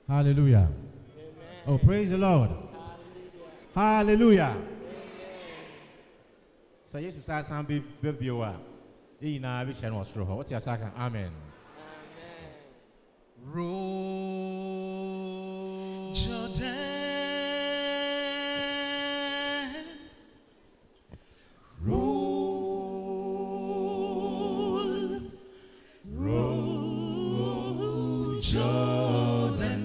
Hallelujah. Amen. Oh, praise the Lord. Hallelujah. So yes, say something baby wa. E na bi share no soro. What you say? Amen. Amen. Roll Jordan. Roll Jordan.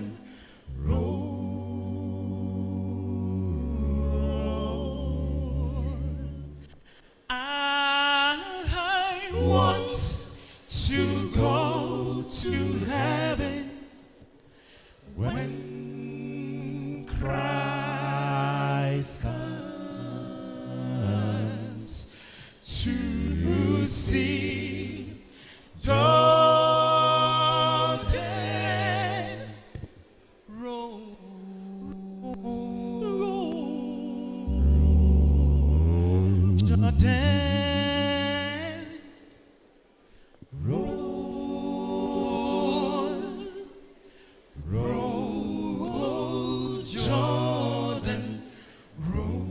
I want to go to heaven when Christ comes to see Jordan roll. Jordan roll, Jordan roll.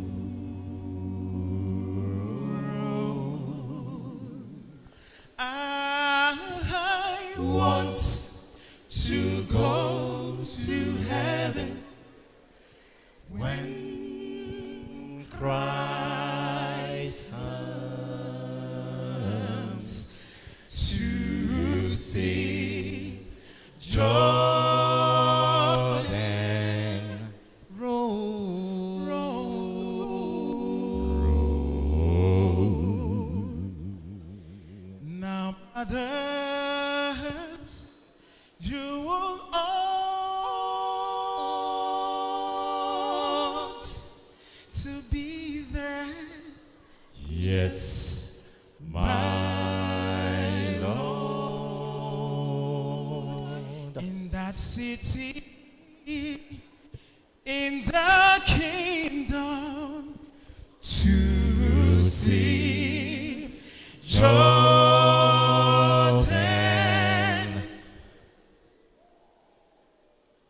I want to go to heaven when Christ comes to see Jordan roll. Now, others, you will ought to be there. Yes, my Lord. In that city, in the kingdom, to see Jordan.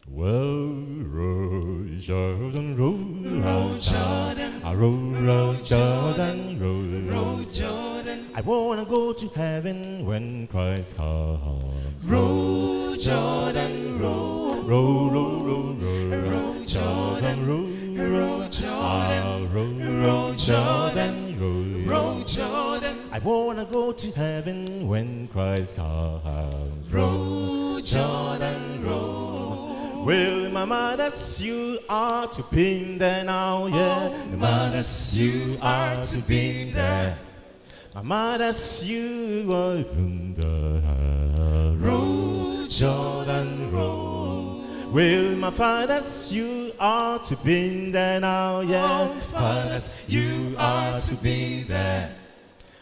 Well, roll Jordan, Roll Jordan, roll Jordan, roll Jordan, I wanna go to heaven when Christ comes. roll Jordan, roll Jordan, roll Jordan, roll Jordan, roll Jordan, I wanna go to heaven when Christ comes. roll Jordan, roll. Well, my mothers, you are to be there now, yeah. My mothers, you are to be there. My mothers, you are in the Roll Jordan roll. Well, my fathers, you are to be there now, yeah. Fathers, you are to be there.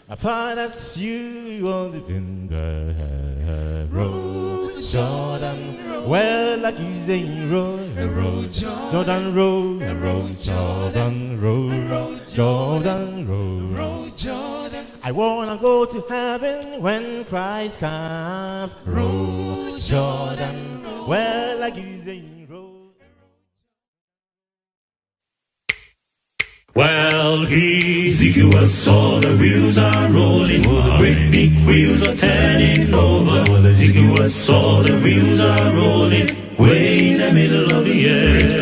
My fathers, you are in the roll Jordan. Well, like you say, roll Jordan roll, Jordan roll, Jordan roll. Jordan, I wanna go to heaven when Christ comes. Roll Jordan. Well, like you say, roll. Well, Ezekiel saw the wheels are rolling, the great big wheels are turning over. Ezekiel saw the wheels are rolling, way in the middle of the earth.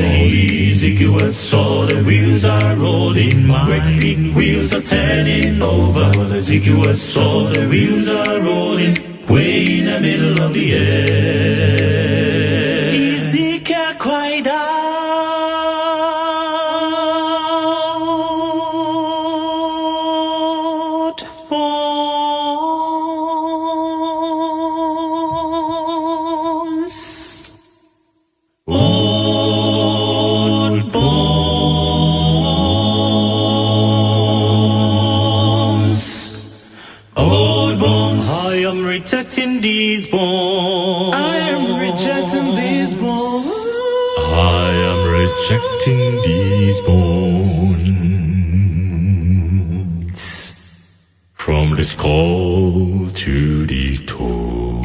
Ezekiel saw the wheels are rolling, great big wheels are turning over. Ezekiel saw the wheels are rolling, way in the middle of the earth. Ezekiel cried out. Rejecting these bones. I am rejecting these bones. I am rejecting these bones. From the skull to the toe.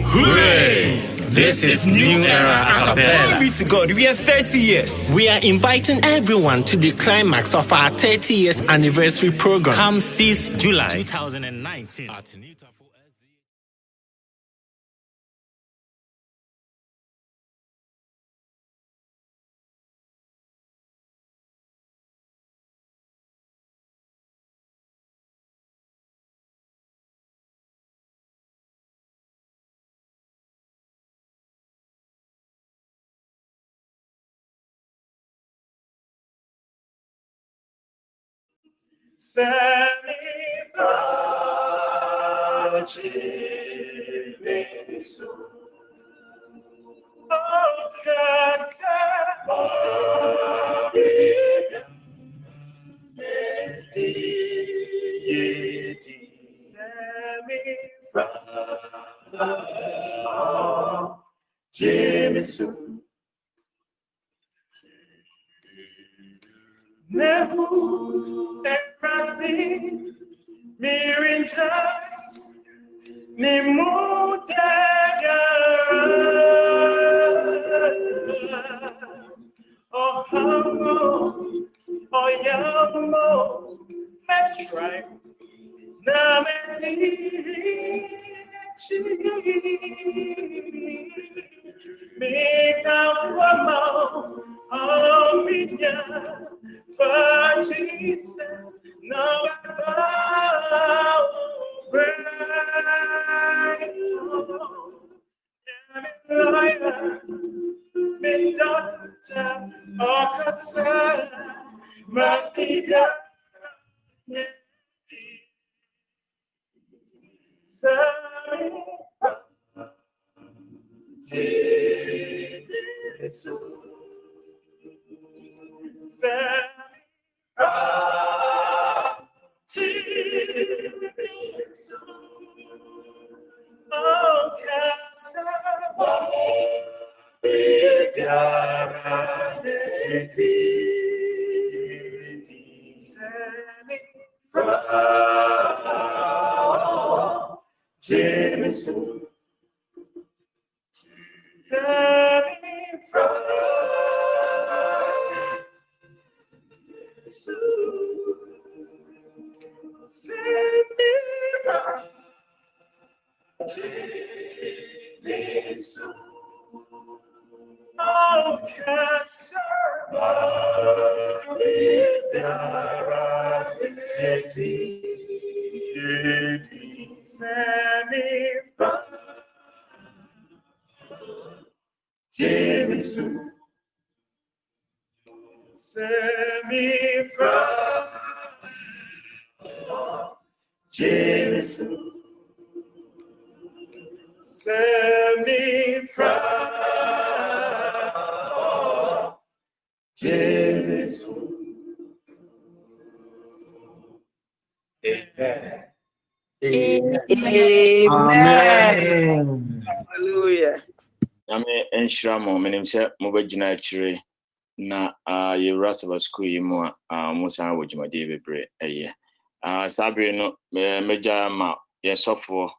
Hooray! This is New Era Acapella. Glory to God, we are 30 years. We are inviting everyone to the climax of our 30 years anniversary program. Come 6 July 2019 at Amen. Hallelujah. Ame enshiramo menim se mobagina chire na ye rest of school yi mu mo san wojimade bebre eye sabre no meja ma ye sofo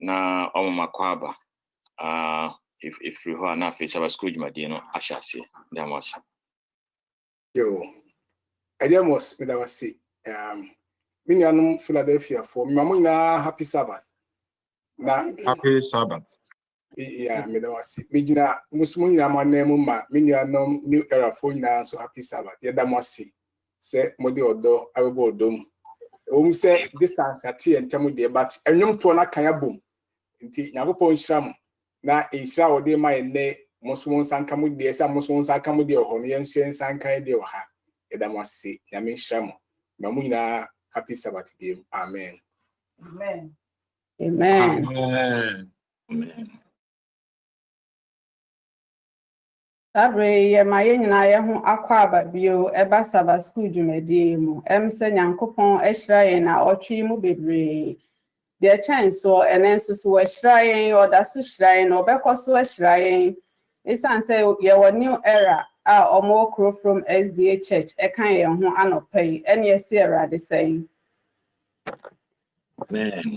na omomakwa aba if you ho na face of school jimade no ahyase damos yo adiamos medawasi minyanum Philadelphia for mamu na happy Sabbath na happy Sabbath. Yeah, medawasi mijina musmu nyina manemu ma minyanum New Era for nyina so happy Sabbath yedamasi se modi odo awebo odom se distance ati entamu de but enwom to na kan abom nti nyakopon hyiram na ehira ode ma ene musmu sanka mu de esa musmu sanka mu de ho no yenhye sanka de ha yedamasi nyame hyiram mamu nyina happy Sabbath game. Amen. Amen. Amen. Amen. Amen. Sabre ye maye nyina ye ho akwa ababio eba Sabbath school dwumadi mu emse nyankopon ehyira ye na otwe mu bebre de chance so enenso so ehyira ye odaso hyira ye na obekoso ehyira ye isanse ye wo New Era omo kro from SDA church ekan ye ho anopai ene ese erade say Amen.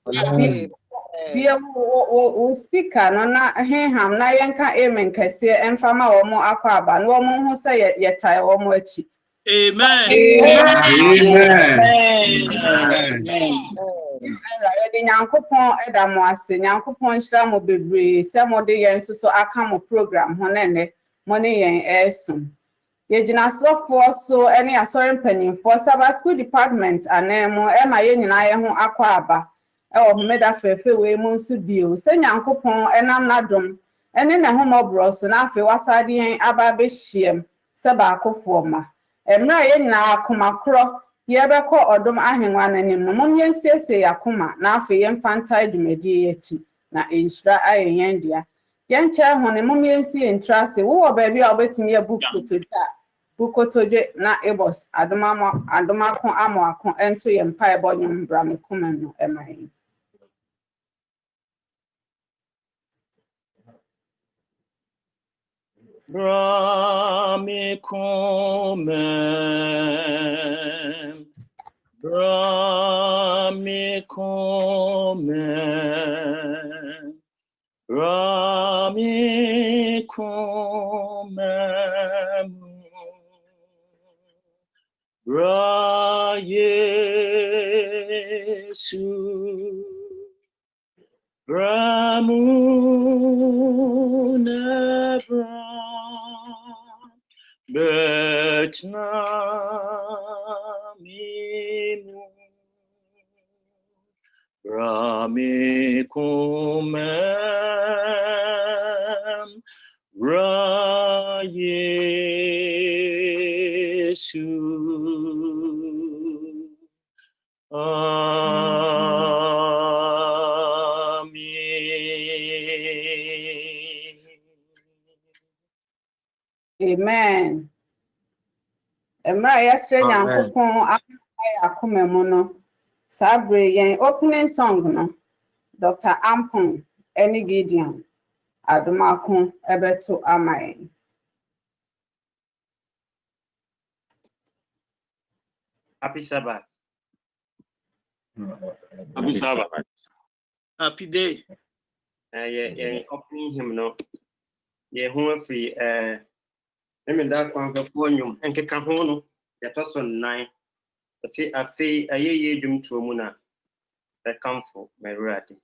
Amen. Bia wo speaker no na henham na yenka amen kese emfama wo mo akwaba no mo hu se yetai wo mo achi. Amen. Di nyankopon edamo ase nyankopon hira mo bebre se mo de yen so aka mo program ho na ne mo ne yen esum. Ye gina sofo so ene asori mpanyimfo Sabbath school department anemo e ma ye nyina ye ho akwaba. O meda fefe we mu nso bio se nyankopon enam nadom ene ne ho mobro so na afi wasade hen aba be hiem se ba akofo ma emra ye nyina akomakro ye beko odom ahenwa nanim no mom yensiese yakoma na afi ye mfanta dwumadi echi na enhira ayen dia yen che ho ne mom yensi entrase wo ba bia obetimi ye book kotoja bukotoje na ebos adomako amako ento ye mpa ebonyum bra me koma no emayin. Brame Bra Yesu Bramuna Bra Betna Mimu Bramikumem Bra Yesu Amen. Emra yesre nyankopon akoma mu no sabre yen opening song no Dr. Ampon eni Gideon adomako ebeto amayen. Happy Sabbath. Happy Sabbath. Happy day. Opening hymn no. Ye ho free me da kwan for nyum enkeka ho no ya to so 9 say afi ayeye dwum to mu na e kamfo merade.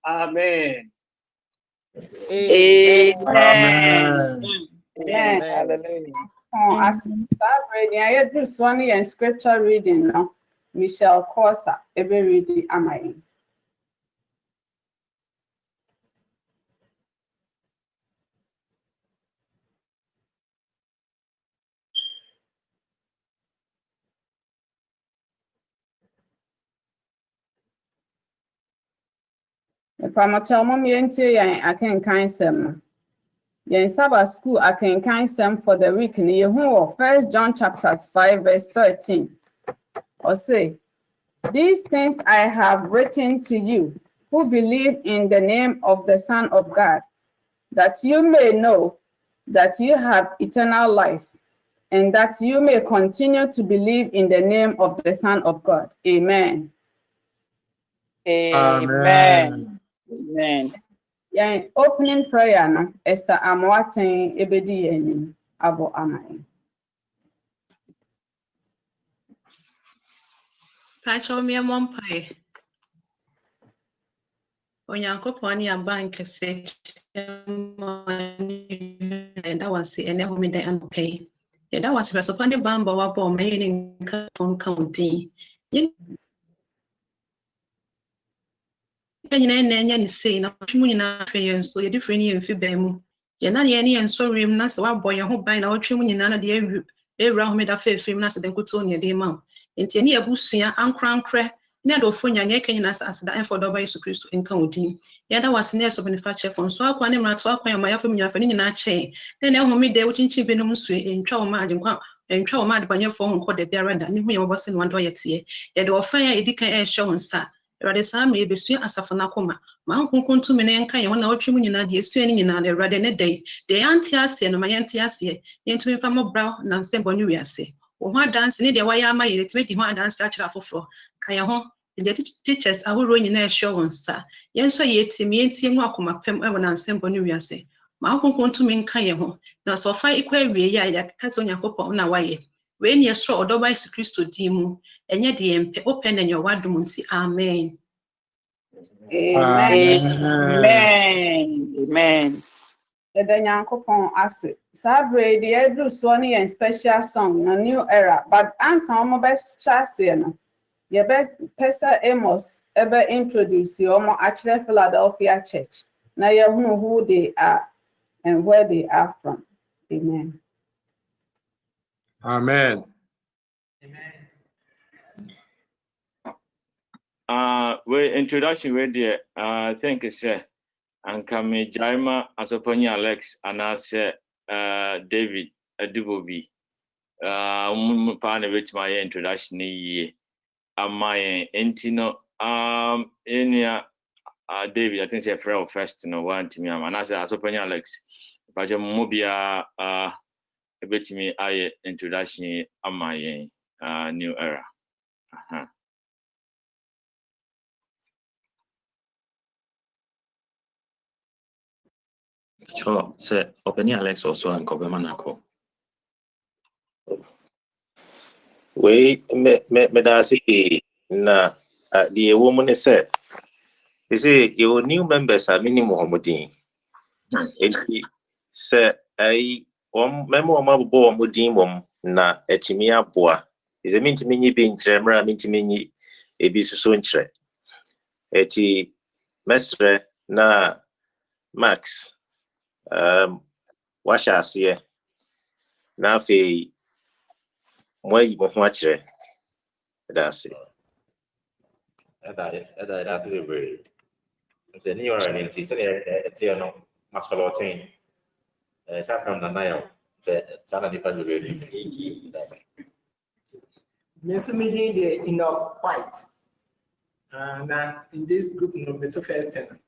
Amen. Amen. Amen. Hallelujah. As that reading, I had this one in scripture reading now. Michelle Corsa, every reading am I. If I'm a child, mommy, I can kind some. Yen Sabbath school, I can kind some for the week in the 1 John chapter 5, verse 13. Osei, these things I have written to you who believe in the name of the Son of God, that you may know that you have eternal life, and that you may continue to believe in the name of the Son of God. Amen. Amen. Amen. Yeah, opening prayer na Esther Amwatin ebedi yenim abo amai. Pacho mi amompai. Onyankopon ya bank se that was ene home dey anpay. Yeah, that was first upon the bamba wa bo main from county. Nyina na ni sei na twemu nyina hwe yen so ye different ye mfi ban mu ye na ye ne yen so rem na se wa boy ye ho ban na twemu nyina na de ewura ho me da fefem na se den koto ne de ma enti ne abusua ankrankre ne do fo nyanya kanyina asada enfo do ba Yesu Kristo enka odin ye da was ne so benifa chefon so akwa ne mra to akwa ya mayafo nyina fa ne nyina che ne ho me de wuchinchi benum so entwa wo ma agenkwa entwa wo ma de banyefo ho nko de biara da ne hu ye wo bose no ando ye tie ye de ofan ya edikan e hwe won sa Erade Sam ye besu asafona koma ma nkonkontu me ne nka ye wona otwemu nyina de esu ani nyina na erade ne de anti ase no ma yenti ase yentumi fa mobra na nsembo ni wiase wo ho dance ne de waya ama ye timi di ho dance a kira foforo ka ye ho the teachers ahoro nyina e hwe won sa yenso ye timi yenti mu akoma pem e wona nsembo ni wiase ma nkonkontu me nka ye ho na so fa ikwa wie ya ya ka so nyakopon na waye we ni esro odoba Yesu Kristo di mu enye de yempe open na wadum nti amen. Amen. Amen. The Nyankopon ase. Sabre the Edru Swani and special song a new era, but answer omo best chase no. Ye best Pesa Amos ever introduce you omo actually Philadelphia church. Now you know who they are and where they are from. Amen. Amen. We introduction we there. Thank you, sir. And come Jaima Asoponi Alex and I say David Adubobi. Pane with my introduction ye. My intino enya David, I think say friend first no one to me and I say Asopanya Alex. But your mobia a bit me I introduction on my new era. Sure, say Openia Alex also and Covemanako. We medasi na the woman is said. You see, your new members are minimum Mohammadin. Say, I memo mabo Mohammadin na etimia boa. Is a mean to me being tremor, mean to me a bisuntre. Eti mestre na Max. Washa see na fe moi mohwachere. That's it. That's very. The new and it's no mascolotin. From the Nile, the Saturday very. Miss Midi in a white. Now in this group, no better first ten.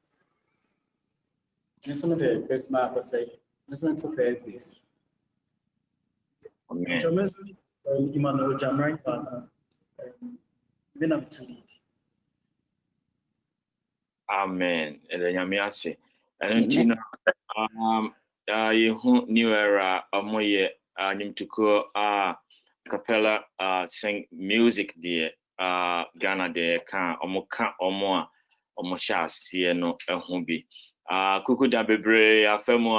Miss Midi, best mark or say, Miss Midi to first this. Emmanuel Jamrai partner. Then I'm to lead. Amen. And then Yamiasi. And you new era amoye nimtuko capella sing music de Ghana de kan omo sha sie no ehun bi kuku da bebre afemu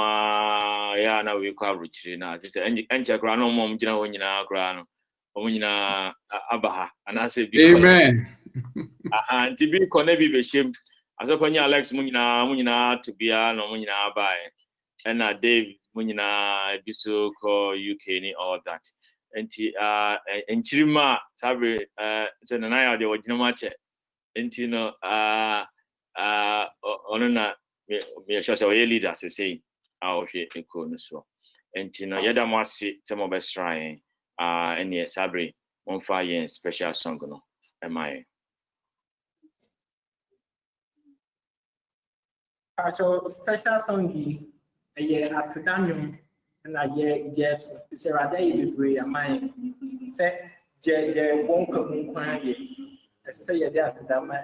ya na we kwa ruchiri na tete enje kra no mom gina wonyina kra no omonyina abaha anase bi amen anti bi kone bi beshem Asopanya Alex munyina to bia no munyina abae and Dave munyina ebiso ko UK ni all that enti enchirima sabe so na ya de wojina mache enti no onona me sure say we leader say ahwe eko no so enti no yeda mo ase temo be shrine ene sabre monfa yen special song no emaye Actual special song African and I get it's a rather degree a mind set J won't come quiet. I say yes, that my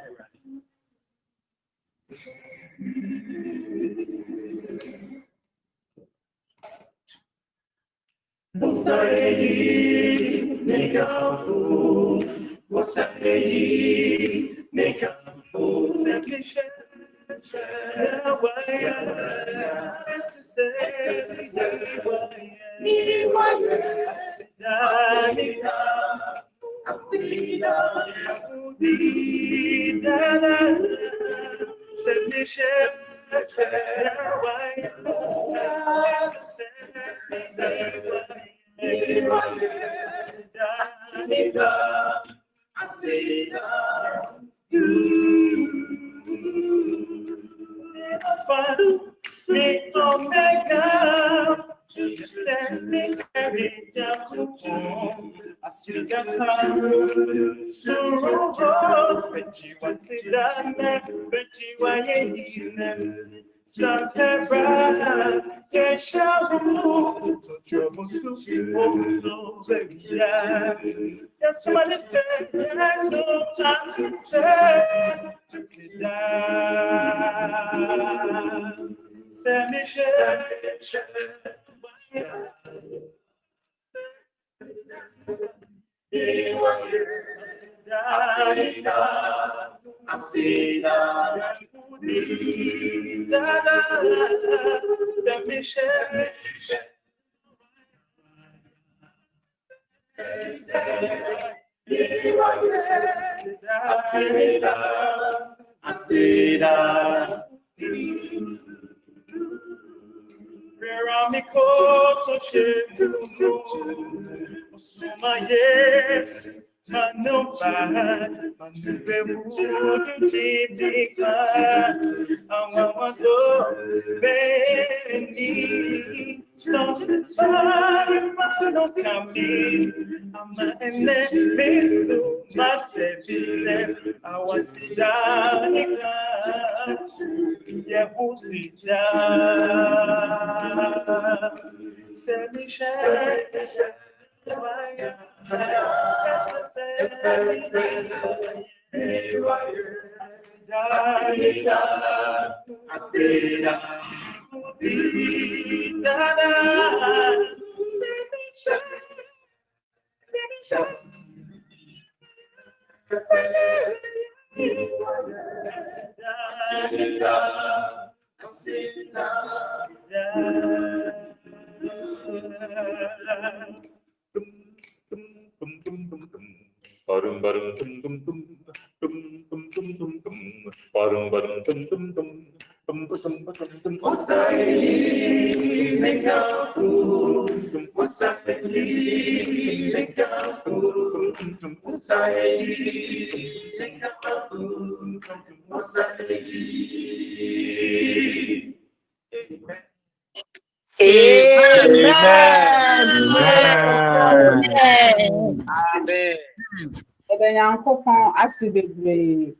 The Yankopon Asibe.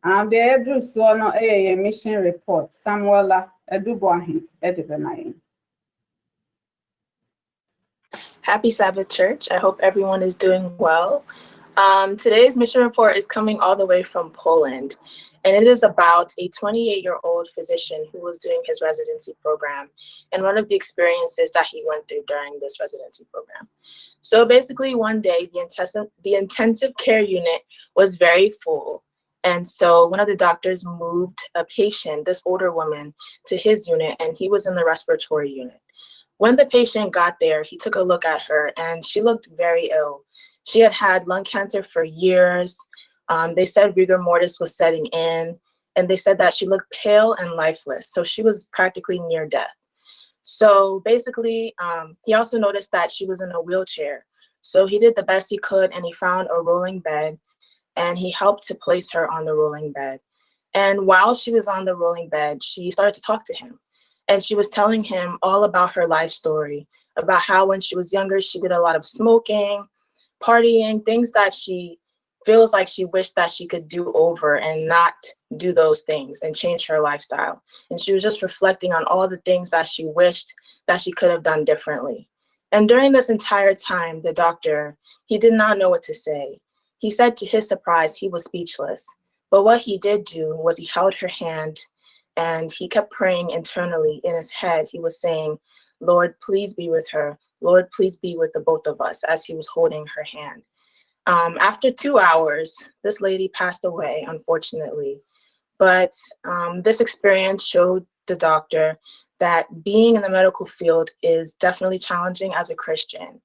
The Edrus one a mission report. Samuela Eduboahi Edibenayin. Happy Sabbath, Church. I hope everyone is doing well. Today's mission report is coming all the way from Poland, and it is about a 28-year-old physician who was doing his residency program and one of the experiences that he went through during this residency program. So basically, one day, the intensive care unit was very full. And so one of the doctors moved a patient, this older woman, to his unit, and he was in the respiratory unit. When the patient got there, he took a look at her, and she looked very ill. She had had lung cancer for years. They said rigor mortis was setting in, and they said that she looked pale and lifeless. So she was practically near death. So basically, he also noticed that she was in a wheelchair. So he did the best he could, and he found a rolling bed, and he helped to place her on the rolling bed. And while she was on the rolling bed, she started to talk to him. And she was telling him all about her life story, about how when she was younger, she did a lot of smoking, partying, things that she feels like she wished that she could do over and not do those things and change her lifestyle. And she was just reflecting on all the things that she wished that she could have done differently. And during this entire time, the doctor, he did not know what to say. He said to his surprise, he was speechless. But what he did do was he held her hand and he kept praying internally in his head. He was saying, Lord, please be with her. Lord, please be with the both of us, as he was holding her hand. After 2 hours, this lady passed away, unfortunately. But this experience showed the doctor that being in the medical field is definitely challenging as a Christian.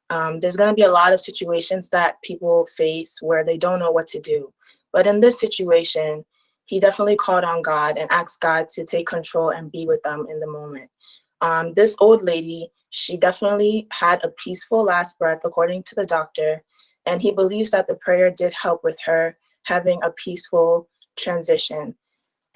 There's going to be a lot of situations that people face where they don't know what to do. But in this situation, he definitely called on God and asked God to take control and be with them in the moment. This old lady, she definitely had a peaceful last breath, according to the doctor. And he believes that the prayer did help with her having a peaceful transition.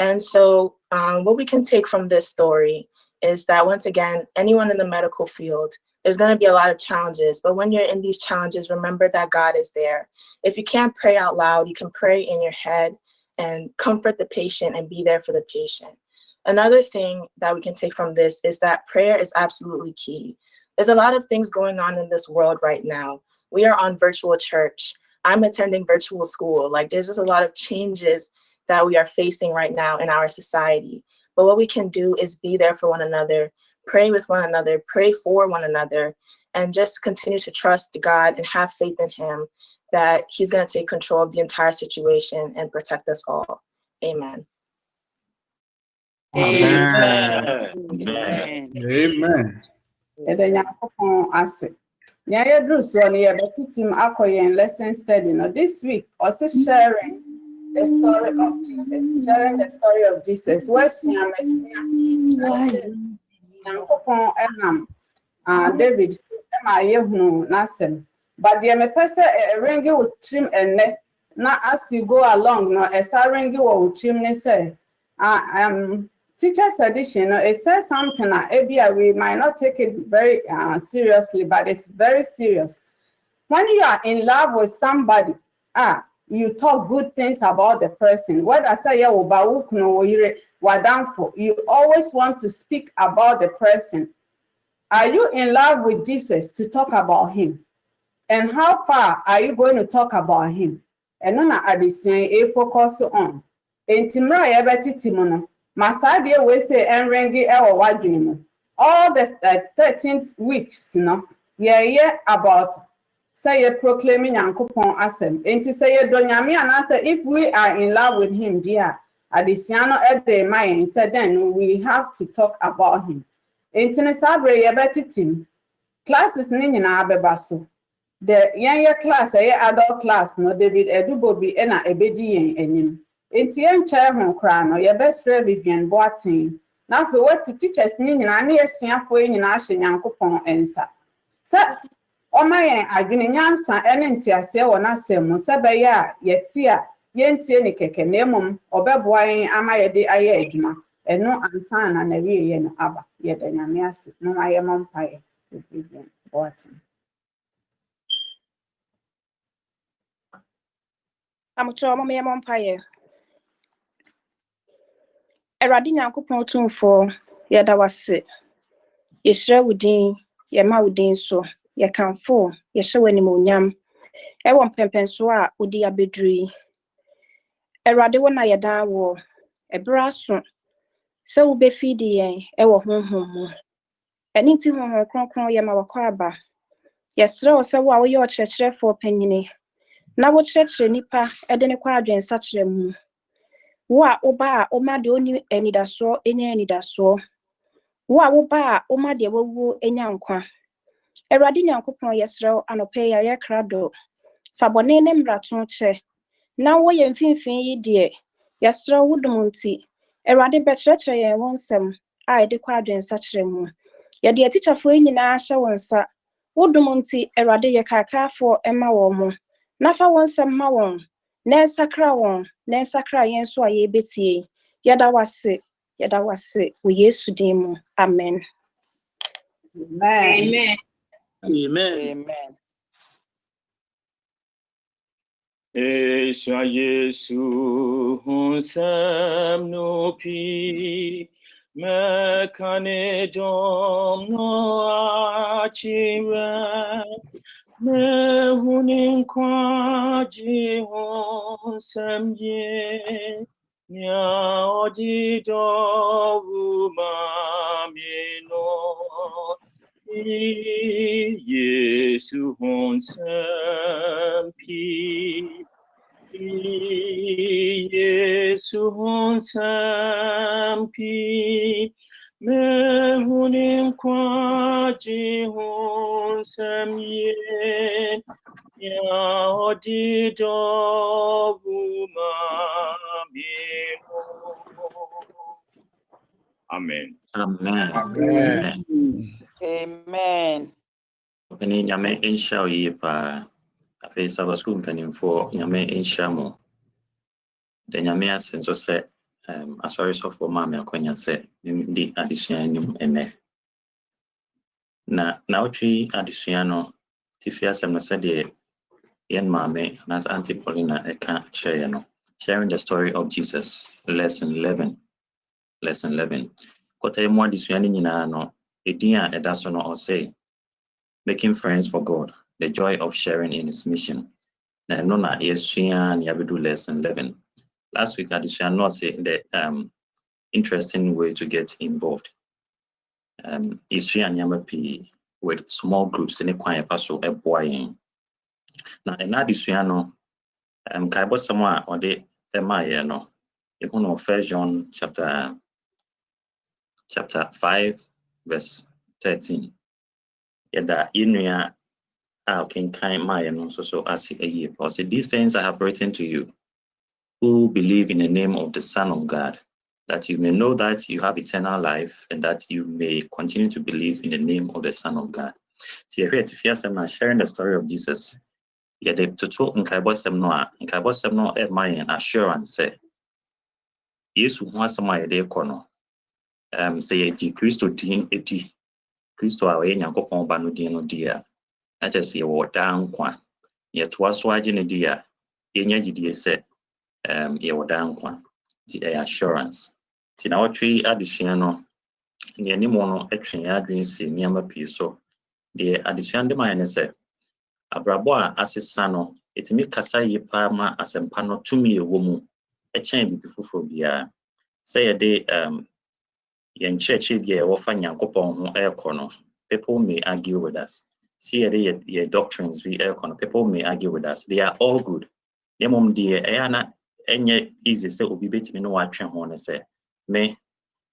And so what we can take from this story is that, once again, anyone in the medical field, there's going to be a lot of challenges. But when you're in these challenges, remember that God is there. If you can't pray out loud, you can pray in your head and comfort the patient and be there for the patient. Another thing that we can take from this is that prayer is absolutely key. There's a lot of things going on in this world right now. We are on virtual church. I'm attending virtual school. Like, there's just a lot of changes that we are facing right now in our society. But what we can do is be there for one another, pray with one another, pray for one another, and just continue to trust God and have faith in him that he's going to take control of the entire situation and protect us all. Amen. Amen. Amen. Yeah, Bruce, lesson study. Now, this week, also sharing the story of Jesus. Sharing the story of Jesus. Where's your David, But the person ringi with trim and neck. Now as you go along, no, as I ringi with trim, they say, teacher's edition, it says something we might not take it very seriously, but it's very serious. When you are in love with somebody, you talk good things about the person. What I say, you always want to speak about the person. Are you in love with Jesus to talk about him? And how far are you going to talk about him? And no addition, a focus on. In Timra, Timono, Masadia we say and rengi our wagino. All the 13th weeks, about say you're proclaiming Yankopon asem. And to say Donyami and answer if we are in love with him, dear, Adiciano Ede Mayan said then we have to talk about him. In Tinesabre, Team classes Nina Abebaso. The younger class, adult class, no David Edubobi ena ebeji enim. Enti enche hon kra no ye best Vivian Boatin. Na fe what teachers ni nyina na yesuafo nyina ahye Nyankopon ensa. Sa o mayen adwene nyansa ene ntiase wo na asem se be ya yeti a yentie ni keke na emom obeboa yen ama ye de aye adwuma. Eno ansa na wie ye no aba ye da nyame ase no aye mompae Vivian Boatin. I'm trying to empire. A radina coupon tune for Yada was it. Ye share within ye moudin so ye can fall, ye show any more yam. I want pempenswa would be a bedry. A radina yada war, a brass so be feeding a home. And into her cron yamakwaba. Yes, so while your church for penny. Na wo church nipa edene kwadwen sachre mu wo a oba o ma de oni enidaso enya enidaso wo a wo ba o ma de wawu enya nkwa Erade Nyankopon yesrew anope ya yekrado fa bone ne mrato che na wo ye mfimfin yi de yesrew wudum nti Erade betrechre ye wonsem a ede kwadwen sachre mu ye de teacherfo nyina hye wonsa wudum nti Erade ye kakafo ema wo mu Nafa wonsem ma won na ensakra yen so aye betie yada wase wo Yesu din mu amen. Amen. Amen. Yesu hunsam no pi mekane dom no achira Mehunin kwaji hunsam ye nya odi do umamino Yesu hunsam pi Yesu hunsam pi Mehunin kwaji hunsam ye ya odido umamino. Amen. Amen. Amen. Penny nyame insha yi pa afi saba school penny for nyame insha mo. The nyame asenso se asori so for mama akwanya se ndi adesua nim ene. Na otwi adesua no tifi asem no se de yen mame nas Auntie Paulina eka share no. Sharing the story of Jesus, lesson 11. Kota emu adesua ni nyina no edin a eda so no Osei, making friends for God, the joy of sharing in his mission. Na no na yesua ni abedu lesson 11. Last week adesua no say the interesting way to get involved. Yesua nyama pi with small groups in kwan fa so eboyin. Na adesua no kaibo someone or the emaye no. You know 1 John chapter 5 verse 13. Yada inua can kind my and so as a year. These things I have written to you who believe in the name of the Son of God, that you may know that you have eternal life and that you may continue to believe in the name of the Son of God. See, here to hear some sharing the story of Jesus. Yeah, they to talk in Kaibosem no my assurance say. Yes, who wants some idea kono. Say Christo din eti. Christo awe nyankopon ba no din no dia. Na just ye wo dan kwa. Ye toa so age ne dia. Ye nya gidie se ye wo dan kwa. Ti assurance. Ti na wotwe adesua no. Ne animo no atwe adwen se niama pii so. De adesua de man ne se abrabo a asesa no etimi kasa yi pa ma asempa no tumi ewo mu echen bi foforo bia say ye de yen church bia wo fa nyankopon ho ekono. People may argue with us. See ye doctrines be ekono. People may argue with us. They are all good. Nemom de eyana enye easy say obi betimi no watwe ho ne say me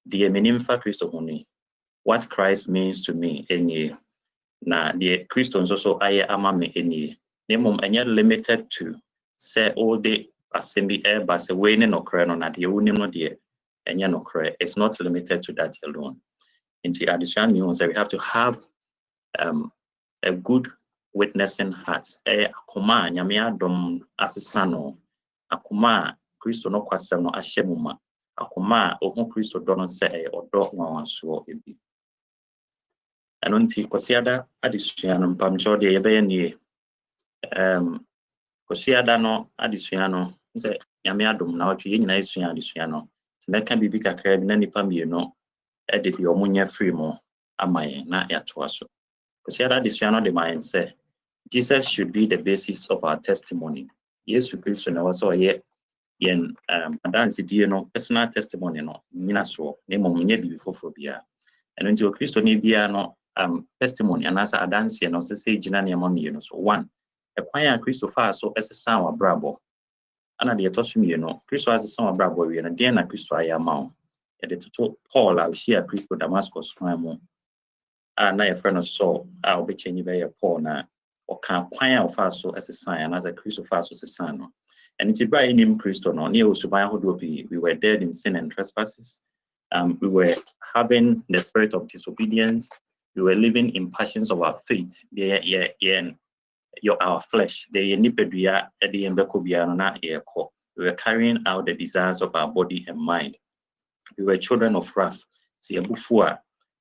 de menim fa Christo ho ni. What Christ means to me enye na the Christians also aye ama me eni nemom enye limited to say all the assembly air but say we no kra no na de unim no de enye no kra. It's not limited to that alone. In the addition means that we have to have a good witnessing heart. Akoma nyame adom asesa no akoma Christo no kwasem no ahyemuma akoma ohun Christo do no say odo nwanso ebi. Anonti kosiada adesua no mpamcho de yebe nie kosiada no adesua no nse nyame adom na otwe ye nyina esua adesua no meka bibi kakra bi na nipa mieno e de omunya free mo amaye na yatoa so kosiada adesua no de man say Jesus should be the basis of our testimony. Yesu Kristo na waso ye yen dance die no personal testimony no nyina so na momunya bibi foforo bia anonti o Kristo ni bia no testimony and as a dance and also say Gina Niamon, so one, a choir Christopher so as a sound of bravo. And the Toshim, Christo as a sound of bravo, and then a Christo I am out. At the total Paul, I'll share Christo Damascus, Swamo. And I a friend of Saul, I'll be changing by a Paul now, or can choir of us so as a sign, as a Christopher as a son. And it's by him Christo, no, near Subaya Hodopi, we were dead in sin and trespasses. We were having the spirit of disobedience. We were living in passions of our faith. Our flesh. We were carrying out the desires of our body and mind. We were children of wrath.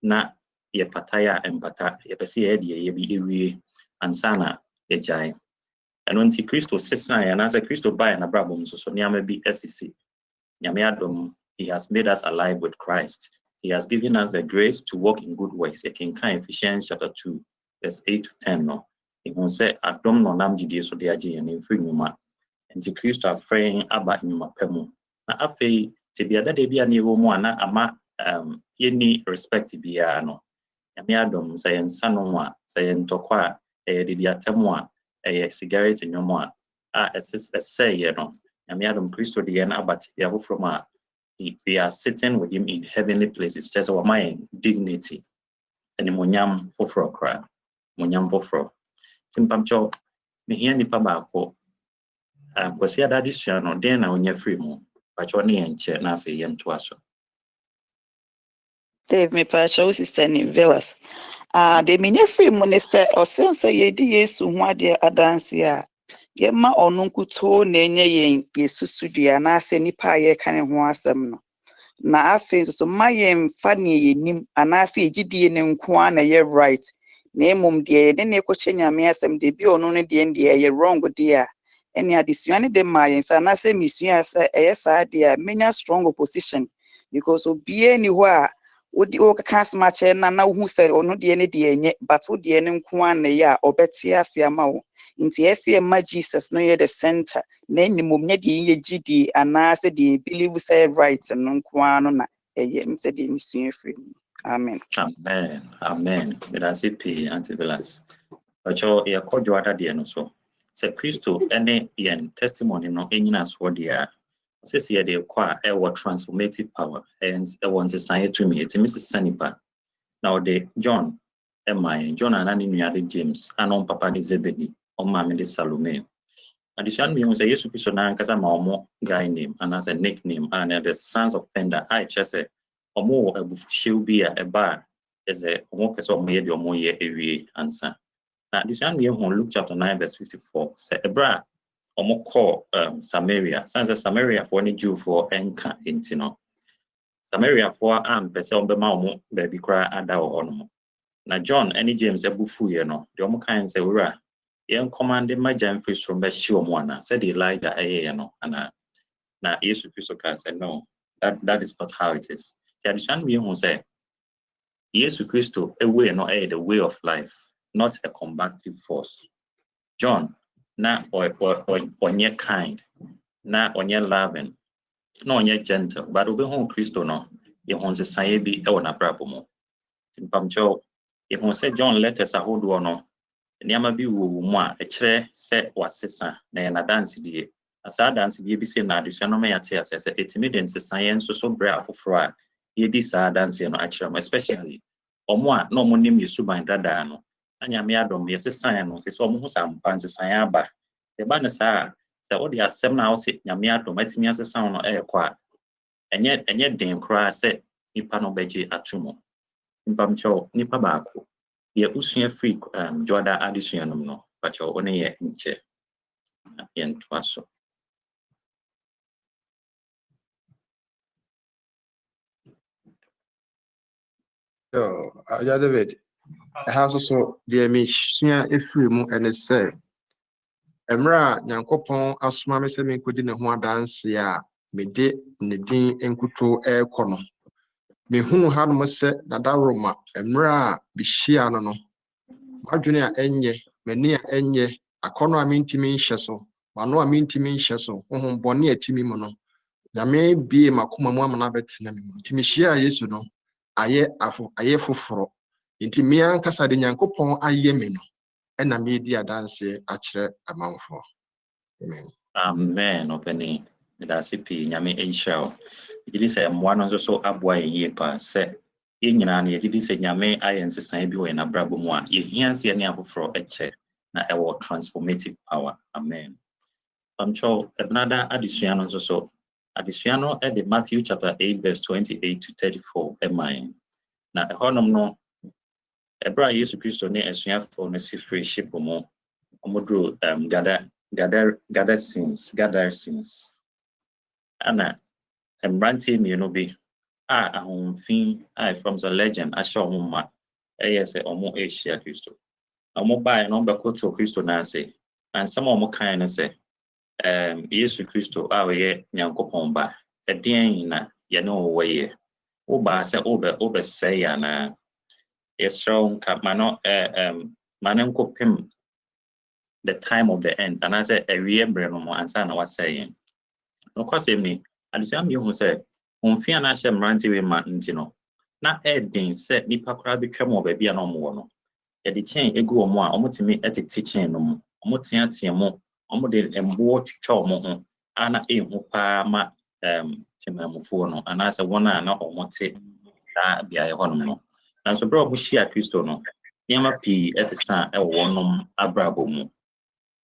Na ye pataya and pata ye pesi ye bi ewie ansana ye jai. And when Christo sesa and as a Christo by and abrabum so nyame bi SEC. Nyame adom, he has made us alive with Christ. He has given us the grace to walk in good ways. In Ephesians chapter 2, verse 8 to 10. No, he will say, "Adom no nam jidie so de age and free nyuma." And the Christ are fraying aba nyuma pemu. Na afei te biada de bia ne wo mu ana ama yeni respect bia no. Nyame adom say ensa no mu a, say entokwa de dia temu a cigarette nyoma a say ye no. Nyame adom Christo de na abati ya ho from a we are sitting with him in heavenly places, just our mind, dignity, and monyam fofro cry, monyam fofro. Simpamcho, me hear nipa bako, because here that is no, then I will free mo, but you're near and chair na fe yen to us. Dave, me pacho sister ni Villas. De minye free minister or sense ye di yesu mwa de adansia. Ye ma onunkuto nenye ye yesu studia na se nipa ye kane ho asem no. Na afe so ma ye mfa ne ye nim anase egidie ne nko na ye right. Na emum de de ne ekoche nyame asem de bi onu ne de ye wrong de a. Eni adesua ne de ma ye nsa na se misua se sa de a menya strong opposition because obie ni ho a odi o kaka smache na hu se onu de ne de enye but wo de ne nko na ye a obeti ase ama wo nti ese ma Jesus no ye the center na enimom nya de ye gidi anase de believe say right no nko no na eye mse de misua free. Amen. Amen. Amen. Medasi p antivilas. Ocho ye kodjo ada de no so. Se Christo ene yen testimony no enyina so dia. Says here they acquire a transformative power and a one society to me. It's Mrs. Sanipa. Now the John John and James and on Papa de Zebedee on Mammy de Salome. Addition me was a Yesu Christo because I'm a guy name and as a nickname and the sons of Fender I just say or more a she'll be a bar is a omo pese omo ye de omo ye ewie ansa. Na this one we on Luke chapter 9 verse 54 say ebra omo call Samaria. Sanse Samaria for any Jew for enka intino. Samaria for pese ombema omo baby kra ada ohono. Na John any James ebufu ye no. The omo kan say wura yen command my jam free from be shi omo ana. Said Elijah ye no ana na Yesu Christo can say no. That is not how it is. The addition we who say Yesu Christo a way no the way of life, not a combative force. John na or onye kind, na onye loving, no onye gentle, but obe hon Christo no, ye hon se saye bi e wona brabo mo. Timpamcho, ye hon se John letters a hold no, niyama bi wo mu a ekire se wasesa na ye na dance bi. Asa dance bi se na addition no me yate asese etimi den se science so bra afofro a ye di sa dance no akira, especially omo a no mo nim yesu ban dada no anya me adom ye se san no se so omo hu sam pan se san aba e ba ne sa se o di asem na o se nyame adom atimi ase san no e kwa enye den kra se nipa no beji atumo nipa mcho nipa ba ko ye usua free joda addition no pa cho one ye nche ye ntwaso. So, David, I have also the mission if we move and say, Emra, Yankopon, Asuma, Miss Minkudin, and one dance, ya, me de, Nedin, and Kuto, air corner. Me who had must say that Roma, Emra, Bishiano, Marjunia Enye, Menia Enye, a corner I mean to me, Shesso, Mano I mean to me, Shesso, Bonnie Timimono. There may be Makuma Mamma Betinam, Timishia, yes, you know. Aye foforo nti me ankasa de Nyankopon aye me no na me di adanse akire amanfo. Amen openi medase pi nyame enhyao gidi se mwa no so aboa ye pa se ye nyina na ye gidi se nyame ayensesan bi we na brabo mu a ye hianse ne afoforo eche na ewo transformative power. Amen. Amcho another addition no so addition no at the Matthew chapter 8 verse 28 to 34 emine na ehonom no ebra Yesu Christo ne asuafo no si free ship mo omodro gather sins ana embranti mi no bi ahomfin from the legend asho omma say omo Asia Christo omo bai no be koto Christo na say and some omo kan na say Yesu Christo we Nyankopon ba edien na ye no we Oba se obe say na Yesron mano manenko pim the time of the end and I say a real breno answer na was saying no kwase me adisam you who say onfia na hye mranti we ma ntino na edin se nipa kra bi twam oba bia no mo no e de chen egu omo a omotimi etete chen no mo omotia tiemo omo de embo twitwa omo ho ana ehu pa ma timamufo no ana se wona na omote da bia ye hono no na so bro bu shia Kristo no nyama pi esesa e wonom abrabo mu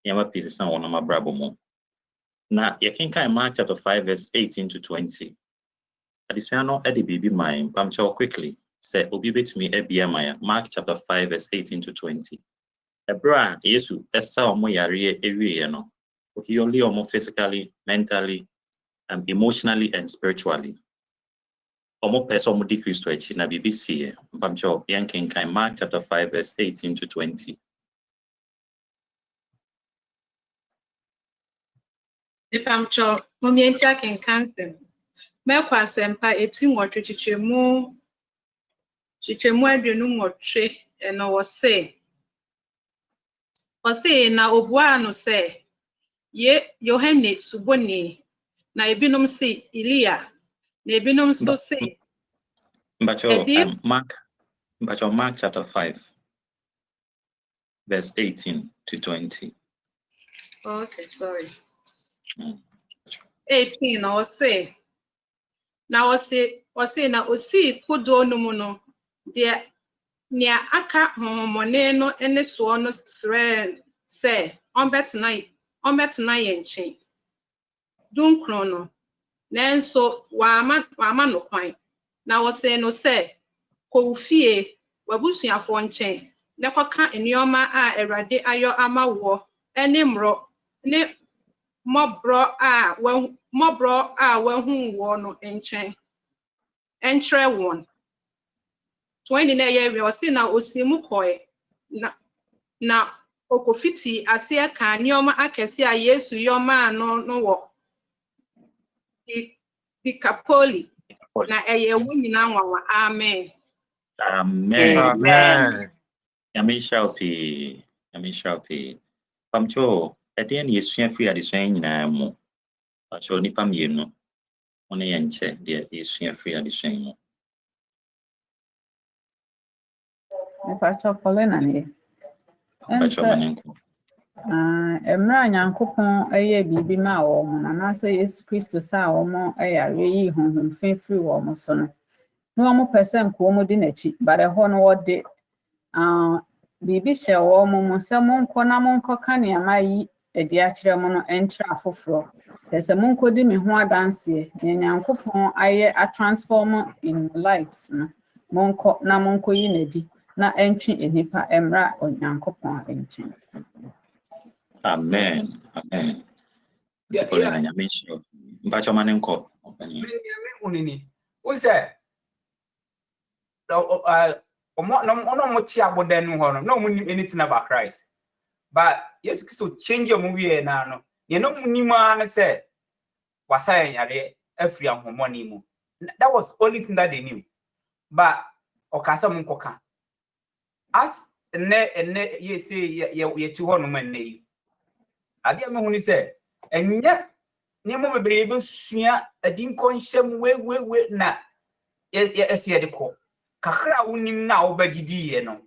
nyama pi esesa wonom abrabo mu na ye kenkan Mark chapter 5 verse 18 to 20 adisiano e de bibi man pamcha quickly say obi betimi e bia man Mark chapter 5 verse 18 to 20 ebra Yesu esa omo yare ewie no he only omo physically, mentally, and emotionally and spiritually omo person omo di Kristo echi na BBC pamcha yankenkan Mark chapter 5 verse 18 to 20 Pamcho, momientia can cancel. Mekwa sempa eti nwotwe chichemu aduonu nwotwe eno wose na obua no se ye Yohane suboni na ebinom se Elia na ebinom so se Mark chapter 5 verse 18 to 20 okay sorry 18 na wose na osi kudo no mu no de nia aka homone no ene so no sre se ombetna ye nchen dunkron no nenso wa ama no kwan na wose no se ko fie wabusuafo nkyɛn na kɔka nneɛma a Awurade ayɔ ama wo ne mmorɔ ne mmɔborɔ a wahu wo no nkyɛn ɛnkyerɛ wɔn 20 na ɛyɛ wie ɔsi na osi mu kɔɛ na okofiti ase ka nneɛma akɛse a Yesu yɔ maa no wɔ Dikapoli na ɛyɛ wo nyinaa nwanwa amen. Amen. Yamisha Pamcho, ɛdeɛ na yɛsua firi adesua nyinaa mu. Pacho nipa mmienu. One yɛ nkyɛ deɛ yɛsua firi adesua mu. Pacho Paulina ne. Emra Nyankopɔn ɛyɛ biribi ma wɔn na n'asɛ Yesu Kristo sa wɔn ɛyare yi honhom fɛfiri wɔn so no. Na wɔn pɛsɛ nkomo di n'akyi, bare hɔ no wɔde biribi hyɛ wɔn mu sɛ monkɔ na monkɔka nneɛma yi adi akyerɛ mo no ɛnkyerɛ afoforɔ. Sɛ monkɔdi me ho adanseɛ, na Nyankopɔn ayɛ a transform in lives no. Monkɔ na monkɔyi n'adi na ɛntwe nipa emra Nyankopɔn nkyɛn. Amen. Yeah. Mpacho manenko. Unini. Use no mutia bodenu hono. No munim anything about Christ. But yes, so change your movie na no. You know munima na say wasaya yare every money mu. That was only thing that they knew. But okasa munkoka. As ne ye say ye tu hono man ne. Ade me huni say enya nemo bebrebe sua adinko nhyem we na ye ese de ko kakra wonim na wo bagidi ye no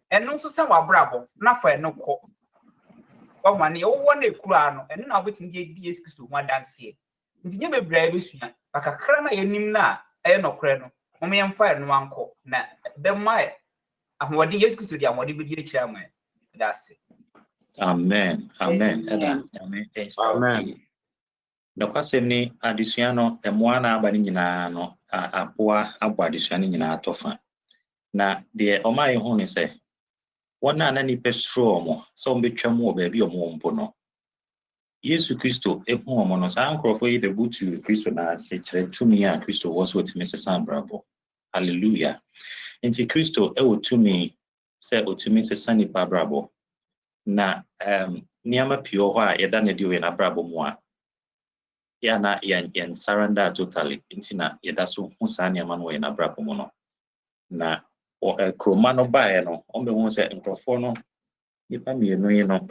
eno so se wabrabo na fa eno ko wo mane wo na ekura no eno na obetim de di Yesu Kristo ho adanse nti nye bebrebe sua kakra na yenim na eye nokre no mo me yemfa eno anko na be mai ahwode Yesu Kristo di ahwode be di akira mai that's it. Amen. No kwasem ni adesua no emoa na aba ni nyina no aboa abo adesua ni nyina atofa na de omaye hu ni se wona na ni pesro mo so mbetwa mo ba bi omo mpo no Yesu Kristo ehu omo no sa nkrofo yi de butu Kristo na se kire tumi a Kristo wo so otimi sesa brabo. Hallelujah. Enti Kristo e wotumi se otimi sesa ni brabo na niama pio ho a yeda na di we na brabo mu a ya na yan surrender totally into na yeda so hu sa niama no we na brabo mu no na kroma no bae no on be hu se nkrofo no nipa mienu yi no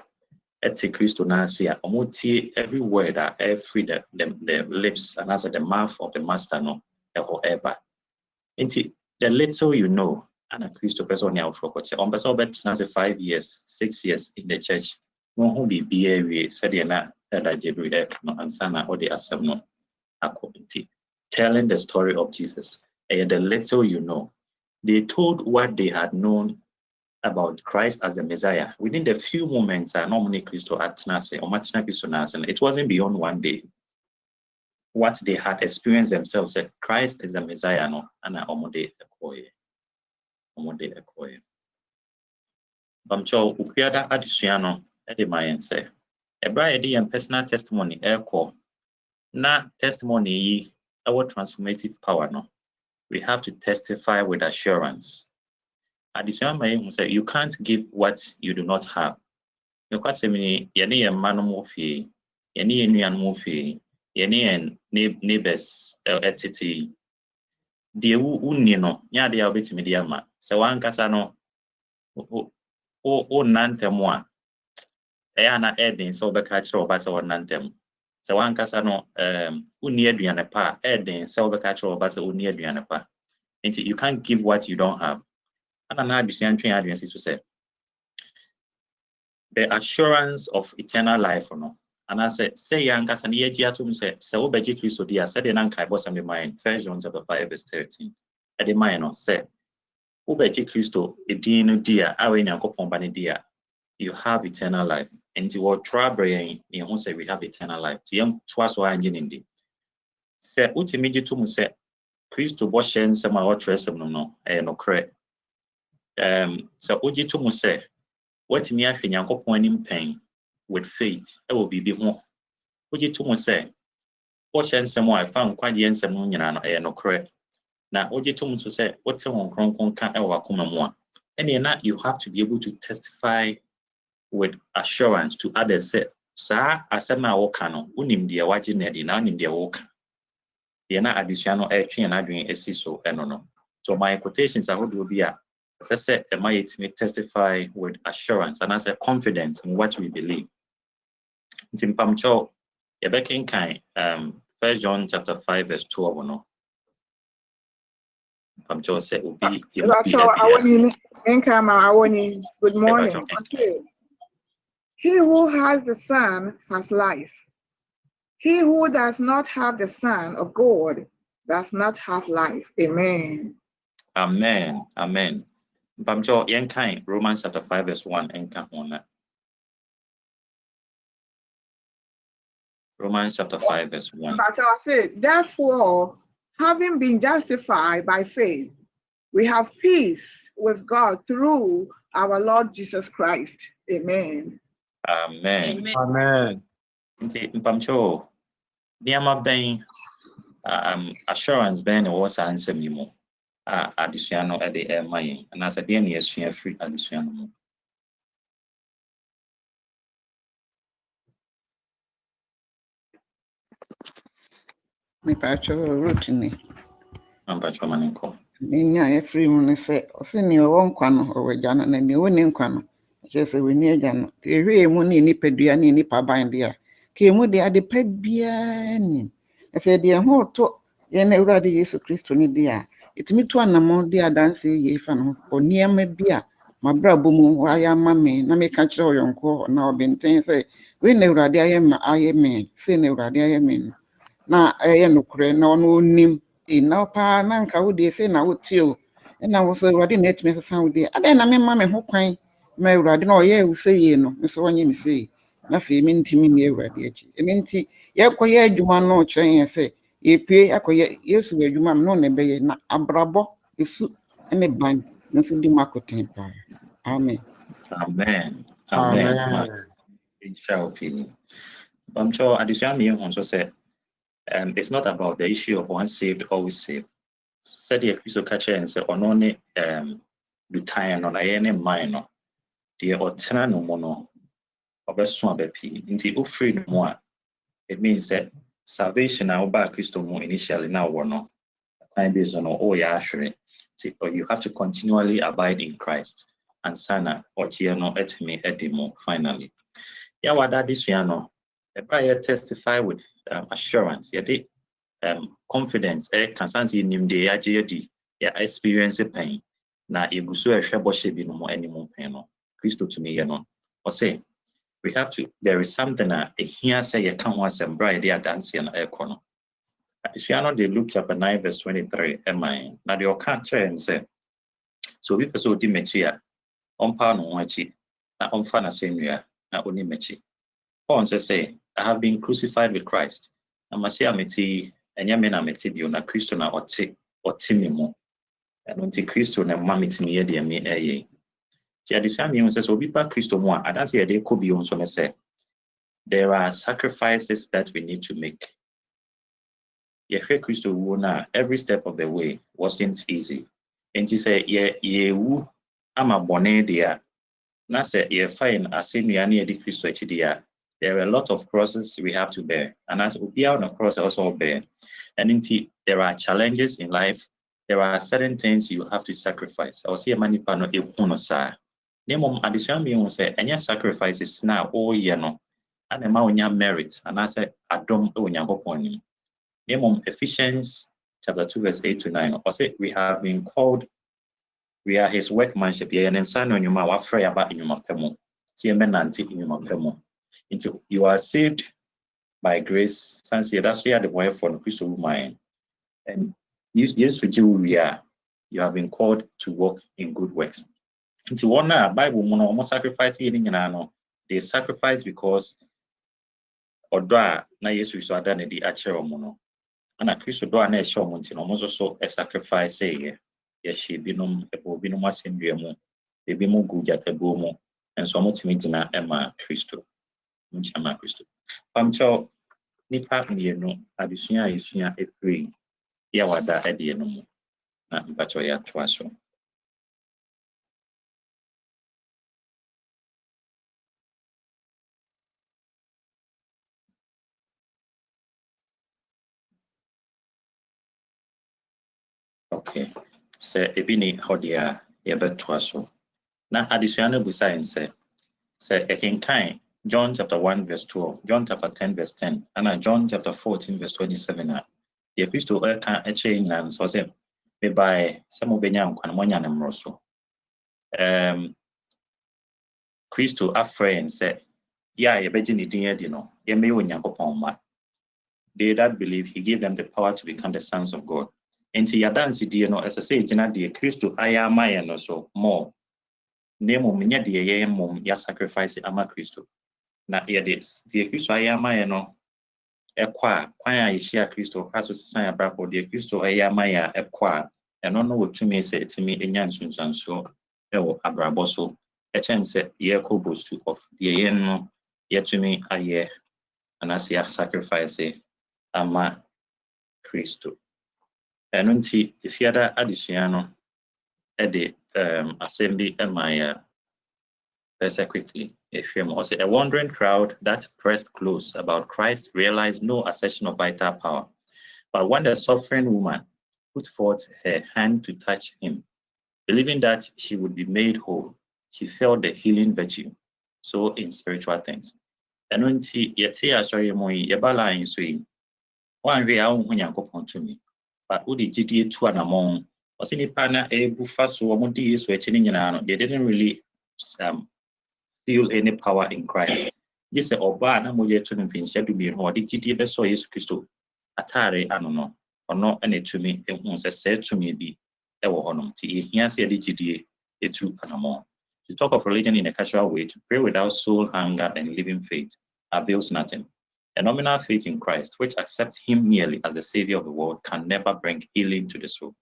eti Kristo na asia omotie every word that every the lips and as the mouth of the master no eho eba into the little you know and a Kristo person ya ofrokoche on person bet na 5 years 6 years in the church no hu be we said na that Jebride no ansana or the asem no akomiti telling the story of Jesus and the little you know they told what they had known about Christ as the Messiah within the few moments normally Christo atnase or matina Christo nasen it wasn't beyond one day what they had experienced themselves said Christ is the Messiah no ana omode ekoye bamcho upiada adesua no e de mayen say ebra ye de personal testimony eko na testimony yi our transformative power no we have to testify with assurance. Adesua mayen say you can't give what you do not have. You can say me ye ne manu mo fie ye ne nuan mo fie ye ne neighbors etiti de unni no nya de obetimi de ama se wan kasa no o nantem a na edin so be ka kire oba se won nantem se wan kasa no unni aduane pa edin se oba ka kire oba se unni aduane pa nti you can't give what you don't have ana na adesua ntwen adwen so say the assurance of eternal life no and I say young kasa na ye giatum se obeji Kristo dia said the nan kai bosa me mind 1 John chapter 5 verse 13 at the mind no say obeji Kristo edin dia awe nyankopon ba ne dia you have eternal life and you will trouble in who say we have eternal life tiem twas so anyi ndi say utimi gitum say Kristo bo shen se ma wo tresem no no no kre so oji to mu say what me ahwe Nyankopon anim pen with faith e will be ho oji to mu say what nsem a fa nkwade nsem no nyina no e no kore na oji to mu so say what won kronkron ka e wa koma mu a and na you have to be able to testify with assurance to others say sa asem a wo ka no unim de waje na de na unim de wo ka de na adusua no e twen na adwen esi so eno no so my quotations are would be as I said am I to testify with assurance and as a confidence in what we believe in pamcho yebekin kai 1 John chapter 5 verse 12 no pamcho say obi good morning. He who has the Son has life. He who does not have the Son of God does not have life. Amen. Amen. Amen. Pamcho yenkai Romans chapter 5 verse 1 enka hona. Romans chapter 5 verse 1. But I say, therefore, having been justified by faith, we have peace with God through our Lord Jesus Christ. Amen. Amen. Amen. Pamcho, niama ben assurance ben was answer me mo. Additional at the air mine, and as a day near free additional. Me pacho routine. I'm pacho maninko. Ninya every one say, Osei won kwano or jana na ni woni kwano. Just we near jana. Ewe mu ni pedua ni nipa ban dia. Ke mu de ade pa bia ni. E say de ho to ye na Awurade Yesu Kristo ni dia. Itimi to anamo de adanse ye fa no. Oniema bia mabrabo mu aya mame na me ka kire oyonko na obenten say we na Awurade aye me. Say na Awurade aye me. Na eye nokure na ono onim na pa na nka wo de say na wo tio na wo so Awurade na etime sesa wo de ade na me ma me ho kwan ma Awurade na oye wo say ye no so onye me say na fe me ntimi ne Awurade achi enti ye koye adwuma no kyen say ye pie akoye Yesu adwuma no ne be ye na abrabo esu ne ban na so di makoten pa amen. Amen. Amen. Inshallah. Pamcho additional me on so say it's not about the issue of once saved, always saved. Said the Christo catcher and say, on only do time on any minor, the otena no mono, or best one bepi, into o free no more. It means that salvation now by Christo more initially now or no. Time based on all your actually, or you have to continually abide in Christ and sana or tiano etime edimo finally. Yeah, what that is, you know. The prayer testify with assurance. Yeah, they confidence. Constancy nim de agedi. Yeah, experience pain. Na eguso ehwebo shebi no mo anymore pain no. Christo to me, you know. Or say we have to. There is something here say you can't want some bride. They are dancing na ekono. If you know the Luke chapter 9 verse 23. Am I? Now the can't and say. So we pursue the mechia. Ompa no wachi. Na omfa na semia. Na oni mechi. Paul say, I have been crucified with Christ. I must say, ameti, and yamena metibio na Christo na otimimo. And until Christo na mamiti me de me aye. Tia disami says, Obipa Christo mo, I don't say they could be on so say. There are sacrifices that we need to make. Yefe Christo wona every step of the way wasn't easy. And he say, ye ama bone dia. Na say ye fine asemi ani edi Christo echidia. There are a lot of crosses we have to bear. And as we are on a cross, also bear. And indeed, there are challenges in life. There are certain things you have to sacrifice. I will see a manipano e puno sa. Name additional me will say, any sacrifices now, oh, you know, and a maunya merit. And I said, Adom unya hoponi. Name Ephesians chapter 2, verse 8 to 9. Or say, we have been called, we are his workmanship. Yeah, and then son on your mouth, afraid about in your mapemo. See a man anti in your mapemo. Until you are saved by grace, since that's where the way for the Christian woman. And yes, we are. You have been called to work in good works. Until one Bible mono almost sacrifice healing and they sacrifice because Odra na yes we saw done the actual mono. And a Christian do na show montin almost also a sacrifice say yes she binum a binum assembly mo ebi mu gu gyatabuo mu nso ɔmo tumi gyina ɛma Kristo nkyɛn Kristo pamkyɛw nipa mmienu adesua a yɛsua efiri yɛ wada ɛdeɛ no mu na mpakyɛw yɛ atoa so. Okay, sɛ ebi ni hɔ deɛ a yɛbɛtoa so na adesua no busa yɛn sɛ ɛkenkan John chapter 1 verse 12, John chapter 10 verse 10, and John chapter 14 verse 27. The Christo ɛka ɛkyɛ nyinaa nso sɛ mebae sɛ mobɛnya nkwa na moanya ne mmoro so. Christo afrɛ yɛn sɛ yɛ a yɛbɛgye ne din adi no yɛmmɛyɛ Onyankopɔn mma. They that believe, he gave them the power to become the sons of God. Enti yadansidie no ɛsɛ sɛ gyina deɛ Christo ayɛ ama yɛn no so more. Nemo nyɛ deɛ yɛn mom ya sacrifice ama Christo. Na yɛde deɛ Christo ayɛ ama yɛn no ɛkɔ a kwan a yɛhyia Christo kaso sisan abrabɔ deɛ Christo ayɛ ama yɛn a ɛkɔ a ɛno no wɔtumi sɛ ɛtumi enya nsonsansoɔ ɛwɔ abrabɔ so ɛkyɛn sɛ yɛkɔ bostu of deɛ yɛn no yɛtumi ayɛ anaasɛ yɛ sacrifice ama Christo. Ɛno nti efiada adesua no ɛde asɛm bi ɛma yɛ very quickly. A wandering crowd that pressed close about Christ realized no accession of vital power. But when the suffering woman put forth her hand to touch him, believing that she would be made whole, she felt the healing virtue. So in spiritual things. And when she sorry mo yebala in swing, one way out when you to me. But who did GT to an among was any partner a buffa so among they didn't really feel any power in Christ. This is Oba na moye to nfin to be ho de gidie be so Yesu Kristo atare anono ono ene tumi ehun se tumi bi e wo honom ti ehia se de gidie etu anamo. To talk of religion in a casual way, to pray without soul hunger and living faith avails nothing. A nominal faith in Christ, which accepts him merely as the savior of the world, can never bring healing to the soul.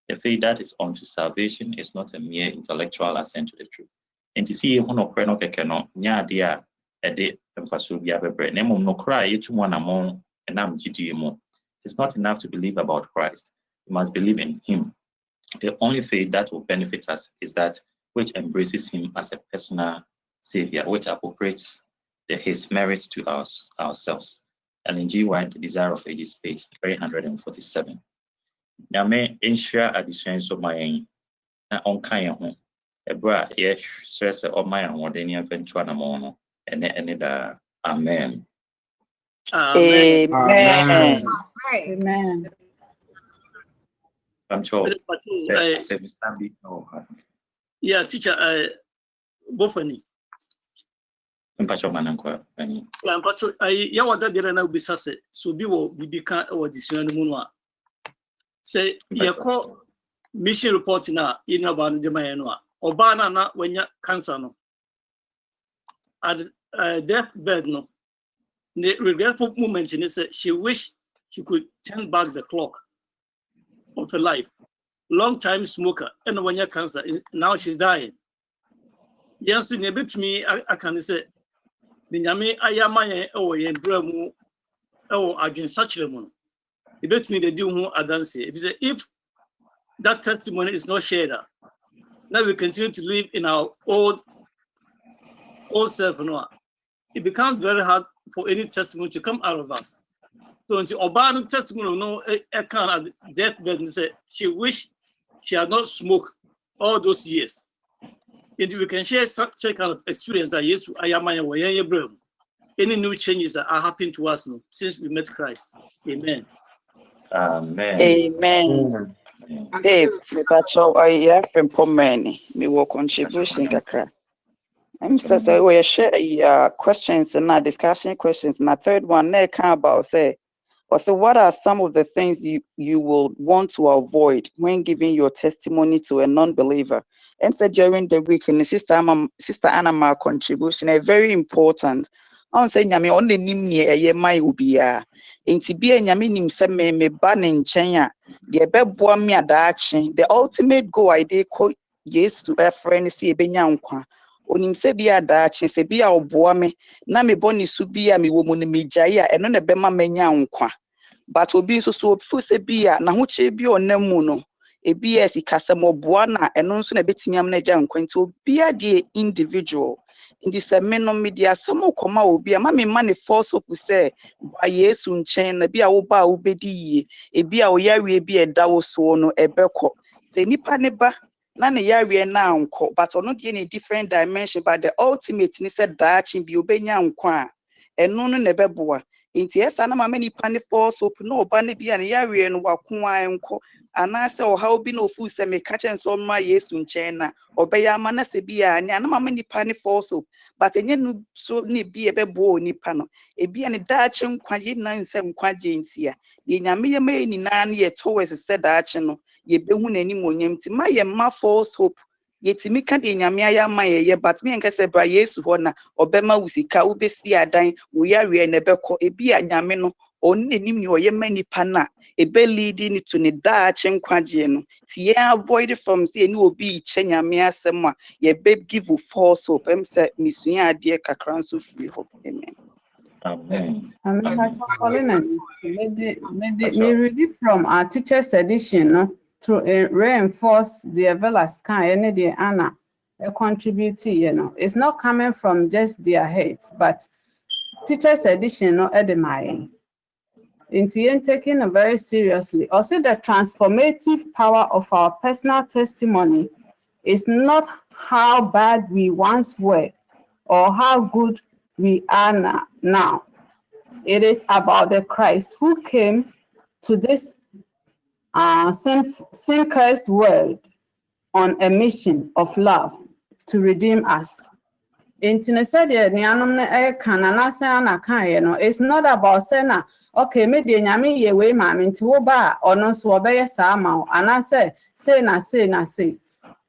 The faith that is unto salvation is not a mere intellectual assent to the truth. And to see one of no kekeno nya dia ede emfaso bia bebre na mum no kra yetu mo na mo enam gidi mo. It's not enough to believe about Christ. You must believe in him. The only faith that will benefit us is that which embraces him as a personal savior, which appropriates his merits to ourselves. And in GY, the Desire of Ages, page 347. Nyame ensure addition so my na onkan ho ebra ye stress o my won den eventual na mo no ene da amen. Amen. Amen. Amen. I'm sure. Yeah, teacher, Bofani. Mpacho manankwa ani. La mpacho ya wada dire na ubisase so bi wo bibika e wadisua no mu no a. Say ye call mission report na ina ba no de man no a. Oba na wanya cancer no. At deathbed no. The regretful moment she said she wished she could turn back the clock of her life. Long time smoker and wanya cancer. Now she's dying. Yes, to ne betumi aka say the nyame ayama yen ewo yen bramu ewo adwensachire mu no e betumi de di ho adanse e say if that testimony is not shared now we continue to live in our old self no it becomes very hard for any testimony to come out of us. So until Obama testimony no can at deathbed and say she wished she had not smoked all those years. Until we can share such a kind of experience that yes, any new changes that are happening to us now since we met Christ. Amen. Amen. Amen. Dave, that's all I have been for many. Me will contribution kakra. I'm saying we share questions and not discussion questions. And a third one, they come about say, so what are some of the things you will want to avoid when giving your testimony to a non-believer? And so during the week, and Sister Anna contribution is very important. I'm saying, I mean, only nimni a my ubia. In Tibia, Yaminim se me ban in Chenya, the abebwa me action. The ultimate goal I did Yesu friend si ebenya nkwa onim se bia daache se bia oboa me na me boni su bia me wo mu ne megyae a eno ne bema menya nkwa but obi nso so fu se bia na ho che bi onamu no ebi esikasem oboa na eno nso na betimi am na gya nkwa nti obi de individual in the seminar media some koma obi ama me ma ne force up say ba Yesu nchen na bia wo ba wo bedi yie ebi a wo yawe bi eda wo so no ebekọ the nipa ne ba na ne yawe na anko but ono de in a different dimension but the ultimate ni said daachi bi obenya nkwa eno no ne beboa nti esa na ma nipa ne force up no oba ne bia ne yawe no wako anko anase o how bi no fu se me ka chen so ma Yesu nchen na obeya ama na se bia anya na ma nipa ne force up but enye no so ne bi ebebo nipa no ebia ne daachi nkwaje na nse nkwaje ntia ye nyame ye me ni na ne ye towards se daachi no ye behu na ni monyam ti ma ye ma force hope yetimi ka de nyame aya ma ye but me nka se bra Yesu ho na obema wusika ubesi adan wo yawe na beko ebia nyame no onni nim ni oye manipa na ebe leading to ne daachi nkwaje no ti ye avoid from say ni obi che nyame asem a ye be give false hope em say misua ade kakran so free hope amen. Amen. Me read it from our teacher's edition, no, to reinforce the Velas kind and the Anna contribute, you know. It's not coming from just their heads, but teacher's edition, no, edemying. Into taking it very seriously. Also, the transformative power of our personal testimony is not how bad we once were or how good we are now. It is about the Christ who came to this sin-cursed world on a mission of love to redeem us. It's not about saying, okay, me de nyame ye we ma me nti wo ba ono so obeye sa ma ana say say.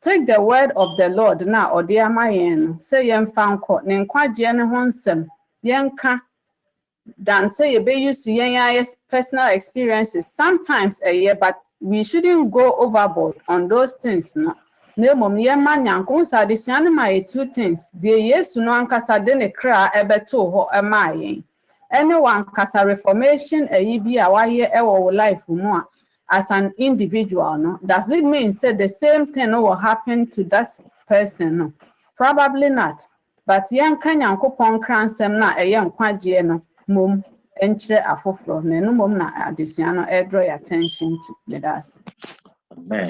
Take the word of the Lord na ode amayen say yen fanko ne nkwaje ne ho nsem yenka than say you be used to yen personal experiences sometimes a year, but we shouldn't go overboard on those things no. Ne mom yen ma nyankon sa de siane ma two things de Yesu no ankasa de ne kra ebeto ho emayen anyone kasa reformation bi a waye ewo life mu a as an individual no does it mean say the same thing will happen to that person no probably not but yen kan yankopon kransem na eye nkwaje no mom enchire afoforo na no mom na adesua no draw your attention to with us. Amen.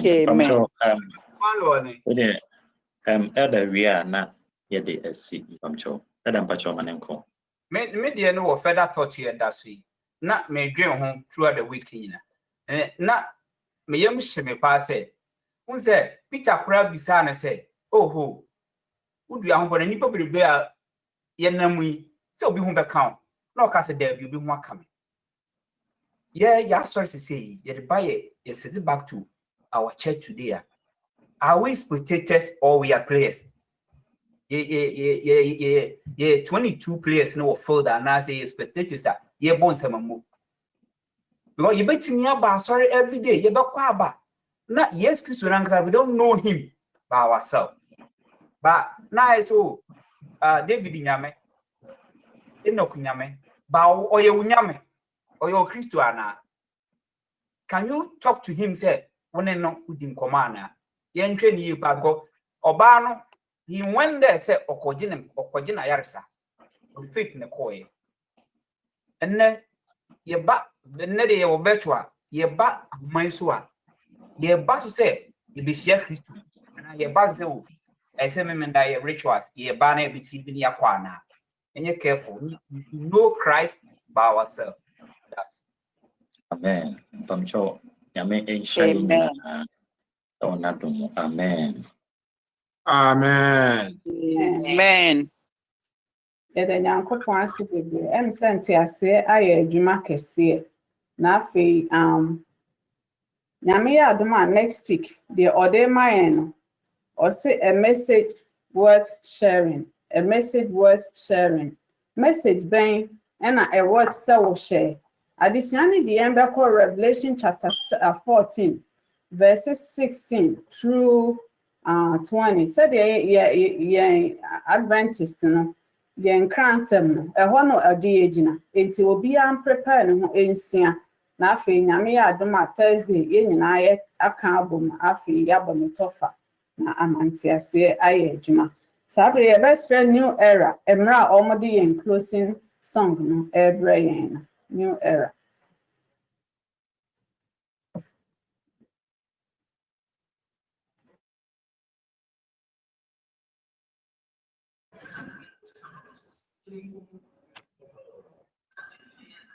Elder we are na ye de see pamcho Adam pacho manenko me de no further touch here that way na me dwen ho throughout the week na me yam hye pa say unse Peter kura bisa na say oho udu ahobɔ na nipa berebe a ye namui say obi hu be count na o ka say there be obi hu aka me ya sorry to say ye the buy ye sit back to our church today. Are we spectators or we are players? 22 players no field and I say spectators are ye born some more. Because you bet me about sorry every day, you bet kwaba. Not yes, Christian, we don't know him by ourselves. But now so David Nyame, Enoch Nyame, Bao or you Nyame or your Christiana. Can you talk to him? Say, when I know with him commander, yen train you because Obano. He went there, said, Okojina Yarsa, with faith in the coy. And then ye back the neddy or virtua, ye back my swa. Ye back to say, ye be share Christo, and ye back so, I say, men die rituals, ye banner between Yakwana. And you're careful, you know Christ by ourselves. That's Amen. Pamcho, Yame ain't shining. Amen. Amen. Amen. Ede nyankopon ase bebe em sente ase aye adwuma kese na afi nyame ya adoma next week the ode mayen no or say a message worth sharing message ben na a word say wo share additionally the end Revelation chapter 14 verses 16 through 20 said ye Adventist no ye cransem no ɛhɔ no adi agina enti obi am prepare no ho ensua na afi nyame ya adoma Thursday ye nyina ye aka abom afi ya bomitofa na amantiase aye adwuma sabre ye best new era emra omode ye closing song no every yen new era.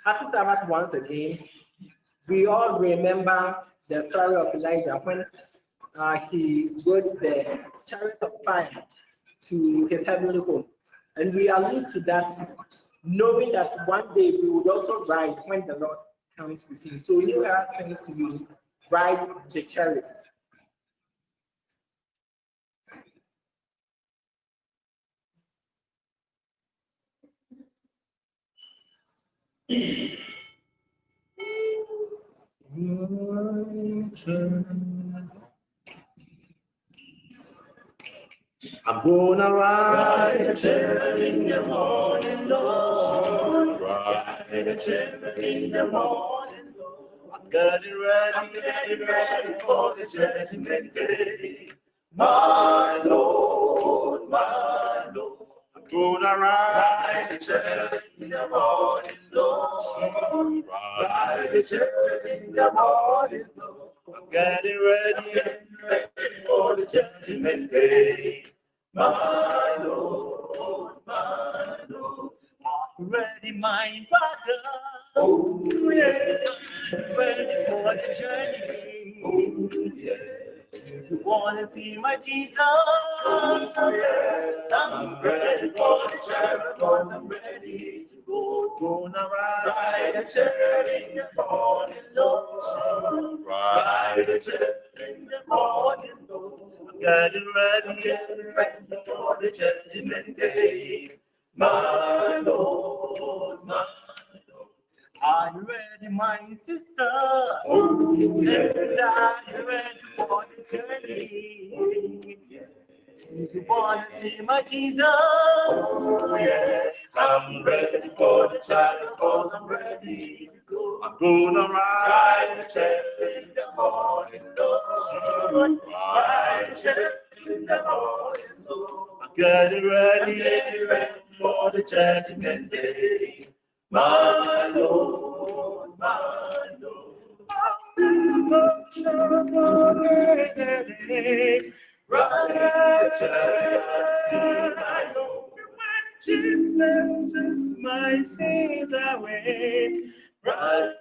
Happy Sabbath once again. We all remember the story of Elijah when he rode the chariot of fire to his heavenly home. And we allude to that, knowing that one day we would also ride when the Lord comes with him. So New Era sings to you, ride the chariot. I'm gonna ride a chariot in the morning, Lord. Ride a chariot in the morning, Lord. I'm getting ready for the judgment day. My Lord, my Lord. I'm gonna ride a chariot in the morning, Lord. Ride a chariot in the morning, Lord. I'm getting ready for the judgment day. My Lord, my Lord, I'm ready, my brother. Oh, yeah. I'm ready for the journey. Oh, yeah. You want to see my Jesus? Oh, yes. I'm ready for the chariot, cause I'm ready to go. Gonna ride a chariot in the morning, Lord. Ride a chariot in the morning, Lord. I'm getting ready for the judgment day. My Lord, my Lord. Are you ready, my sister? Oh, yeah. Are you ready for the journey? Yeah. You want to see my Jesus? Oh, yes. I'm ready for the chariot, cause I'm ready to go. I'm gonna ride a chariot in the morning, Lord. Ride a chariot in the morning, Lord. I'm getting ready for the judgment day. My Lord, my Lord. Ride a chariot, see my Lord. When Jesus took my sins away, ride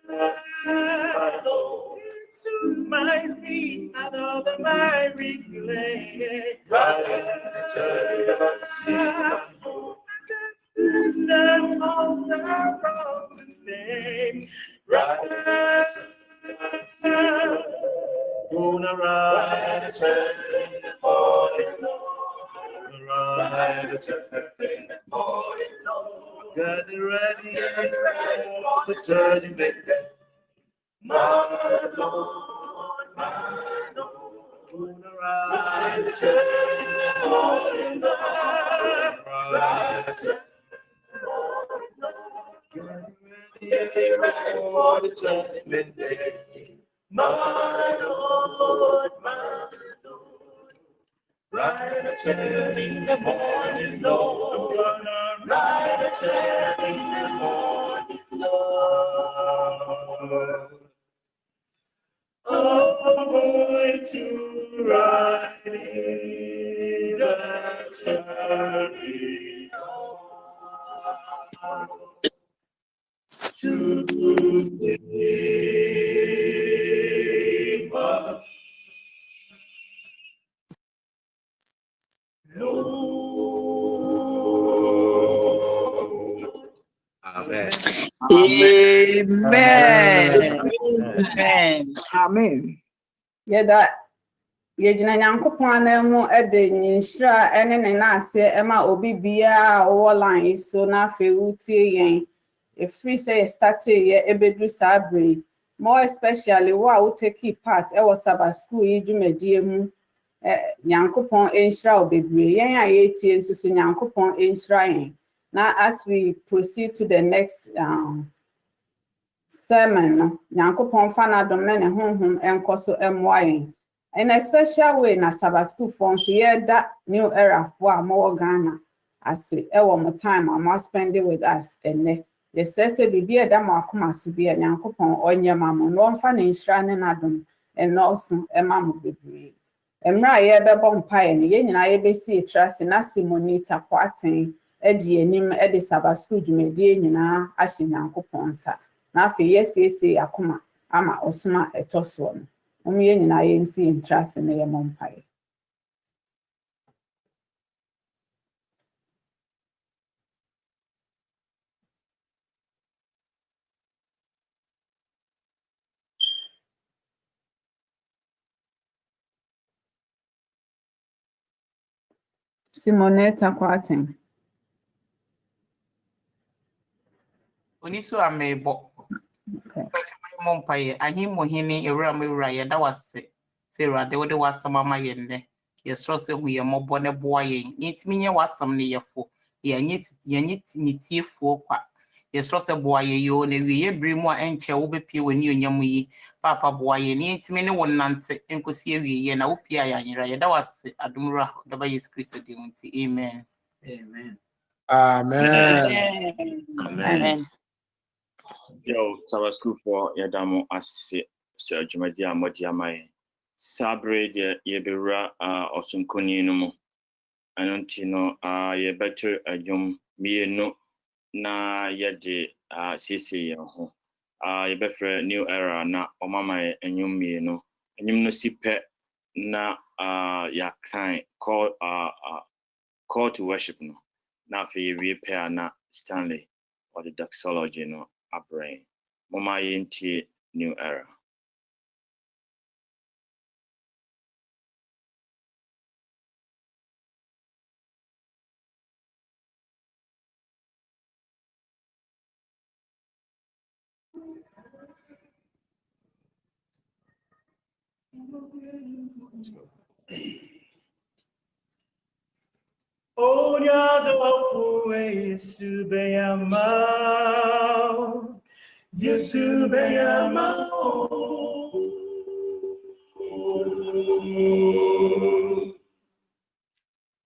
my Lord. To my feet, and all the miry clay. Ride a chariot, see my Lord. Stand on the road to stay. Ride a chariot, gonna ride a chariot in the morning, Lord. Ride a chariot in the morning, Lord. Getting ready for the judgment day. My Lord, my Lord. Gonna ride a chariot in the morning, Lord. Ride a chariot. Getting ready for the judgment day. My Lord, my Lord. Ride a chariot in the morning, Lord. Gonna ride a chariot in the morning, Lord. I'm going to ride in the chariot. To see my Lord. Amen. Amen. Amen. Amen. Yeda yegyina nyankopɔn anamu ede nyinhyira ene ne naase ema obi bia wo line so na afi utie yen free say start ye ebedru sabre more especially wo take part e was Sabbath school yi dwumadie mu Nyankopon enhyira wo bebree yen a yetie nsusu Nyankopon enhyira yen. Now as we proceed to the next sermon, Nyankopon fa na dom na ne honhom enko so emwa yen. In a special way na Sabbath school for so that new era for more Ghana as one more time I must spend it with us and the says be a dam akoma so be a Nyankopon onye mama no fa na nhyira ne nadom and also e mamu bebree. Emra ye bebo mpae ne ye nyina ye besi trust na simonita kwaten e di enim e de Sabbath school dwumedie nyina ahye Nyankopon sa na afi yesiesie akoma ama osoma etoso no ye nyina ye nsi trust ne ye mpae. Simonetta kwaten Onisu amebo. Okay. Mompaye ahimo hini ewura mewura ye da wase. Se rade wo de wasam ama ye nne. Ye sro se hu ye mobo ne boa ye. Yetimi nye wasam ne yefo. Ye nye nitiefuo kwa. Ye sro se boa ye yo ne wi ye biri mu a enche wo bepie wani onyam yi. Papa boa ye ne yetimi ne wonnante enkosi ewi ye na wo pia ya nyira ye da wase adumura da ba Yesu Kristo di munti. Amen. Amen. Amen. Amen. Yo, Sabbath school for Yadamo as Sir Jumadia Modiamai. Sabre de Yebira Osunkuni no mo. Anontino ye better a yum me no na yede CC ho. Ye better new era na omama enyum me no. Enyum no sipe na ya kind call to worship no. Na fe repair na Stanley or the doxology no. Brain. Mama yenti new era. Onyado Yesu beyama, Yesu beyama,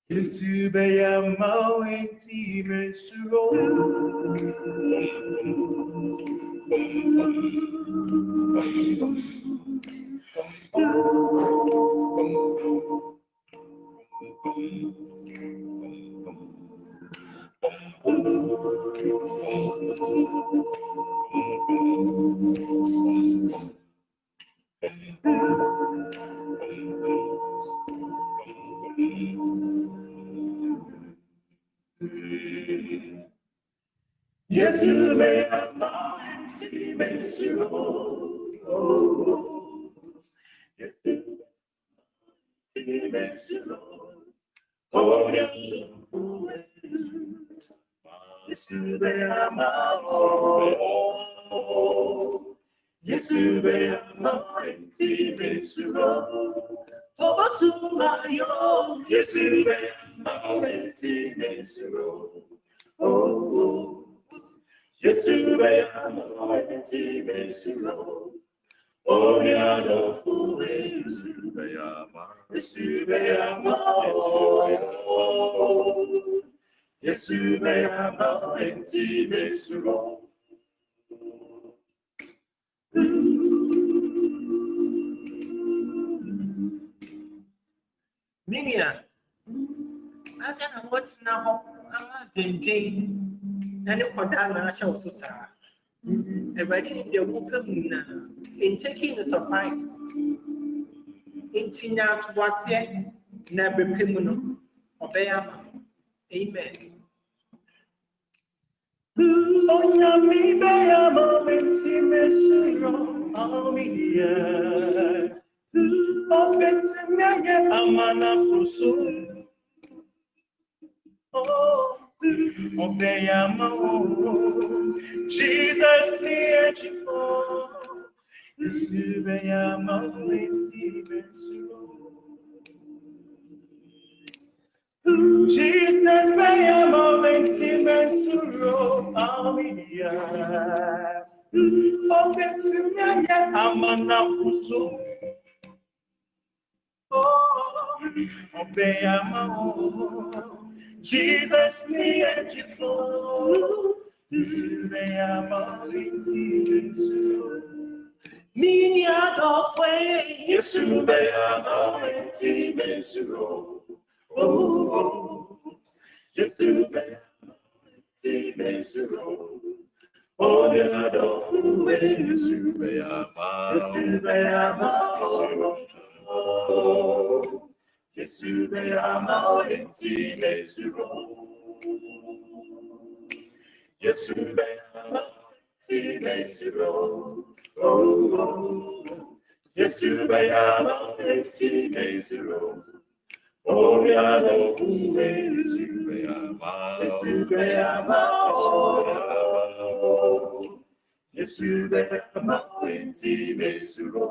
Yesu beyama enti mesuro. Yesu beyama enti mesuro. Yesu enti mesuro. Oh, Yesu beyama, Yesu beyama enti mesuro. Obatumbayo, Yesu beyama enti mesuro. Oh, Yesu beyama enti mesuro. Oh, Yadofu, Yesu beyama, Yesu beyama, Yesu beyama enti mesuro. Minia, aka na what's now? I'm thinking, and if for that, I shall so sad. Everybody in the movement in taking the surprise. In Tina to was yet, never pimuno, obeyama. Amen. Onyami beyama enti mesuro, Aminia. Obetanya amana puso. Oh, obeyama, Jesus beautiful. Yesu beyama enti mesuro. Jesus, may I moment dimensuro Amelia. Obetsunya amana puso. Oh, obeyama. Jesus, me and you flow. Obeyama dimensuro. Minya dofwe. Obeyama dimensuro. Oh, obeyama dimensuro. Oh, yeah, don't wait, Yesubeyama. Yesubeyama, Yesubeyama, Yesubeyama, Yesubeyama, oh, yeah, don't wait, Yesubeyama. Yesubeyama,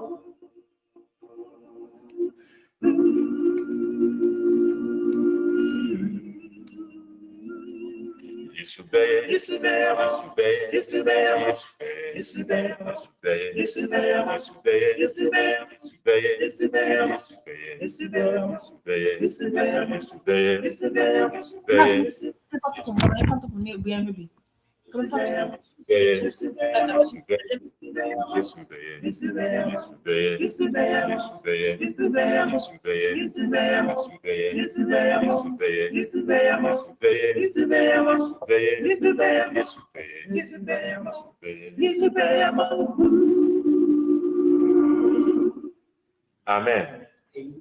Amen.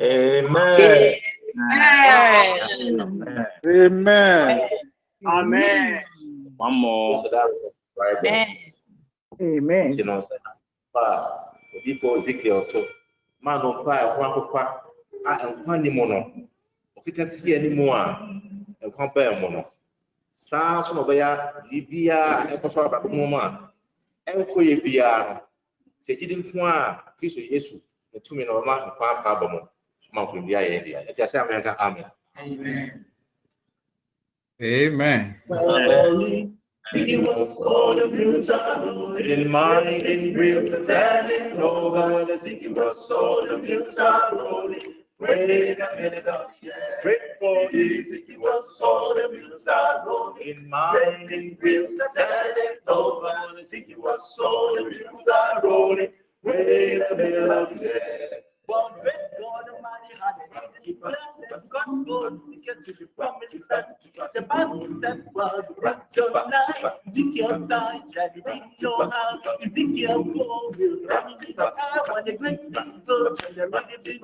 Amen. Amen. Amen. One more. Amen. You know, before Ezekiel, so man on fire, and one mono. If you can see any more, and compare mono. Sounds of Libya, and Kosovo, but Moma, and Koyabia. Say, didn't want Kisu Yesu, the 2 minute man, and Pam Pabamo, Mount India, India. It's a American army. Amen. Amen. In mind, in wheels, and standing over the city was so the wheels are rolling. Wait a minute, wait for the city was so the wheels are rolling. In mind, in wheels, and standing over the city was so the wheels are rolling. Wait a minute, but when God Almighty had it, He blessed them. God goes to get to the promised land. The Bible said, well, the rapture night, Ezekiel died, that he didn't know how. Ezekiel will stand in the air when the great big birds and the mighty big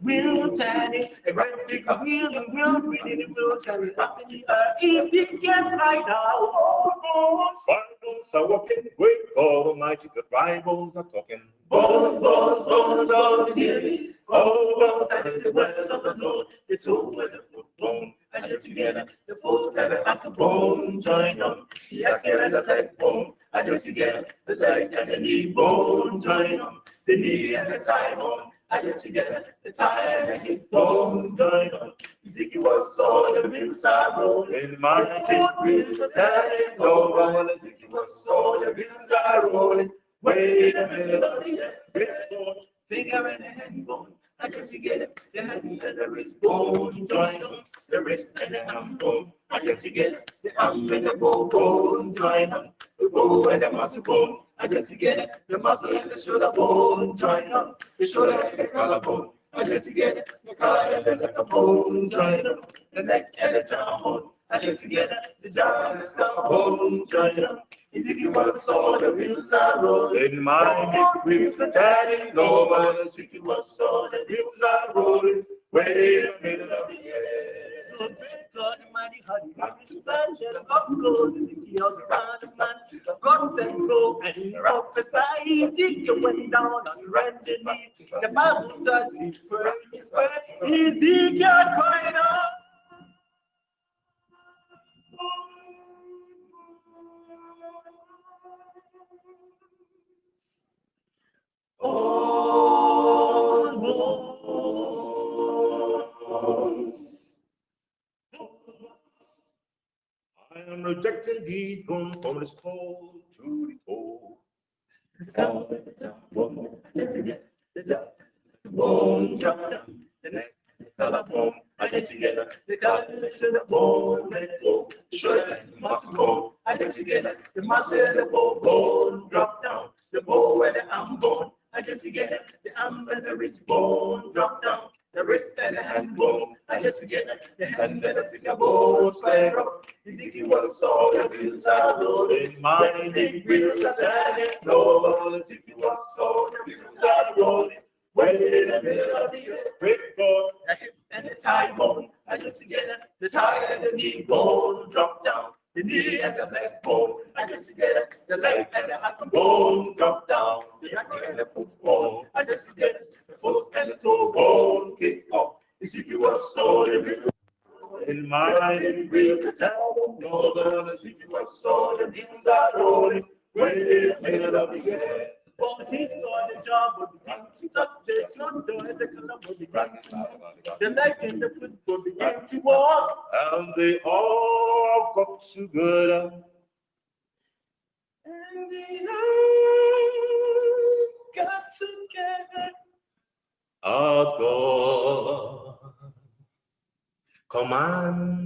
wheel turn it, a great big wheel and wheel breathing and wheel turn it up in the air. Ezekiel cried out, oh, Bibles are walking, great God Almighty, the Bibles are talking. Bones, bones, bones, bones, hear me. Oh, bones, and in the words of the Lord, it's all with the foot bone. And it's together, the foot and the back bone join on. The ankle and the leg bone. And it's together, the leg and the knee bone join on. The knee and the thigh bone. And it's together, the thigh and the hip bone join on. Ezekiel was so the wheels are rolling. My wheels are turning over. Ezekiel was so the wheels are rolling. Wait a minute, finger and a hand bone. I can see get it. The hand and the wrist bone join on. The wrist and the arm bone. I can see get it. The arm and the bone join on. The bone and the muscle bone. I can see get it. The muscle and the shoulder bone join on. The shoulder and the collarbone. I can see get it. The collar and the neck bone join on. The neck and the jawbone. I can see get it. The jaw and the skull bone join on. Ezekiel was so the wheels are rolling. My wheels are turning over. Ezekiel was so the wheels are rolling. Wait a minute of the air. So great God Almighty, how do you manage to God goes Ezekiel the son of man. God said go and prophesy. Ezekiel went down on bended knees. The Bible said he prayed his prayer. Ezekiel cried out. All bones strengthen these bones from the skull to the toe. Bone, drop down, the neck, the collarbone, I get together, the coordination, the bone, let go, shoulder, muscle bone, I get together, the muscle and the bone, drop down, the bone and the arm bone, I get together, the arm and the wrist bone, drop down, the wrist and the hand bone, I get together, the hand and the finger bone, square off, Ezekiel works all the wheels are rolling, my big wheels are turning, no, Ezekiel works all the wheels are rolling. Way in the middle of the earth, break bone, the hip and the thigh bone, I get together, the thigh and the knee bone, drop down, the knee and the leg bone, I get together, the leg and the ankle bone, drop down, the ankle and the foot bone, I get together, the foot and the toe bone, kick off, if you were sorry, in my wheels are down, no, if you were sorry, the wheels are rolling, way in the middle of the earth. Well, he saw the job would begin to touch it, London, the color would begin to move, the leg and the foot would begin to walk, and they all got together. And they all got together. As God command.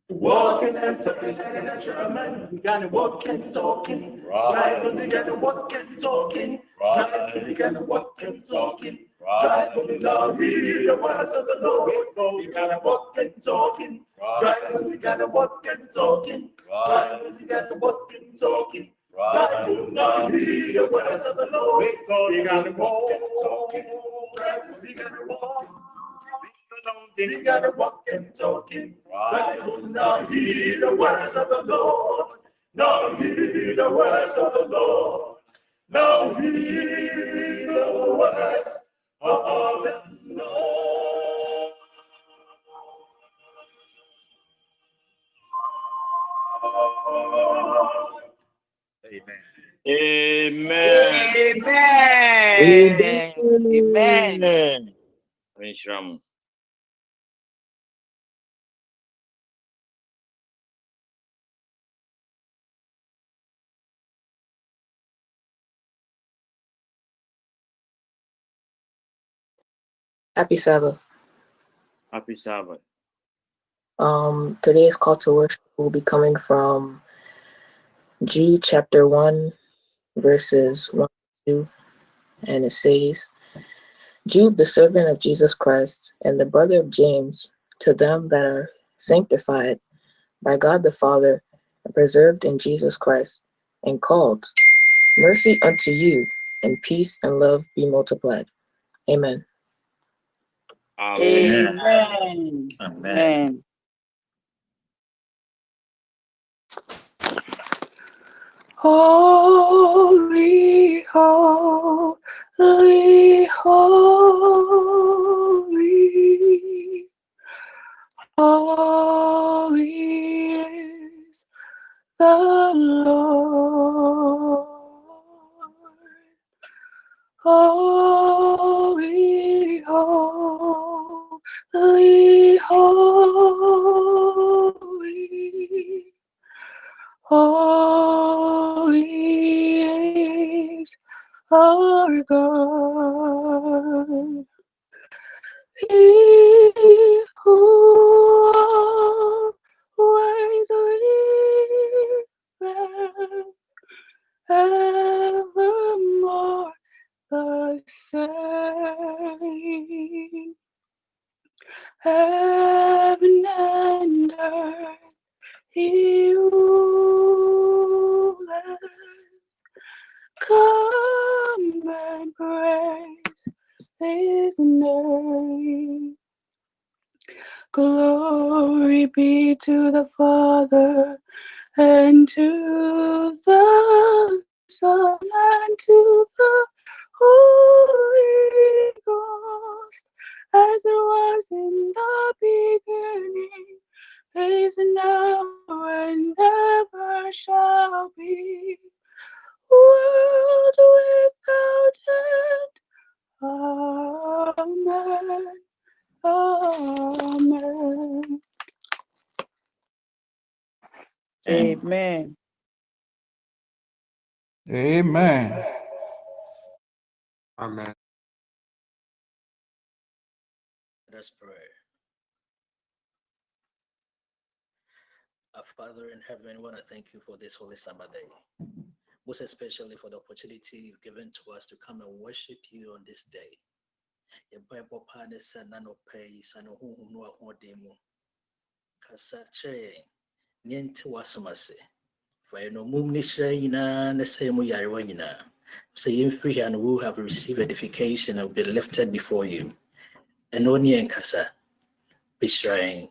Walking and talking like a natural man. We gotta walk and talking. Right, we gotta walk and talking. Right, we gotta walk and talking. Right, we gotta hear the words of the Lord. We gotta walk and talking. Right, we gotta walk and talking. Right, we gotta walk and talking. Right, we gotta hear the words of the Lord. We gotta walk and talking. Right, we gotta walk. We gotta walk and talking. Right, now hear the words of the Lord. Now hear the words of the Lord. Now hear the words of the Lord. Amen. Amen. Amen. Amen. Happy Sabbath. Happy Sabbath. Today's call to worship will be coming from Jude chapter 1, verses 1 to 2, and it says, Jude, the servant of Jesus Christ, and the brother of James, to them that are sanctified by God the Father, and preserved in Jesus Christ, and called, mercy unto you, and peace and love be multiplied. Amen. Amen. Amen. Amen. Holy, holy, holy, holy is the Lord. Holy, holy, holy, holy is our God. He who always liveth evermore the same. Heaven and earth he ruleth. Come and praise his name. Glory be to the Father, and to the Son, and to the Holy Ghost, as it was in the beginning, is now, and ever shall be, world without end. Amen. Amen. Amen. Amen. Amen. Let us pray. Our Father in heaven, we want to thank you for this holy Sabbath day, most especially for the opportunity you've given to us to come and worship you on this day. Your Bible partner said, "Nano pay, son of whom no one demo." Casache, Niente wasmase. For no mumnisha, the same way I run. So you free and who have received edification and be lifted before you. And only in Casa, be shrine.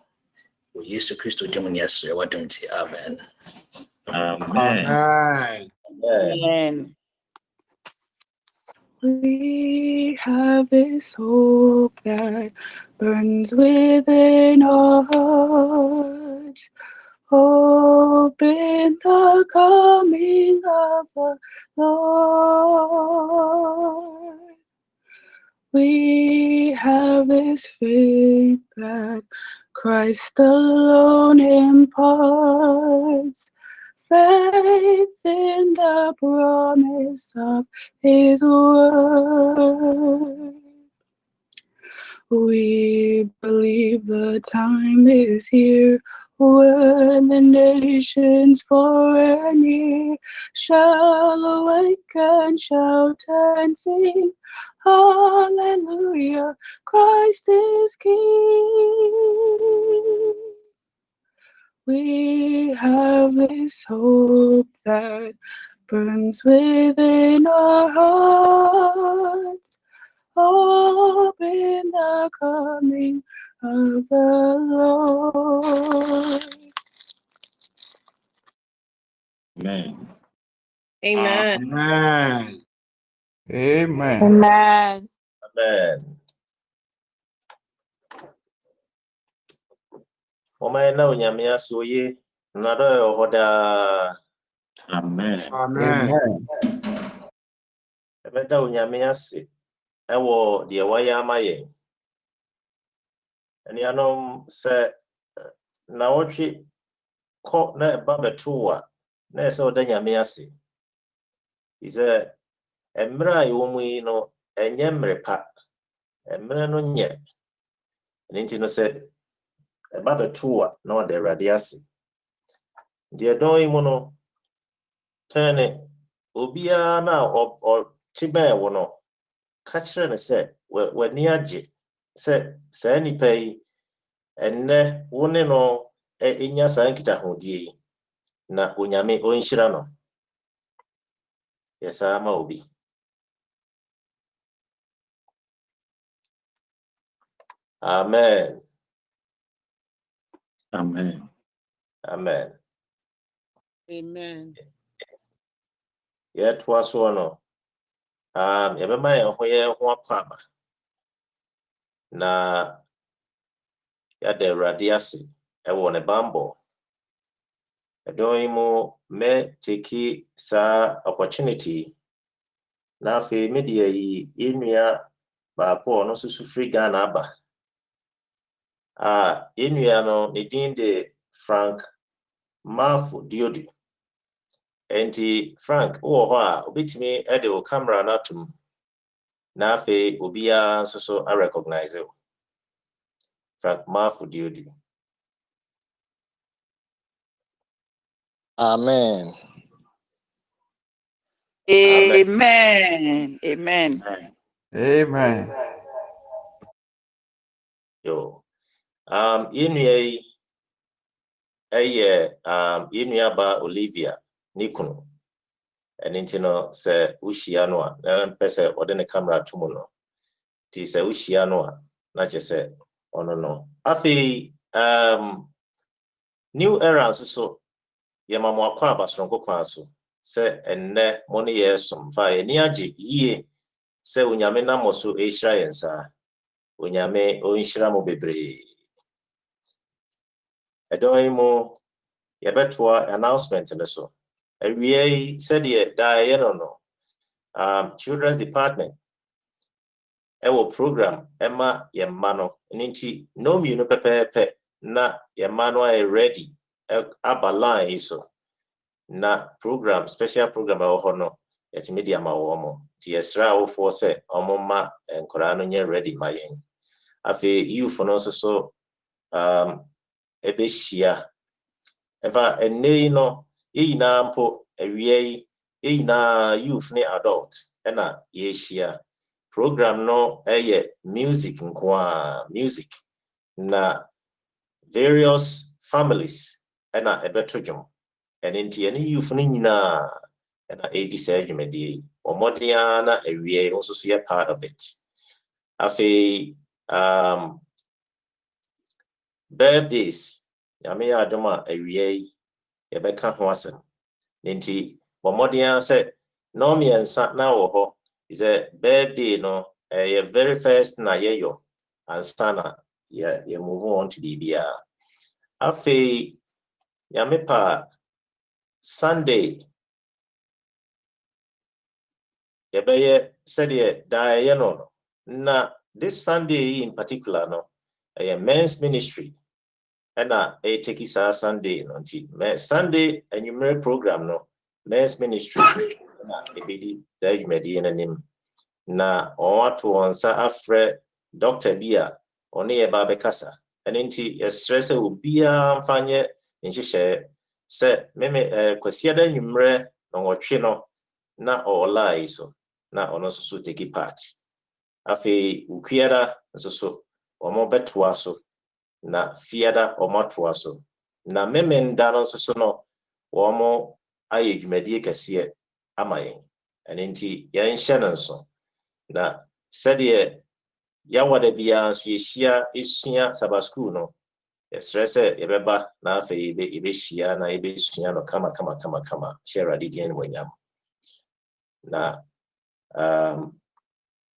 We used to Christo Demon yesterday. What don't you? Amen. Amen. Amen. We have this hope that burns within our hearts, hope in the coming of the Lord. We have this faith that Christ alone imparts, faith in the promise of His word. We believe the time is here when the nations far and near shall awake and shout and sing, Hallelujah, Christ is King. We have this hope that burns within our hearts, hope in the coming of the Lord. Amen. Amen. Amen. Amen. Amen. Amen. Mama na unyame asoye na do hoda. Amen. Amen. Ebeda unyame ase ewo de waya amaye. Ani anom se na wotwe ko na eba beto a na ese oda nyame ase. Ise emra yomu yi no enye mrepa. Emra no nye. Nti no se eba beto a na oda Awurade ase. De don yi mu no tene obia na o tibe wo no ka kire ne se wani age se sa nipa yi enne wo ne no enya sa nkita hodie na onyame onhyira no yesa ma obi. Amen. Amen. Amen. Amen. Yet was one everybody who akwa na ya de radiasi e won bambo edoy mo me take sa opportunity na fe media yi enua ba ko no susu free Ghana aba enua no ne din de Frank Mafu Diodu. Enti Frank wo ho a obetimi e de o camera na tum na fe obia so a recognize you. Frank Mafu Diodu. Amen. Amen. Amen. Amen. Yo. Inye inye ba Olivia Nikunu. Enti no se ushia no a na pese ode ne camera tumu no. Ti se ushia no a na che se ono no. Afi new era so yemamo akwa abasronko kwa so se enne moni yesom fa eni age yie se onyame na moso ehira yensa onyame onhira mo bebre edoy mo yebetwa announcement ne so ewie said ye die no children's department ewo program ema yemma no nti no mi no pepepe na yemma no are ready aba line so na program special program no yet media ma wo mo ti esra wo for say omoma enkora no nye ready ma yen afi youth no so ebe hia eva enei no yina mpo awie yina youth ne adult na ye hia program no music music na various families na ebetojum and inti any youth ni nyina na edi sajumedi omodia na awie also so ye part of it afi birthdays yame adoma awie ye beka ho asem inti omodia say no me ensa na wo ho is a birthday no a very first na yeyo and sana you move on to bibia afi yame pa Sunday yebeye said ye die no na this Sunday in particular no a men's ministry and a take is Sunday no Sunday and you program no men's ministry na ebedi da jumedi na nim na onwato onsa afre Dr. Bia oni e ba bekasa enti stress obia mfanye nhihye se meme kwasiada nwumre na wotwe no na online so na ono so take part afi ukwiara so omo betoa so na fiada omo toa so na meme nda no so no omo aye dwumadi kese amayen enti yen hye no so na sede ya wada bia so yehia esua Sabbath school no stress yebeba na afi ibe hia na ibe sua no kama share didien wanyam na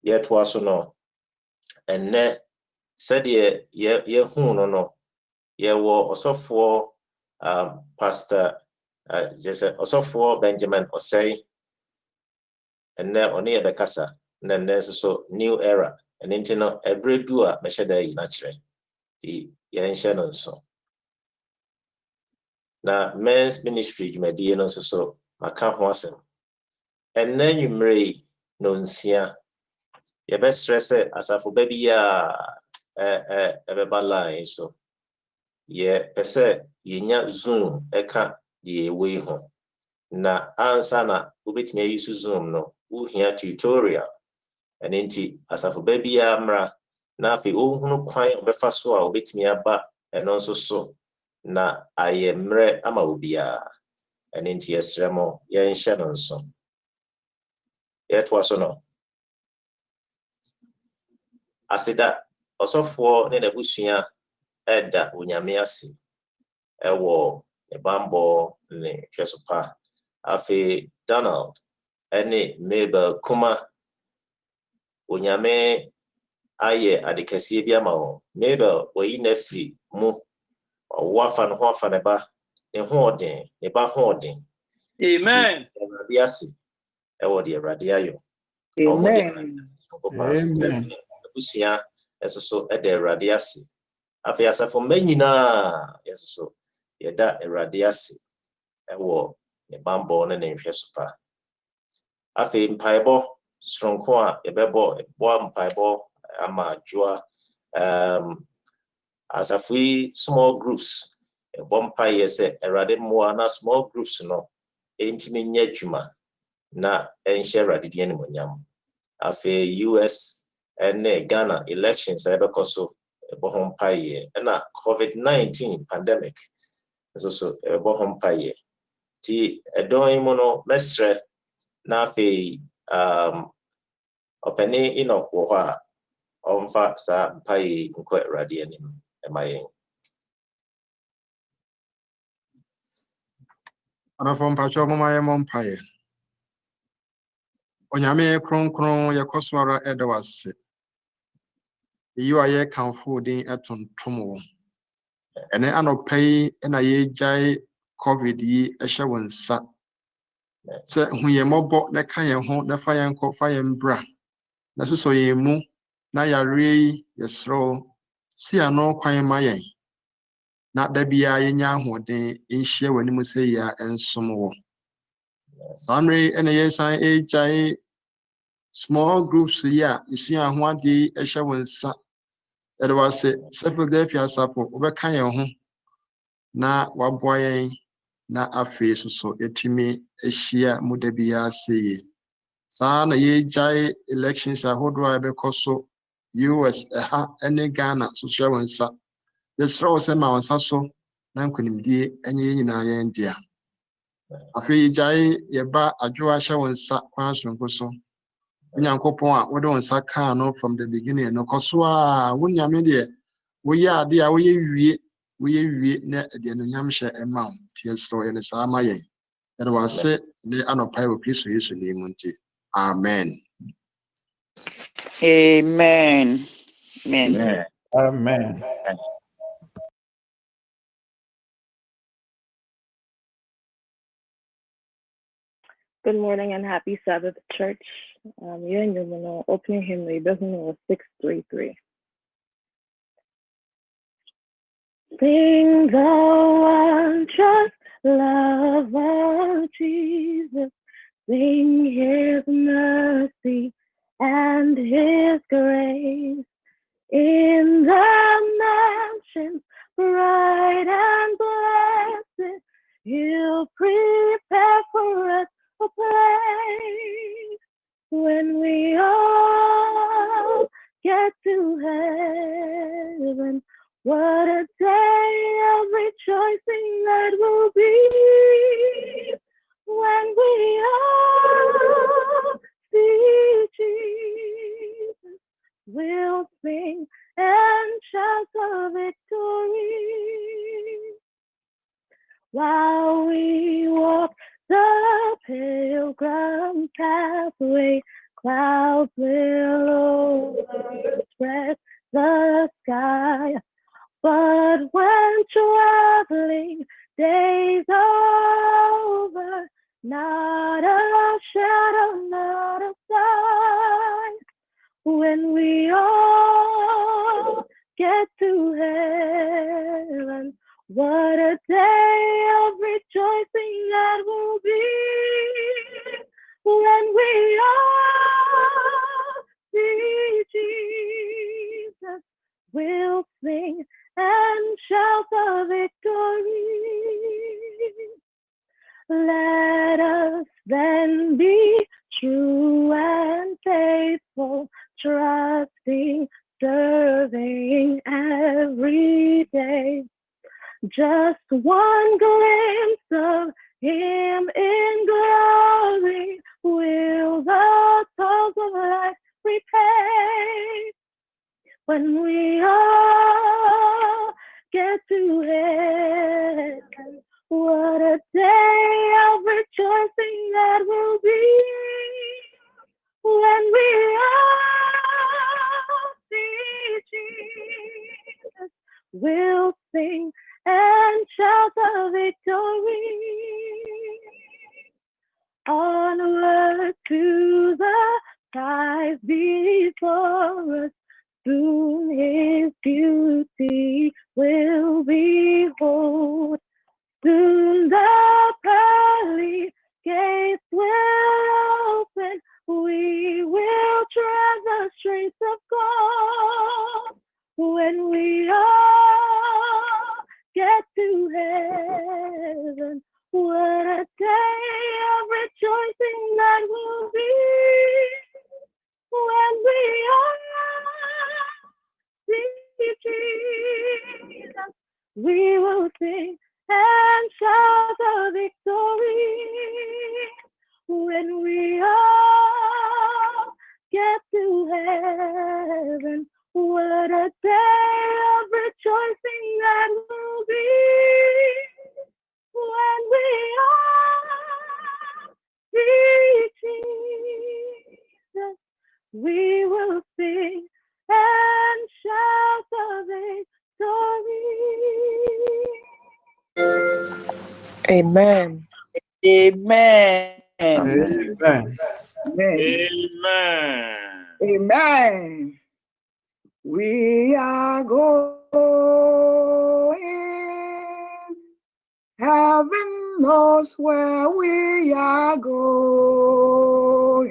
yet was no enne said ye hu no ye wo osofo pastor just osofo Benjamin Osei enne oni e bekasa enne so new era and intino every dua me sheda yi na kire di ye nhye no so na men's ministry jumadi no so maka ho asem enne nwumre no nsia ye be stress asafo baby ya ebeba line so ye pese yenya zoom eka die we ho na answer na obetime use zoom no uhia tutorial and enti asafo baby ya mra na afi ohunu kwan obefa so a obetime aba eno so na ayemre ama obia and enti esremo ye nhye no so yet was no asida osofo ne nebusua eda onyame ase ewo ebambo ne hwesopa afi Donald ene Mabel kuma onyame aye adekase bia ma wo Mabel oyi na free mu wafa no hofa ne ba ne hoden ne ba hoden amen erade ase ewo de erade ayo Amen. Amen. Busua eso ede erade ase afi asafo manyina yeso yeda erade ase ewo ne bambo ne nhwesopa afi mpaebo stronko a ebebo mpaebo ama joa asafo small groups bompa yese erade moa na small groups no entimi nya dwuma na enhye erade die ne monyam afi US and Ghana elections ebekoso ebohompa ye na COVID-19 pandemic so ebohompa ye ti edon mu no mesre na afi openi inokwo ho a omfa sa mpaye nko erade anim emayen Anafo mpacho mamaye mompaye onyame kronkron yakoswara edawase yiwa ye kanfo din etontom wo ene anopai na ye jai covid yi ehye wonsa se huye mobo ne kan ye ho ne fa ye nko fa ye mbra na soso ye mu na yare yesro si ano kwan ma yen na da biara yɛnya ahoɔden nhyia wɔ anim sɛ yɛ a nsom wɔ. Saa mmere ɛna yɛsan agyae small groups yi a esua ho ade ɛhyɛ wɔn nsa. Yɛde wase sɛ Philadelphia Asafo wobɛka yɛn ho na waboa yɛn na afei soso yɛtumi ahyia mu da biara sɛ yie. Saa na yɛgyae elections ahodoɔ a ɛbɛkɔ so US ɛha ne Ghana soso yɛ wɔn nsa. Yɛsrɛ wo sɛ ma wɔn nsa so na nkonimdie ɛnyɛ yɛn nyinaa yɛn dea. Afei yɛgyae yɛba adwoa hyɛ wɔn nsa kwan sononko so. Onyankopɔn a wode wɔn nsa kaa no from the beginning no kɔ so a wonyame deɛ woyɛ ade a woyɛ wie na ɛde anuonyam hyɛ ɛma wo. Nti yɛsrɛ wo yɛne saa ma yɛn. Yɛde wase ne anɔpa wɔ Kristo Yesu ne mu nti. Amen. Amen. Amen. Amen. Good morning and happy Sabbath, church. You're in your opening hymn, was 633. Sing the wondrous love of Jesus. Sing his mercy and his grace. In the mansions bright and blessed, he'll prepare for us a place. When we all get to heaven, what a day of rejoicing that will be. When we all see Jesus, we'll sing and shout of victory. While we walk the pilgrim pathway, clouds will overspread the sky. But when traveling days are over, not a shadow, not a sign. When we all get to heaven, what a day of rejoicing that will be. When we all see Jesus, we'll sing and shout the victory. Let us then be true and faithful, trusting, serving every day. Just one glimpse of him in glory will the toils of life repay. When we all get to heaven, what a day of rejoicing that will be. When we all see Jesus, we'll sing and shout the victory. Onward to the skies before us, soon his beauty will behold. Soon the pearly gates will open, we will tread the streets of gold. When we all get to heaven, what a day of rejoicing that will be. When we all see Jesus, we will sing and shout the victory. When we all get to heaven, what a day of rejoicing that will be. When we all see Jesus, we will sing and shout the victory. Amen. Amen. Amen. Amen. Amen. We are going Heaven knows where we are going.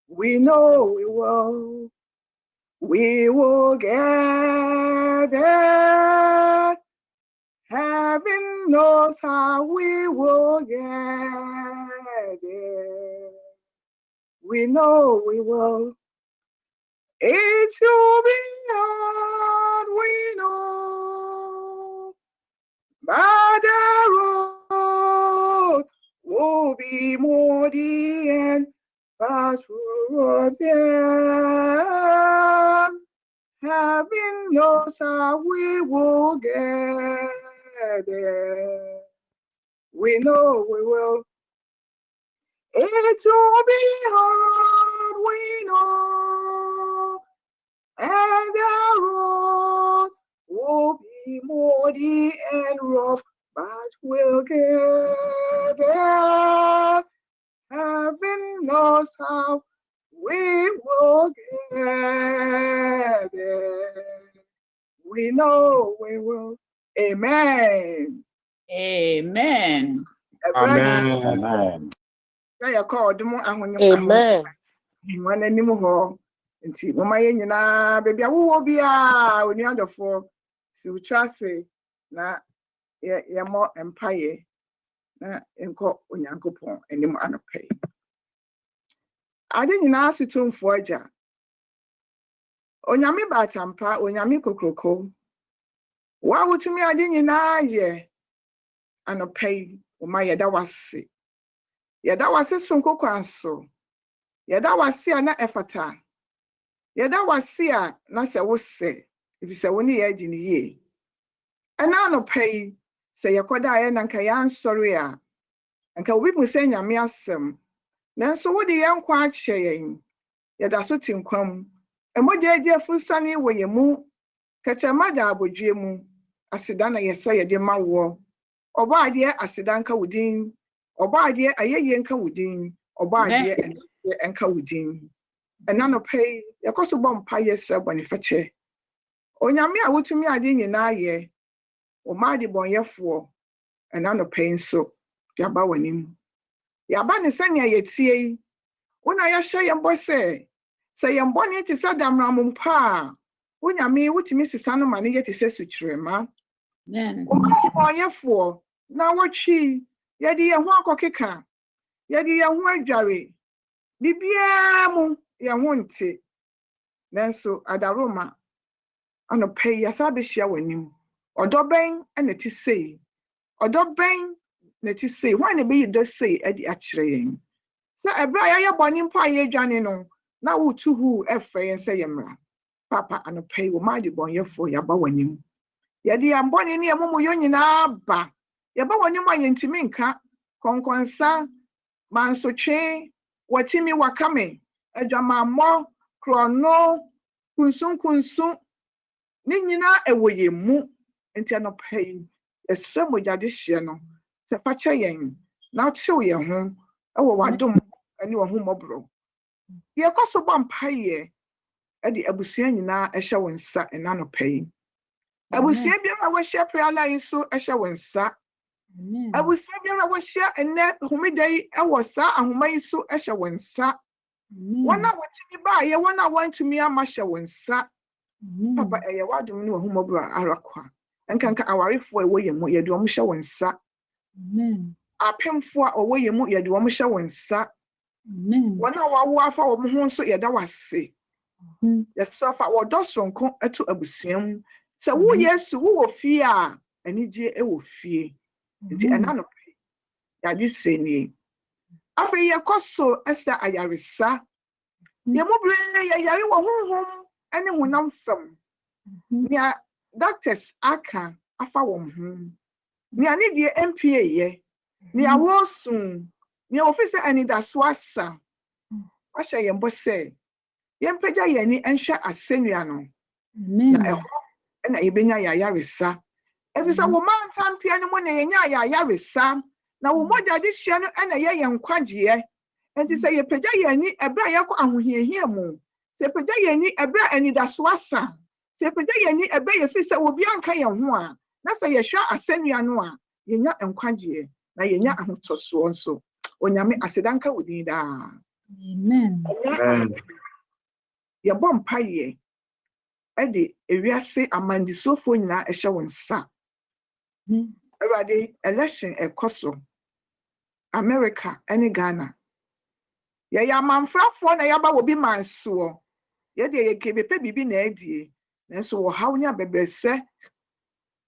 We know we will get there. Heaven knows how we will get there. We know we will. It will be hard, we know. But the road will be muddy and patchwork there. Heaven knows how we will get there. We know we will. It will be hard, we know. And the road will be muddy and rough, but we'll get there. Heaven knows how we will get there. We know we will. Amen. Amen. Amen. Amen. One anymore. Nti mama ye nyina baby awo bia oni adofo si utrase na ye mo empire na enko onyankopon enim anopai ade nyina asitumfo aja onyame batampa onyame kokroko wa wutumi ade nyina ye anopai o ma ye da wase sonkoko aso ye da wase na efata yeda wase a na se wo se if se woni ye di ni ye ana no pay se yekoda ye na nka ya nsori a nka obi mu se nyame asem nanso wo de ye nkwa ache yen yeda so tinkwam emoje eje fusani wo ye mu kacha mada abodwe mu asida na ye se ye de mawo obo ade asida nka wudin obo ade ayeye nka wudin obo ade ense nka wudin enano pay yakoso bompa yesra bonifeche onyame a wotumi ade nyina ye o maade bonyefo enano pay nso yaba wanim yaba ne sanya yetie wona yahye yembo se yembo ne ti sadamramumpa onyame wotumi sisano ma ne yeti se sutrema o maade bonyefo na wotwi yedi ye ho akokeka yedi ye ho adware bibia mu ye ho nte nanso adaroma anopai asabehia wanim odoben na ti sei odoben na ti sei wan na be yido sei adi akire yen sa ebra ya boni mpa ye dwane no na wotu hu efre yen se yemra papa anopai wo ma de bonyefo yaba wanim yedi amboni ne yemumu yo nyina ba yaba wanim ayentimi nka konkonsa mansotwe watimi wakame adwamammo krono kunsun ni nyina ewoye mu enti anopai esemo jade hye no se fache yen na chew ye ho ewo wadom ani wo humobro ye koso bompaye edi abusua nyina ehye wonsa enanopai abusua biara wo hye prala inso ehye wonsa abusua biara wo hye enne humidai ewo sa ahoma inso ehye wonsa wana watimi ba ye wana wantumi amahye wonsa papa eye wadom ni wo humobro arakwa enkanka awarefo ewoye mu ye de omhye wonsa apemfo a owoye mu ye de omhye wonsa wana wawo afa wo ho nso ye da wase yesofa wodosonko etu abusuam se wo yesu wo fie a anije e wo fie nti enano ya diseni afa ye koso esa ayaresa ye mobre ye yare wo honhom ene honam fam nia doctors aka afa wo ho nia ne die MPA ye nia wo sun nia office anidaso asa ahye ye mbose ye mpagya ye ni enhwe asennua no na eho na yebenya ya yaresa efisa wo man tampia no mo na yenya ya yaresa na wo modya de hye no na ye nkwagye enti se ye pagya ye ni ebra ye ko ahohiehia mu se pagya ye ni ebra anidaso asa se pagya ye ni ebra ye fisa obi anka ye ho a na sɛ yɛhwɛ asɛnnua no a yɛnya nkwagyeɛ na yɛnya ahotɔsoɔ nso onyame asedanka wo din daa. Amen. Yɛbɔ mpaeɛ ɛde ewiase amandisuofoɔ nyinaa ɛhyɛ wo nsa. Awurade, election ɛkɔ so America ɛne Ghana. Yɛyɛ amanfrafoɔ na yɛaba wɔ bi mansoɔ. Yɛde yɛkebepɛ bibi na adie. Nanso wɔhaw ne abɛbrɛsɛ.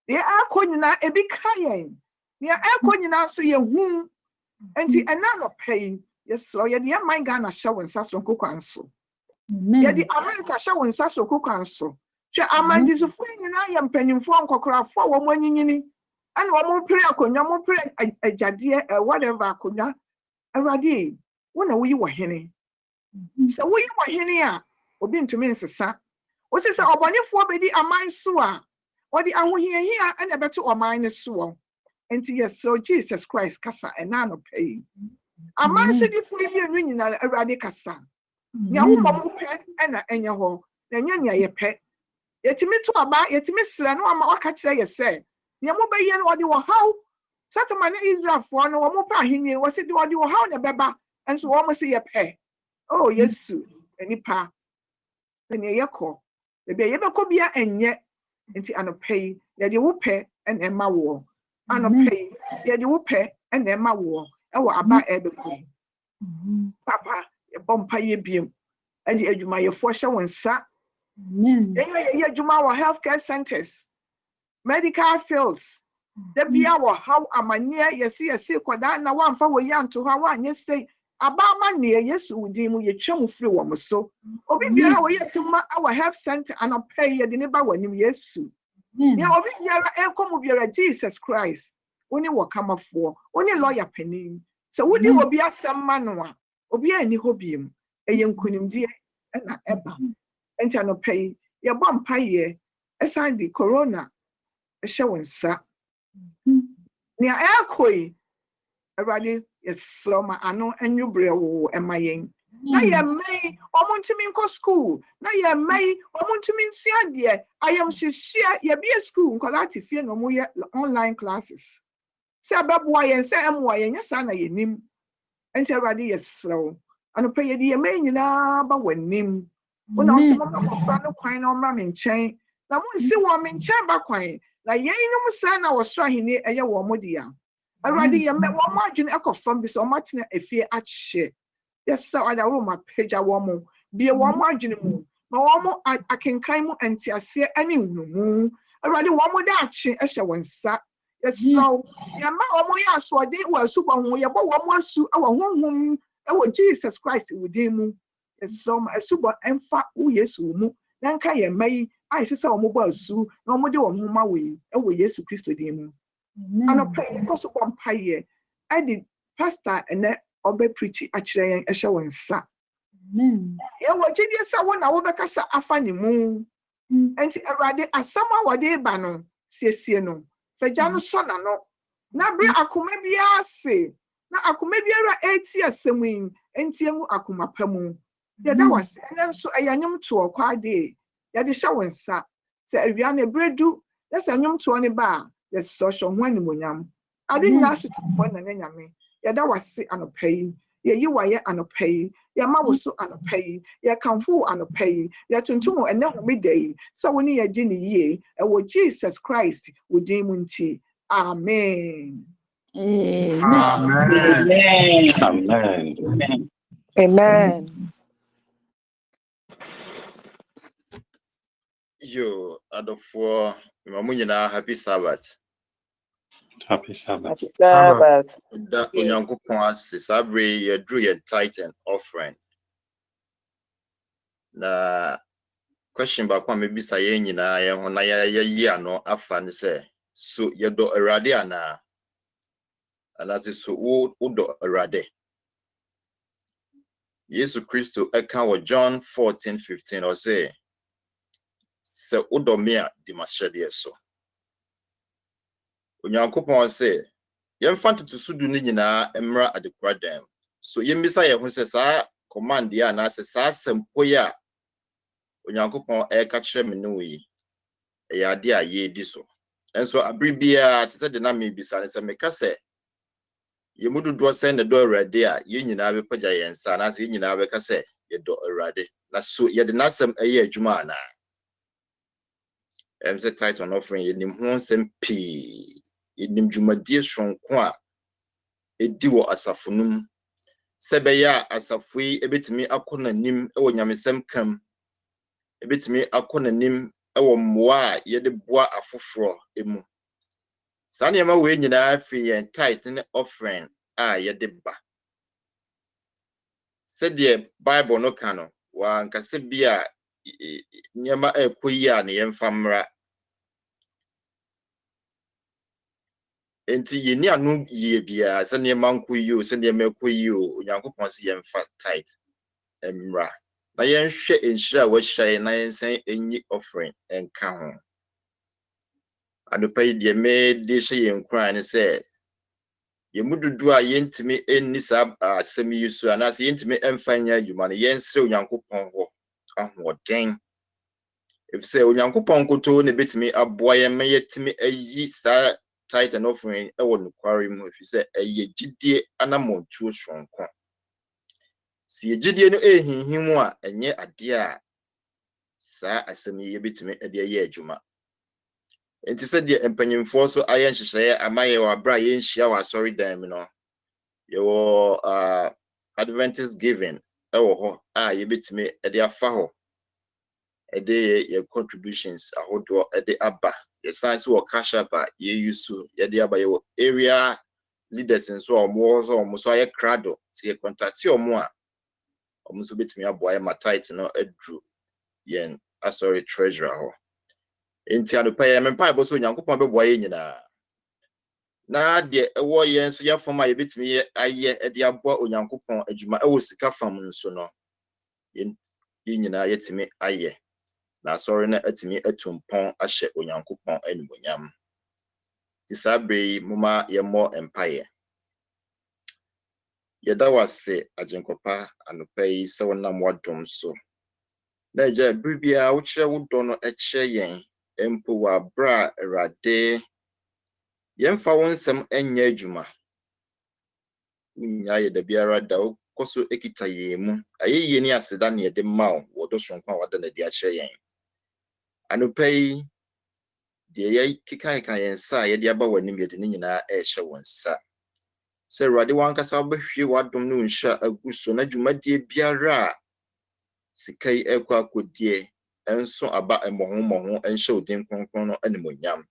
Deɛ akɔ nyinaa ebi ka yɛn. Deɛ akɔ nyinaa nso yɛhu. Enti ɛna nɔpɛ yi yɛsrɛ yɛde yɛman Ghana hyɛ wo nsa so nkokwan so. Yɛde America hyɛ wo nsa so nkokwan so. Hwɛ amandisufoɔ nyinaa yɛ mpanyimfoɔ nkɔkorafoɔ wɔ mo anyinyini. Ɛna wɔn pere akonnwa, mo pere agyadeɛ whatever akonnwa. Awurade, wo na woyi wɔ hene. Sɛ woyi wɔ hene a obi ntumi nsesa. Wosi sɛ ɔbɔnefoɔ bɛdi aman so a wɔde ahohiahia ɛna ɛbɛto ɔman no so. Enti yɛsrɛ Jesus Christ kasa ɛna anɔpɛ yi. Aman sodifoɔ yi nyinaa Awurade kasa. Nea woma mo pɛ ɛna ɛnyɛ hɔ. Na ɛnyɛ nea yɛpɛ. Yɛtumi to aba, yɛtumi srɛ no ama waka kyerɛ yɛ sɛ nea mobɛyɛ no ɔde wɔ haw. Satama ne Israelfoɔ no wɔn pɛ ahenni wɔsi de ɔde wɔ haw na ɛbɛba. Nso wɔn si yɛpɛ. Oh Yesu, nipa. Ɛnea yɛkɔ. Ebi yɛbɛkɔ bia ɛnyɛ. Nti anɔpɛ yi yɛde wo pɛ ɛna ɛma wɔ. Anɔpɛ yi yɛde wo pɛ ɛna ɛma wɔ. Ɛwɔ aba ɛbɛkɔ. Papa yɛbɔ mpaeɛ biem. Ɛde adwumayɛfoɔ hyɛ wɔn nsa. Yɛyɛ adwuma wɔ healthcare centers, medical fields. Da bia wɔ haw amanneɛ yɛsi kɔdaa na wamfa wɔ yi anto hɔ a wanyɛ sei. Abama ne Yesu wo din mu yɛtwa mu firi wɔ mo so. Obi biara wɔyɛ tuma wɔ health center anɔpɛ yi yɛde ne ba wɔ anim Yesu. Nea obi biara ɛkɔ mu biara Jesus Christ. Wone wɔ kamafoɔ, wone lawyer panin. Sɛ wodi obi asɛm ma no a, obi ani hɔ biem. Ɛyɛ nkonimdie ɛna ɛba. Enti anɔpɛ yi yɛbɔ mpaeɛ ɛsan de corona ɛhyɛ wo nsa. Nea ɛkɔ yi Awurade yɛsrɛ ma ano anwubrɛ wo ɛma yɛn. Na yɛmmɛn ɔmo ntumi nkɔ school. Na yɛmmɛn ɔmo ntumi nsua deɛ ayɛmhyehyɛ yɛbie school nkɔla te fie na ɔmo yɛ online classes. Sɛ ɛbɛboa yɛn sɛ ɛmmoa yɛn nyɛ saa na yɛnim. Enti Awurade yɛsrɛ wo. Anɔpɛ yɛde yɛmmɛn nyinaa ba w'anim. Wona ɔsɛ mo mmɔfra no kwan na ɔmmra me nkyɛn. Na mo nsi wɔ me nkyɛn ba kwan. Na yɛnom saa na wɔsoro ahenni ɛyɛ wɔ mo dea. Awurade yɛmmɛ wɔn mo adwene ɛkɔ fam bi sɛ ɔmo atena efie akyɛ. Yɛsɛ ɔda wo ma pagya wɔn mo. Bie wɔn mo adwene mu. Na wɔn mo akenkan mu ntiaseɛ ɛne nhumu. Awurade wɔn mo daakye ɛhyɛ wɔn nsa. Yɛsrɛ wo. Yɛmma wɔn mo yɛ asoɔden wɔ asubɔ ho. Yɛbɔ wɔn mo asu ɛwɔ honhom ɛwɔ Jesus Christ wo din mu. Yɛsrɛ wo asubɔ ɛmfa wo Yesu mu. Na nka yɛmma yi ayɛ sɛ wɔn bɔ asu na wɔn de wɔn ho ma wɔ yi ɛwɔ Yesu Kristo din mu. Anɔpɛ yɛkɔ so bɔ mpaeɛ ɛde pastor ɛnɛ ɔbɛpreachi akyerɛ yɛn ɛhyɛ wɔn nsa. Yɛwɔ gyidie sɛ wo na wobɛkasa afa ne mu. Enti Awurade asɛm a wɔde ba no siesie no. Fagya no sɔ n'ano. Na bere akoma biara se. Na akoma biara eti asɛm yi enti emu akoma pa mu. Yɛda wase ɛnɛ nso ɛyɛ nnwomtoɔ kwaade. Yɛde hyɛ wɔn nsa. Sɛ awia na ebredu na sɛ nnwomtoɔ ne ba a yɛsɔ ho animonyam. Ade nyinaa so tufo na nyame. Yɛda wase anɔpɛ yi. Yɛyi wayɛ anɔpɛ yi. Yɛma wo so anɔpɛ yi. Yɛkamfo wo anɔpɛ yi. Yɛtontom wo ɛnɛ homeda yi. Sɛ wo ne yɛgye ne yie. Ɛwɔ Jesus Christ wo din mu nti. Amen. Amen. Amen. Amen. Yo, adofo, mamu nyina happy Sabbath. Happy Sabbath. Happy Sabbath. Da onyankopon ase sabre ye drew ye titan offering. Na question ba kwa mebisa ye nyina ye ho na ye yi ano afa ne se so ye do Awurade ana se so wo do Awurade. Yesu Kristo eka wo John 14:15 or say se wo me a di mahyede so. Onyankopon say yemfa ntotosudu ni nyina emra adekura dan. So yemisa ye ho se saa command ya na se saa sempo ya Onyankopon eka kyerɛ me no yi. Eya ade a ye di so. And so abribia to say the name bisa ne se meka se ye mududo send the door ready a ye nyina be pagya yen sa na se ye nyina be ka se ye do awurade na so ye de nasem eye adwuma na say title on offering ye nim ho nsem pii ye nim dwumadie sonko a edi wo asafonum sebeya asafoi ebetimi akona nim e wo nyamesem kam ebetimi akona nim e wo mmoa ye de boa afoforo emu sane ma we nyina fi yen title ne offering a ye de ba said the Bible no kano wa nkase bia nyama ekoyi a ne yemfamra enti yeni anu ye bia se ne mankoyi o se ne mekoyi o onyankopon se yemfa tight emra na yenhwe enhira wa hyae na yensen enyi offering enka ho adopai de me de hye yenkran ne se yemududu a yentimi enni sa asemi yusu anase yentimi emfanya adwuma ne yensre onyankopon ho ahoden efse onyankopon koto ne betimi aboa ye meyetimi ayi sa titan offering e wo nokware mu efse eye gidie anamontuo sonko si yegidie no ehinhimu a enye ade a sa asemi ye betimi ade ayi adwuma enti se de empanyimfo so aye nhyehyeye amaye wa bra ye nhia wa sorry dan mi no yo Adventist giving ewo ho a ye betimi ade afa ho ede ye contributions ahodo ede aba ye science wo cash up ye use ye de aba ye area leaders nso omo so aye crado se ye contact omo a omo so betimi aboa ye ma tight no adru yen sorry treasurer ho enti adopa ye mempa bo so nyankopon be boa ye nyina na de ewo ye nso ya fama ye betimi ye aye ede aboa onyankopon adwuma ewo sika fam nso no ye nyina yetimi aye na sorry na atimi atumpon ahye onyankopon animonyam disabre muma ye mo empire ye da wase ajenkopa anopai se wonam wadom so na je bibia wo kire wo do no ekye yen empo wa bra erade yemfa wonsem enya adwuma nya ye da biara da koso ekita ye mu ayeye ni aseda ne de mawo wo do sonkwa wada na di akye yen anopai de ye kika yensa ye de aba wanim ye de nyina ehye wonsa se rade wankasa obehwie wadom no nhya aguso na dwumadie biara sikai ekwa akodie enso aba emoho enhye odin kronkron no animonyam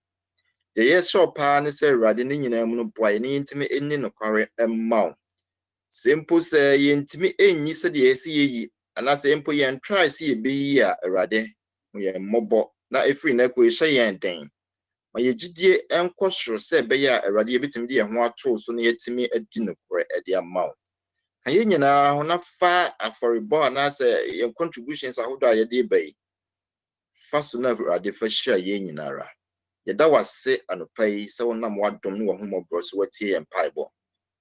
de ye shopa ne se rade ne nyina mu no boaye ne yentime enni no kware emmaw sempo se yentime enyi se de yesi yeyi ana se empo yen try se ye beyi a rade mo ye mmobo na efri na ko ehye yen den ma ye gidie enkosoro se be ya awurade ye betimi de ye ho ato so na yetimi adi no kore ede amaw kan ye nyina ho na fa aforibo na se ye contributions ahodo a ye de bai fa so na awurade fa hia ye nyinara ye da wase anopai se wonam wadom ne wo ho mobro so watie ye mpaibo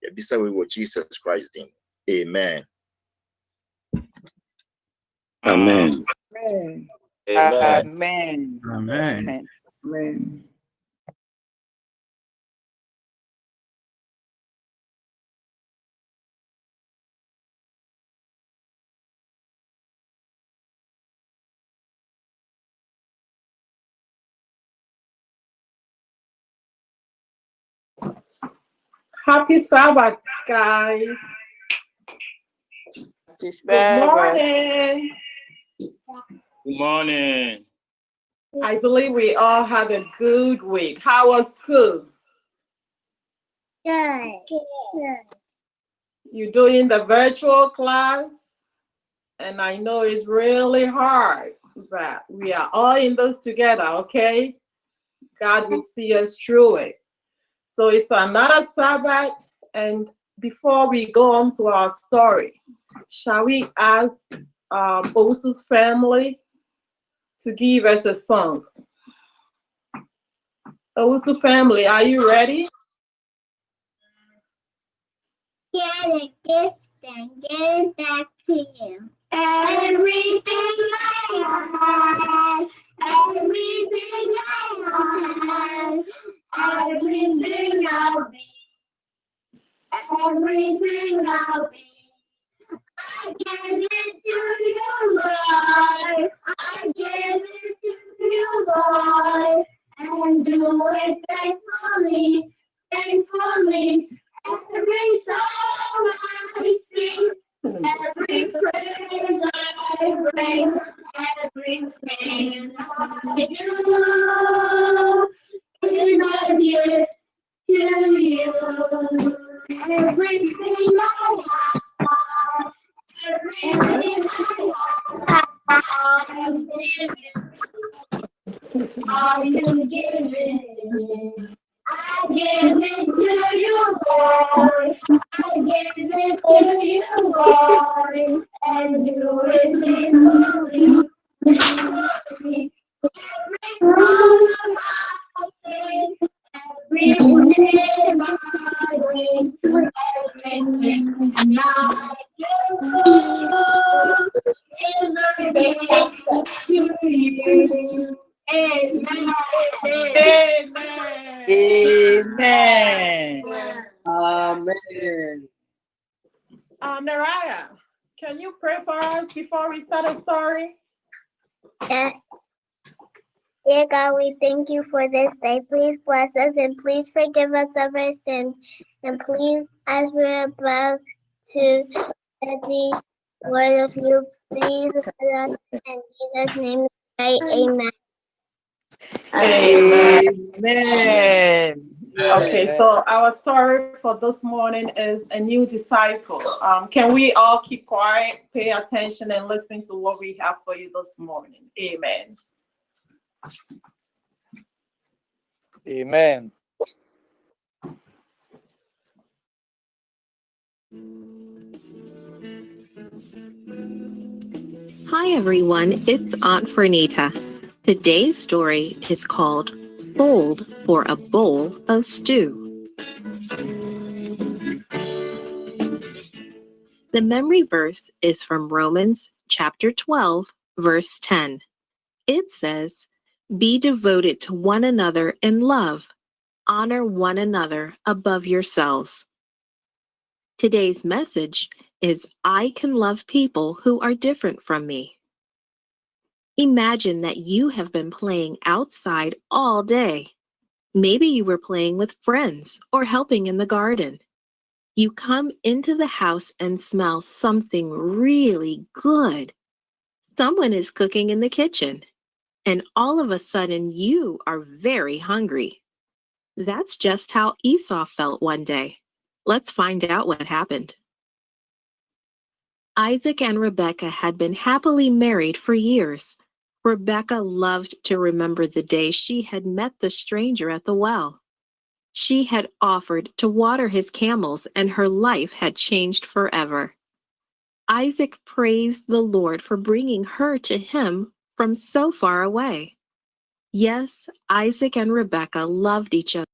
ye bisa we wo Jesus Christ name amen Amen. Amen. Amen. Amen. Amen. Happy Sabbath, guys. Good morning. Good morning. I believe we all had a good week. How was school? Good. You're doing the virtual class, and I know it's really hard, but we are all in this together, okay? God will see us through it. So it's another Sabbath, and before we go on to our story, shall we ask Owusu's family to give us a song? Owusu family, are you ready? Get a gift and get it back to you. Everything I had, Everything I have, everything I'll be, everything I'll be. I give it to you, Lord. I give it to you, Lord. And do it faithfully, faithfully. Every song I sing, every praise I bring, everything I do is a gift to you. Everything I have, everything I have, are you giving? I give it to you, Lord. I give it to you, Lord. And do it faithfully. Every song I sing, every name I bring, everything I do is a gift to you. Amen. Amen. Amen. Mariah, can you pray for us before we start a story? Yes. Dear God, we thank you for this day. Please bless us and please forgive us of our sins. And please, as we're about to study word of you, please let us in Jesus' name we pray. Amen. Amen. Okay, so our story for this morning is a new disciple. Can we all keep quiet, pay attention, and listen to what we have for you this morning? Amen. Amen. Hi everyone, it's Aunt Fernita. Today's story is called Sold for a Bowl of Stew. The memory verse is from Romans chapter 12, verse 10. It says, "Be devoted to one another in love. Honor one another above yourselves." Today's message is I can love people who are different from me. Imagine that you have been playing outside all day. Maybe you were playing with friends or helping in the garden. You come into the house and smell something really good. Someone is cooking in the kitchen, and all of a sudden you are very hungry. That's just how Esau felt one day. Let's find out what happened. Isaac and Rebekah had been happily married for years. Rebekah loved to remember the day she had met the stranger at the well. She had offered to water his camels, and her life had changed forever. Isaac praised the Lord for bringing her to him from so far away. Yes, Isaac and Rebekah loved each other.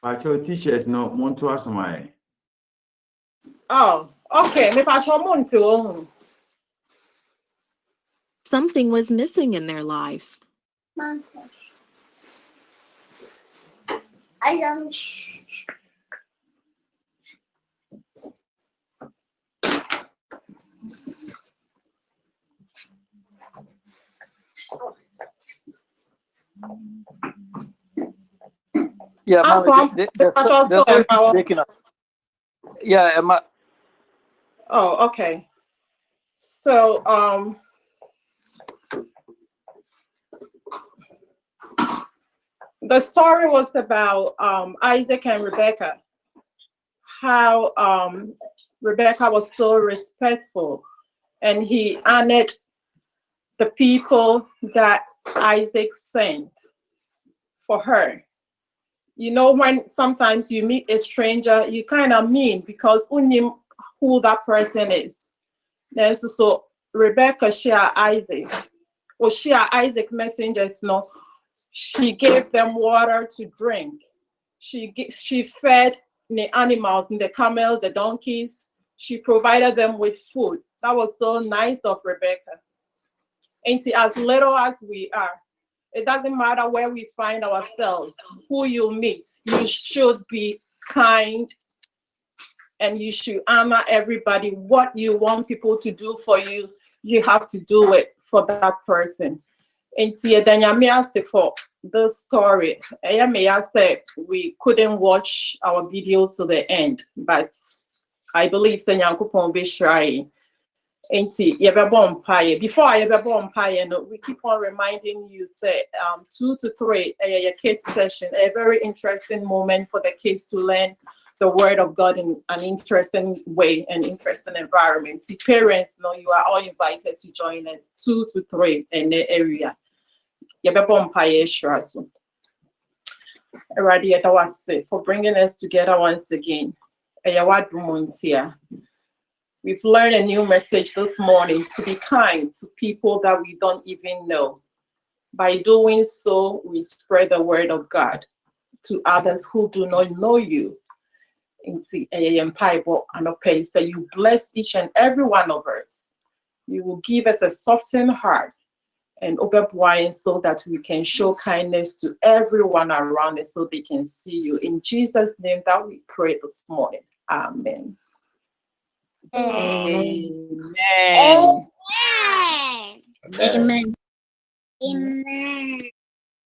Pacho teachers no monto asomai. Oh, okay. Me pa chomo. Something was missing in their lives. I don't. Yeah, ma'am, the sound is breaking up. Yeah, Emma. Oh, okay. So, the story was about Isaac and Rebecca. How Rebecca was so respectful, and he honored the people that Isaac sent for her. You know, when sometimes you meet a stranger, you kind of mean because you know who that person is. Then so Rebecca share Isaac, or share Isaac messengers. No, she gave them water to drink. She fed the animals, the camels, the donkeys. She provided them with food. That was so nice of Rebecca. And see, as little as we are, it doesn't matter where we find ourselves, who you meet, you should be kind and you should honor everybody. What you want people to do for you, you have to do it for that person. And see, for the story, I may say we couldn't watch our video to the end, but I believe Senyankupon be trying. Before I ever bomb pie, we keep on reminding you, say 2 to 3 a kids session, a very interesting moment for the kids to learn the word of God in an interesting way and interesting environment. See, parents, you are all invited to join us 2 to 3 in the area. For bringing us together once again. We've learned a new message this morning, to be kind to people that we don't even know. By doing so, we spread the word of God to others who do not know you. So you bless each and every one of us. You will give us a softened heart and open wine so that we can show kindness to everyone around us so they can see you. In Jesus' name that we pray this morning. Amen. Amen. Amen. Amen.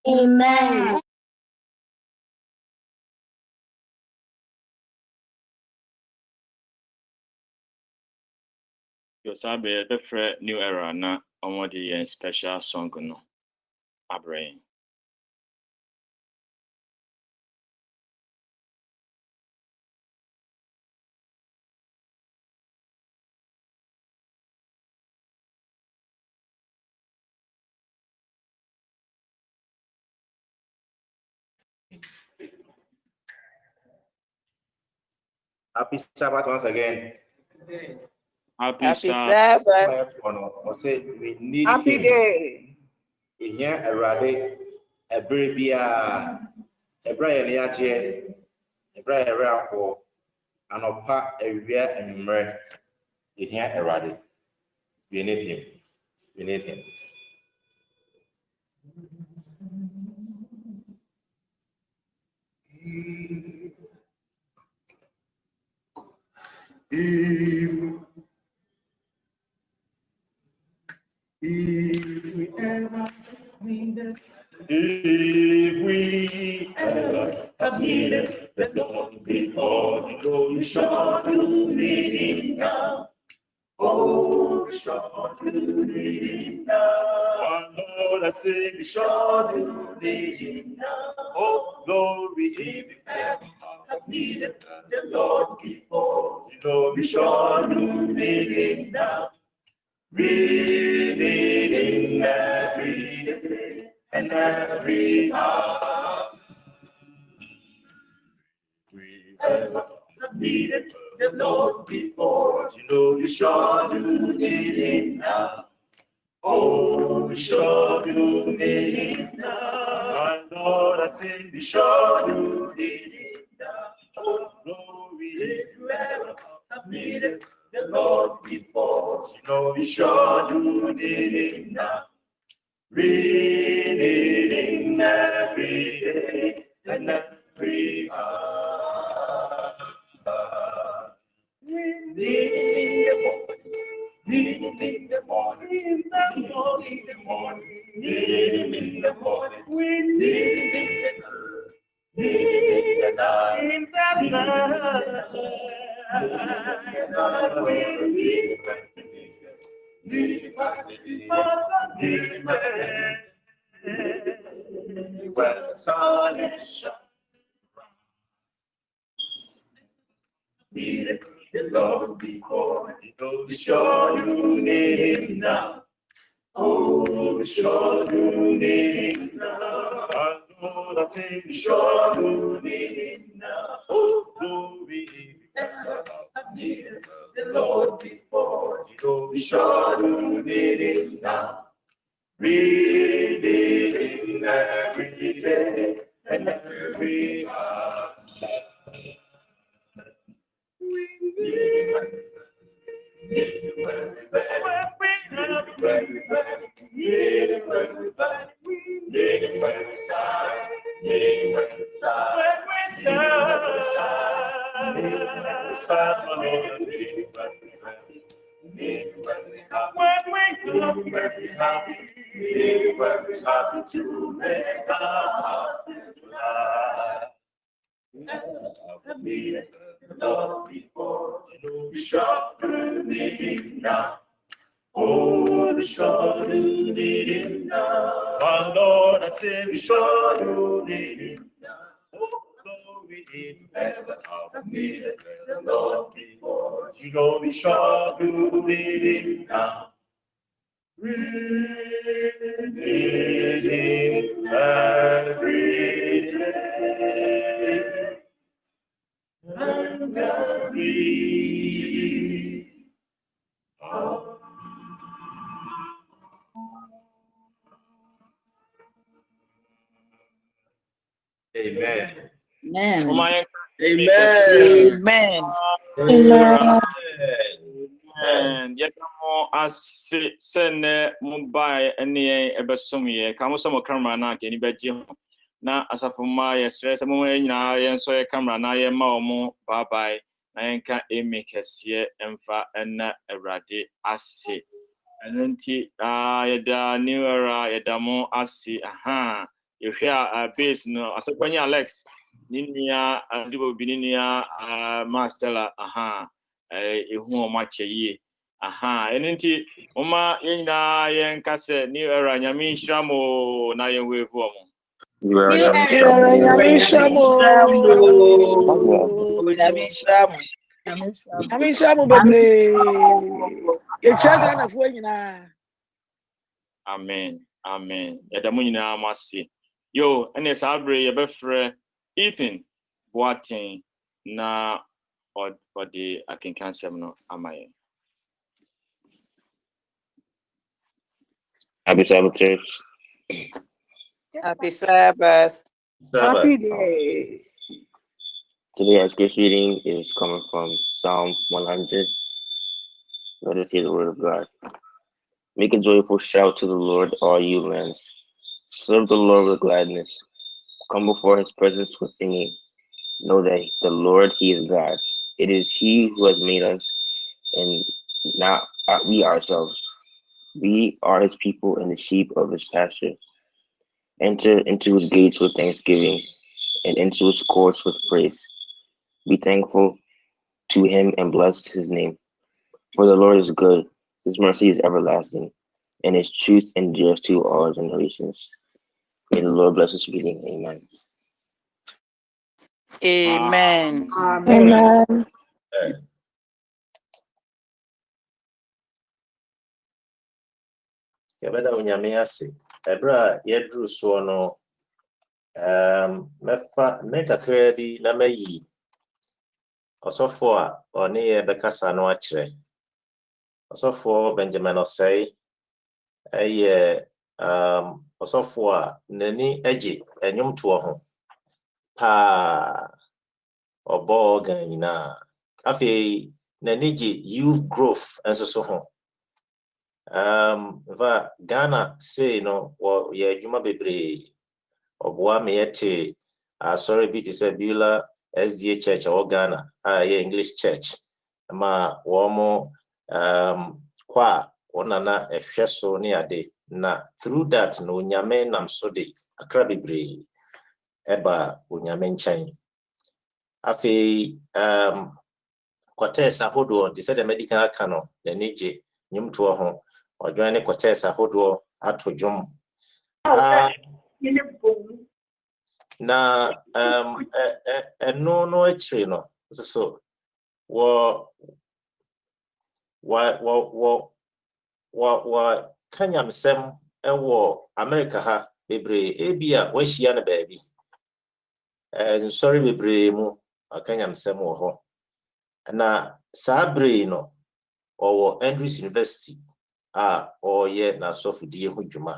Amen. Your sabe different new era na omodi and special song no abrain. Happy Sabbath once again. Happy Sabbath. Osei, we need Happy him. day. Here, Erade, Ebribia, Ebraya Niache, Ebraya Rako, Anopa, Evia, and Mer. Here, Erade. We need him. We need him. If we ever needed, the Lord before, you sure do need him now. Oh, we sure do need him now. Our Lord, I say, we sure do need him now. Oh, glory, if you ever have needed the Lord before, we sure do need him now. We need him every day and every hour. We ever have needed the Lord before, we sure do need him now. Oh, we sure do need him now. My Lord, I say we sure do need him now. Oh, glory, if you ever have needed the Lord before, we sure do need him now. We need him every day and every hour. We need him. Need him in the morning, in the morning, need him in the morning, we need him in Need the Lord before you go, be sure you need him now. Oh, be sure you need him now. Lord, I say, be sure you need him now. Oh, glory, I need the Lord before you go, be sure you need him now. Read him every day and every hour. Happy to make us need the Lord before you be sure you need him now. Oh, be sure you need him now. My Lord, I say, be sure you need him now. Oh, glory in heaven, I've needed the Lord before you go. Be sure you need him now. We need him every day. And every hour. Amen. Amen. Amen. Amen. And yet, more as send Mumbai and the Ebersumie, Kamosom camera na can you bet you? Na as a for my stress a moment now, and so a camera na ye more bye bye. I can make a seer and fa and a radi assay. And then yada new era, yada more assay. Aha, you hear a base no, as a when Alex, Ninia, and you will be Ninia, Master, aha. Who much a year. Aha, and indeed, Oma Yenda Yankase, New Era, Yamin Shamo, Nayan Wave Woman. Amen. Amen. Yadamunina Masi. Yo, and it's Abre, your befre, Ethan, Boating, na or the I can cancel no am I. Happy Sabbath, church. Happy Sabbath. Happy day. Today, our scripture reading is coming from Psalm 100. Let us hear the word of God. Make a joyful shout to the Lord, all you lands. Serve the Lord with gladness. Come before his presence with singing. Know that the Lord, he is God. It is he who has made us, and not we ourselves. We are his people and the sheep of his pasture. Enter into his gates with thanksgiving and into his courts with praise. Be thankful to him and bless his name. For the Lord is good, his mercy is everlasting, and his truth endures to all generations. May the Lord bless his reading. Amen. Amen. Amen. Yabeda unyame ase. Ebra yedru so no mefa nekakra bi na mayi osofo a one ye bekasa no akire. Osofo Benjamin Osei eye osofo a nani age enyum to ho pa obo gan nyina afi nani ge youth growth enso so ho. Va Ghana say no or ye juma bebre oboa me yete sorry bit is a Beulah SDA church or Ghana ye English church ma womo kwa onana ehweso ne ade na through that no nyame nam so de akra bebre eba onyame nkyɛn afei quarters ahodoɔ te sɛ the medical aka no n'ani gye nnwomtoɔ ho ɔdwan ne quarters ahodoɔ ato dwom na ɛno no akyiri no so wɔ kanyamsɛm ɛwɔ America ha bebree ebi a wahyia no baabi nsɔre bebree mu akanyamsɛm wɔ hɔ na saa bere no ɔwɔ Andrews University a ɔyɛ n'asɔfodie ho dwuma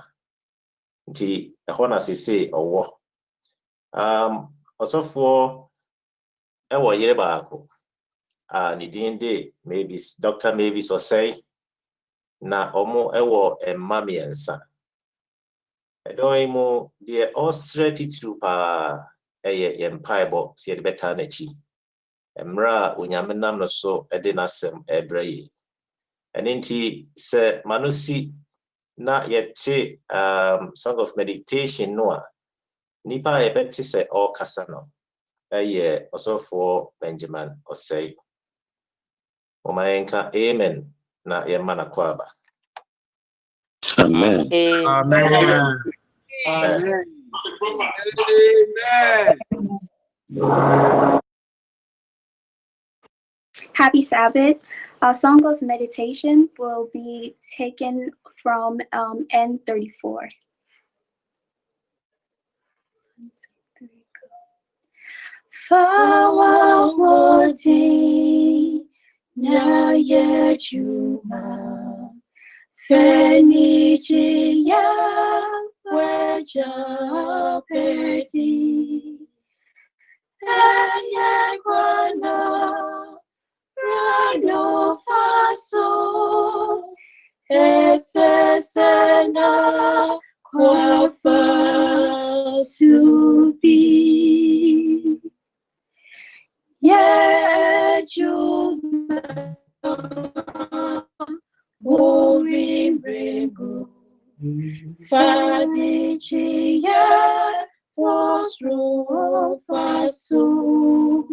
nti ɛhɔ na sese ɔwɔ ɔsɔfoɔ ɛwɔ yere baako ne din de Mavis Dr. Mavis Osei na ɔmo ɛwɔ mma mmiɛnsa ɛdɔn mu deɛ ɔsrɛ titiriw paa ɛyɛ yɛn mpaebɔ sɛ yɛde bɛtaa n'akyi mmerɛ a onyame nam no so ɛde n'asɛm ɛbrɛ yi ɛno nti sɛ ma no si na yɛte song of meditation no a nipa a yɛbɛte sɛ ɔrekasa no ɛyɛ ɔsɔfoɔ Benjamin Osei ɔma yɛnka amen na yɛma no kɔ aba. Amen. Amen. Amen. Happy Sabbath. Our song of meditation will be taken from N34. Fawawoti na yechuma fenichi ya weja peti anya kwana rano faso esesena kwafa subi yechuma Orimbrego Fadichia Fosro Faso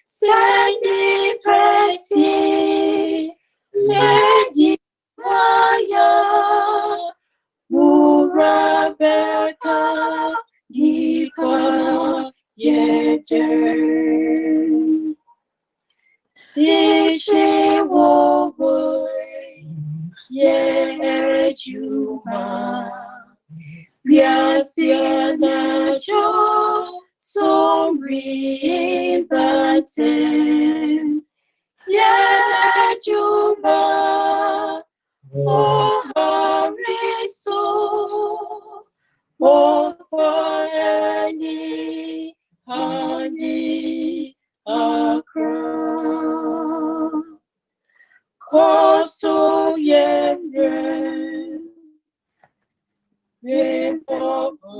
Sandi Presi Legi Maya Murabeka Dipa Yeter Dichi Wowoy Yejuma Biasiana Jo Somri Batem Yejuma Ohariso Ofoeni Hani Akra Koso yemre Repopai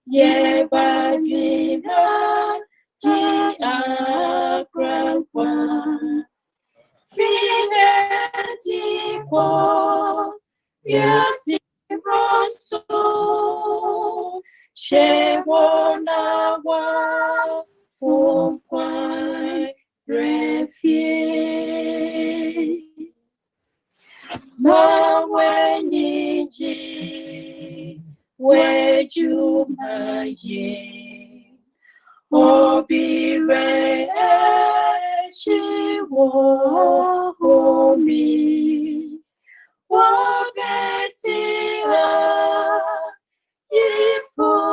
Yebadina Ji Akrakwa Fineti Kwa Yasi Rosso Shebona Wa Funkwai Refie Maweniji Wejumaye Obire Shiwo Homi Wabetia Ifurani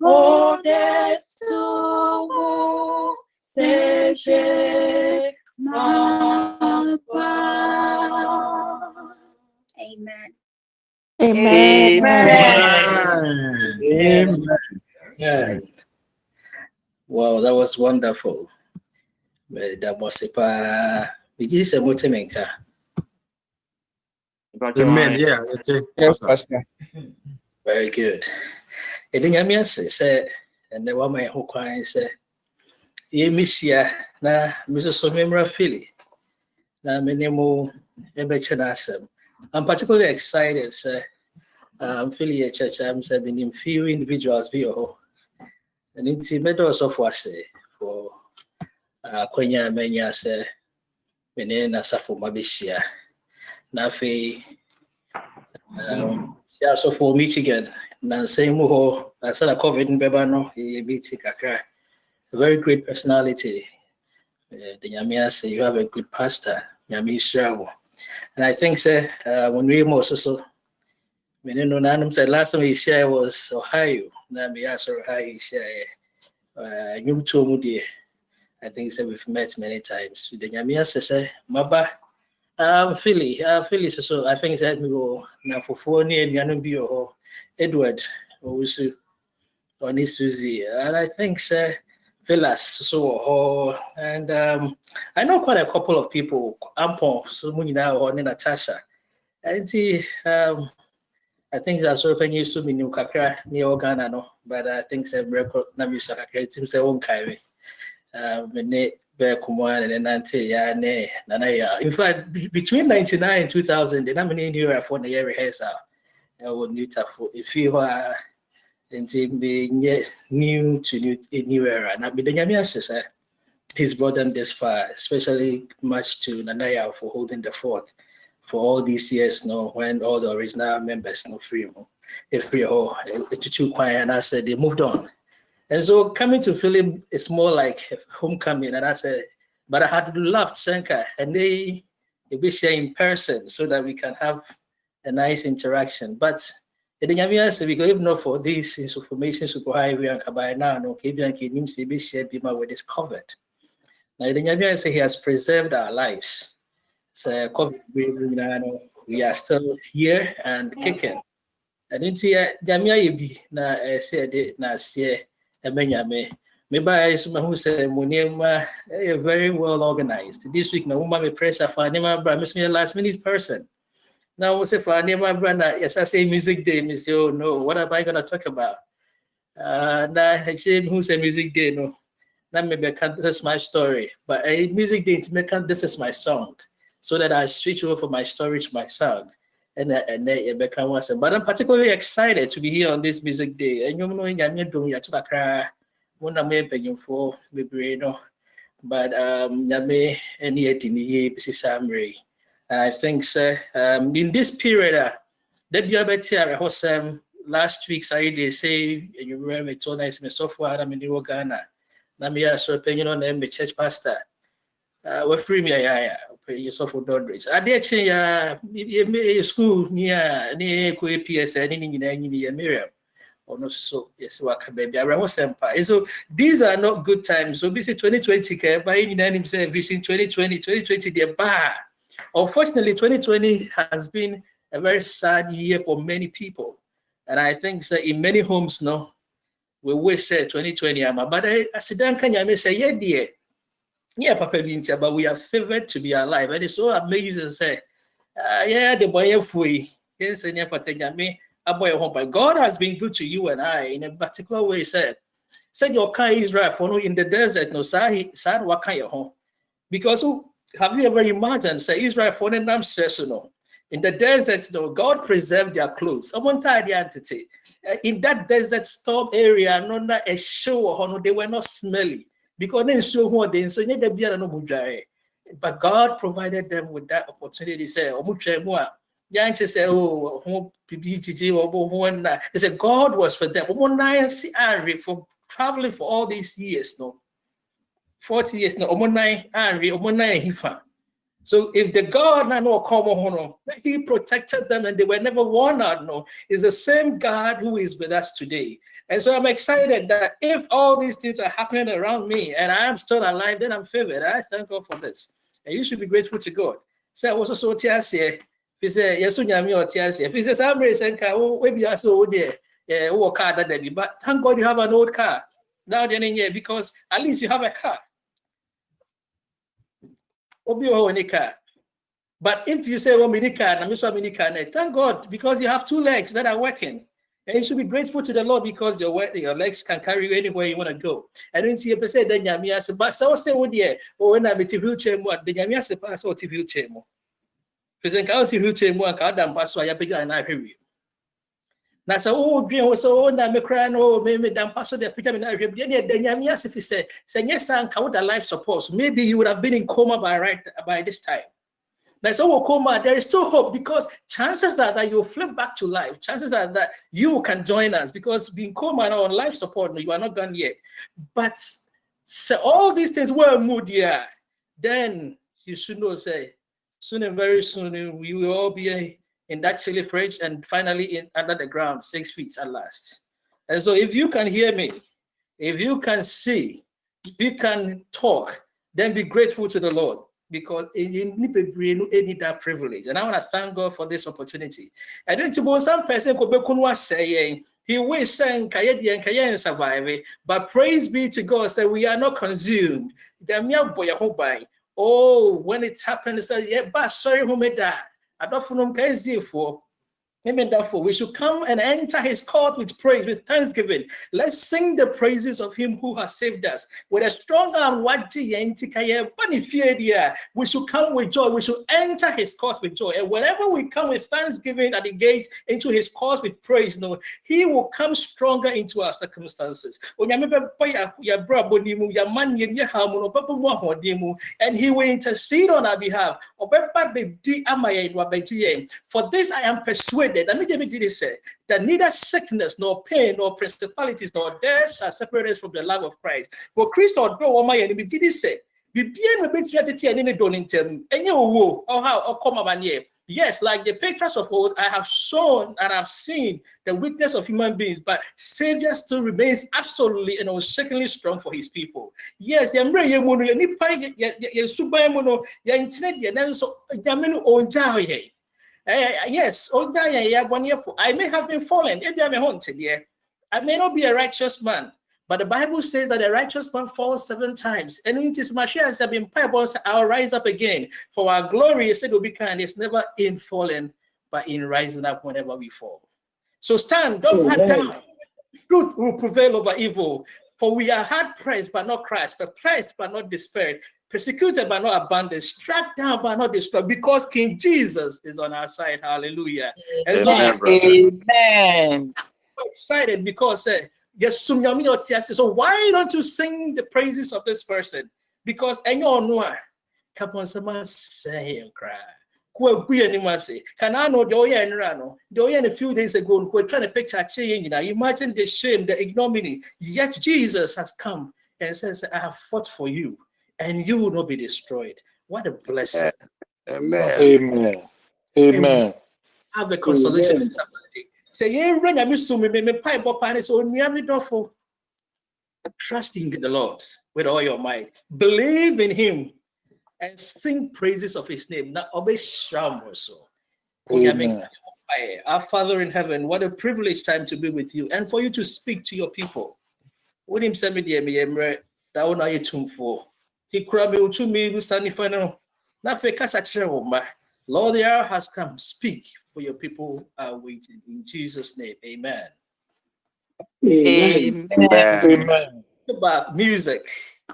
Odestu Seje Mapa. Amen. Amen. Amen. Wow, that was wonderful. That was Amen. Yeah. Yes, Pastor. Very good. I say, and the woman who cries, Misia, na Mrs. Omemra Philly, na Menemo Ebechanasem. I'm particularly excited, sir. Philly church, I'm saying few individuals be and it's medals of was for Konya Menya say Menen Asafo Mabishia. Nafi also for Michigan. Now same who I said a COVID in Bebano, he meeting a very great personality. The Yamia say you have a good pastor, Yami Shrawo. And I think when we also said last time he shared was Ohio. Now we asked Ohio he shared New Tomudi. I think we've met many times. The Yamia says Maba Philly, so I think that we go now for 4 years Yanubio Edward also on his Susie. And I think Villas and I know quite a couple of people, Ampon, so Munina or Natasha. And I think that's sort of used to be new Kakra near Ghana, no, but I think record Namusa Kakra, it seems own Kaiwe. In fact, between 99 and 2000, the nominee new era for the year rehearsal. I would need to if you are new to new era. Now, but the Yamias he's brought them this far, especially much to Nanaya for holding the fort for all these years. No, when all the original members no free, and I said they moved on. And so coming to Philly, it's more like homecoming. And I said, but I had loved Senka and they be share in person so that we can have a nice interaction. But the Yamia said, because if not for this information, super highway and Kabaya now, no, Kabian Kinim be share Bima with this covered. Now the Yamia said he has preserved our lives. So we are still here and kicking. And it's here, Yamia be na said it na say. Maybe someone who said Munema very well organized. This week, no woman may press for Anima Brand, Miss me a last minute person. Now we say for Anima Brand, yes, I say music day, Miss. Oh no, what am I gonna talk about? Now I say who say music day, no. Now maybe I can't, this is my story. But music day, this is my song. So that I switch over from my story to my song. And then but I'm particularly excited to be here on this music day. And you know, but I think in this period, last week they say you remember it's so nice, my software I'm in Ghana. Namia so opinion on them, church pastor. We're free me, yourself for Dodridge. I did school near PS and in Miriam. Or no, so yes, baby. I was senpai. So these are not good times. So busy 2020, by himself, vision 2020, the bar. Unfortunately, 2020 has been a very sad year for many people. And I think in many homes, no, we wish 2020, but I sit down, can you say, yeah, dear. Yeah, Papa Bintia, but we are favored to be alive. And it's so amazing. Say, yeah, the boy free. Yes, and me, a boy home. But God has been good to you and I in a particular way. Said your kind Israel for no in the desert, no sad what kind of home. Because have you ever imagined, say Israel for them stress, no? In the desert, no, God preserved their clothes. Someone tied the entity. In that desert storm area, no, a show, they were not smelly. Because they show what they so but God provided them with that opportunity. Say, say, oh, they said God was for them. For traveling for all these years, no, 40 years, no, so if the God no come he protected them and they were never worn out, no, is the same God who is with us today. And so I'm excited that if all these things are happening around me and I am still alive, then I'm favored. I thank God for this. And you should be grateful to God. So I was also Tiasia. If he said, yes, or Tiasia. If he says, I'm racing car, maybe I saw there, car that but thank God you have an old car. Now then in here, because at least you have a car. But if you say, thank God, because you have 2 legs that are working. And you should be grateful to the Lord because your legs can carry you anywhere you want to go. And then see if say then Yamia say, but so say what dear, or when I'm a wheelchair more, the Yamia say pass or wheelchair more. If it's county wheelchair more, and pass why I began and I hear you. Na say oh dream was so na me cry no me dan pass the picture me na hwɛ bi na den nyame asifi say yes anka with the life support maybe you would have been in coma by this time. Now, so coma, there is still hope because chances are that you'll flip back to life. Chances are that you can join us because being coma now on life support, you are not done yet. But so all these things were mood, yeah. Then you should know, say, soon and very soon we will all be in that chilly fridge and finally under the ground, 6 feet at last. And so if you can hear me, if you can see, if you can talk, then be grateful to the Lord. Because you need that privilege. And I want to thank God for this opportunity. I don't know some person could say he wish saying Kayan survive, but praise be to God, say we are not consumed. Oh, when it happens, yeah, but sorry who made that. I don't know for. Amen. Therefore, we should come and enter his court with praise, with thanksgiving. Let's sing the praises of him who has saved us. With a strong arm, we should come with joy. We should enter his court with joy. And whenever we come with thanksgiving at the gates into his court with praise, no, he will come stronger into our circumstances. And he will intercede on our behalf. For this I am persuaded. That neither sickness, nor pain, nor principalities, nor death shall separate us from the love of Christ. For Christ or do my enemy did say, be bien a bit any doning term, and you will, or how, or come up here. Yes, like the pictures of old, I have shown and I've seen the weakness of human beings, but Savior still remains absolutely and unshakenly strong for his people. Yes, yes, I may have been fallen. I may not be a righteous man, but the Bible says that a righteous man falls 7 times. And it is Mashiach has been purpose, I'll rise up again. For our glory, said will be kind. It's never in falling, but in rising up whenever we fall. So stand, don't back down. Truth will prevail over evil. For we are hard pressed, but not crushed, perplexed, but not despaired, persecuted, but not abandoned, struck down, but not destroyed, because King Jesus is on our side. Hallelujah. And so Amen. I'm excited because so why don't you sing the praises of this person? Because I know come on, someone say and cry. Can I know the a few days ago, we're trying to picture change. Imagine the shame, the ignominy. Yet Jesus has come and says, I have fought for you, and you will not be destroyed. What a blessing. Amen. Amen. Amen. Have the consolation of somebody. Say, yeah, when I miss me pipe up and it's only trusting in the Lord with all your might. Believe in him and sing praises of his name. Now, obey Sham also. Amen. Our Father in heaven, what a privileged time to be with you and for you to speak to your people. When him send me the emre, that one are you tuned for. Tikrabe to me with Sunny Final. Lord, the hour has come. Speak, for your people are waiting. In Jesus' name, amen. Amen. Amen. About music.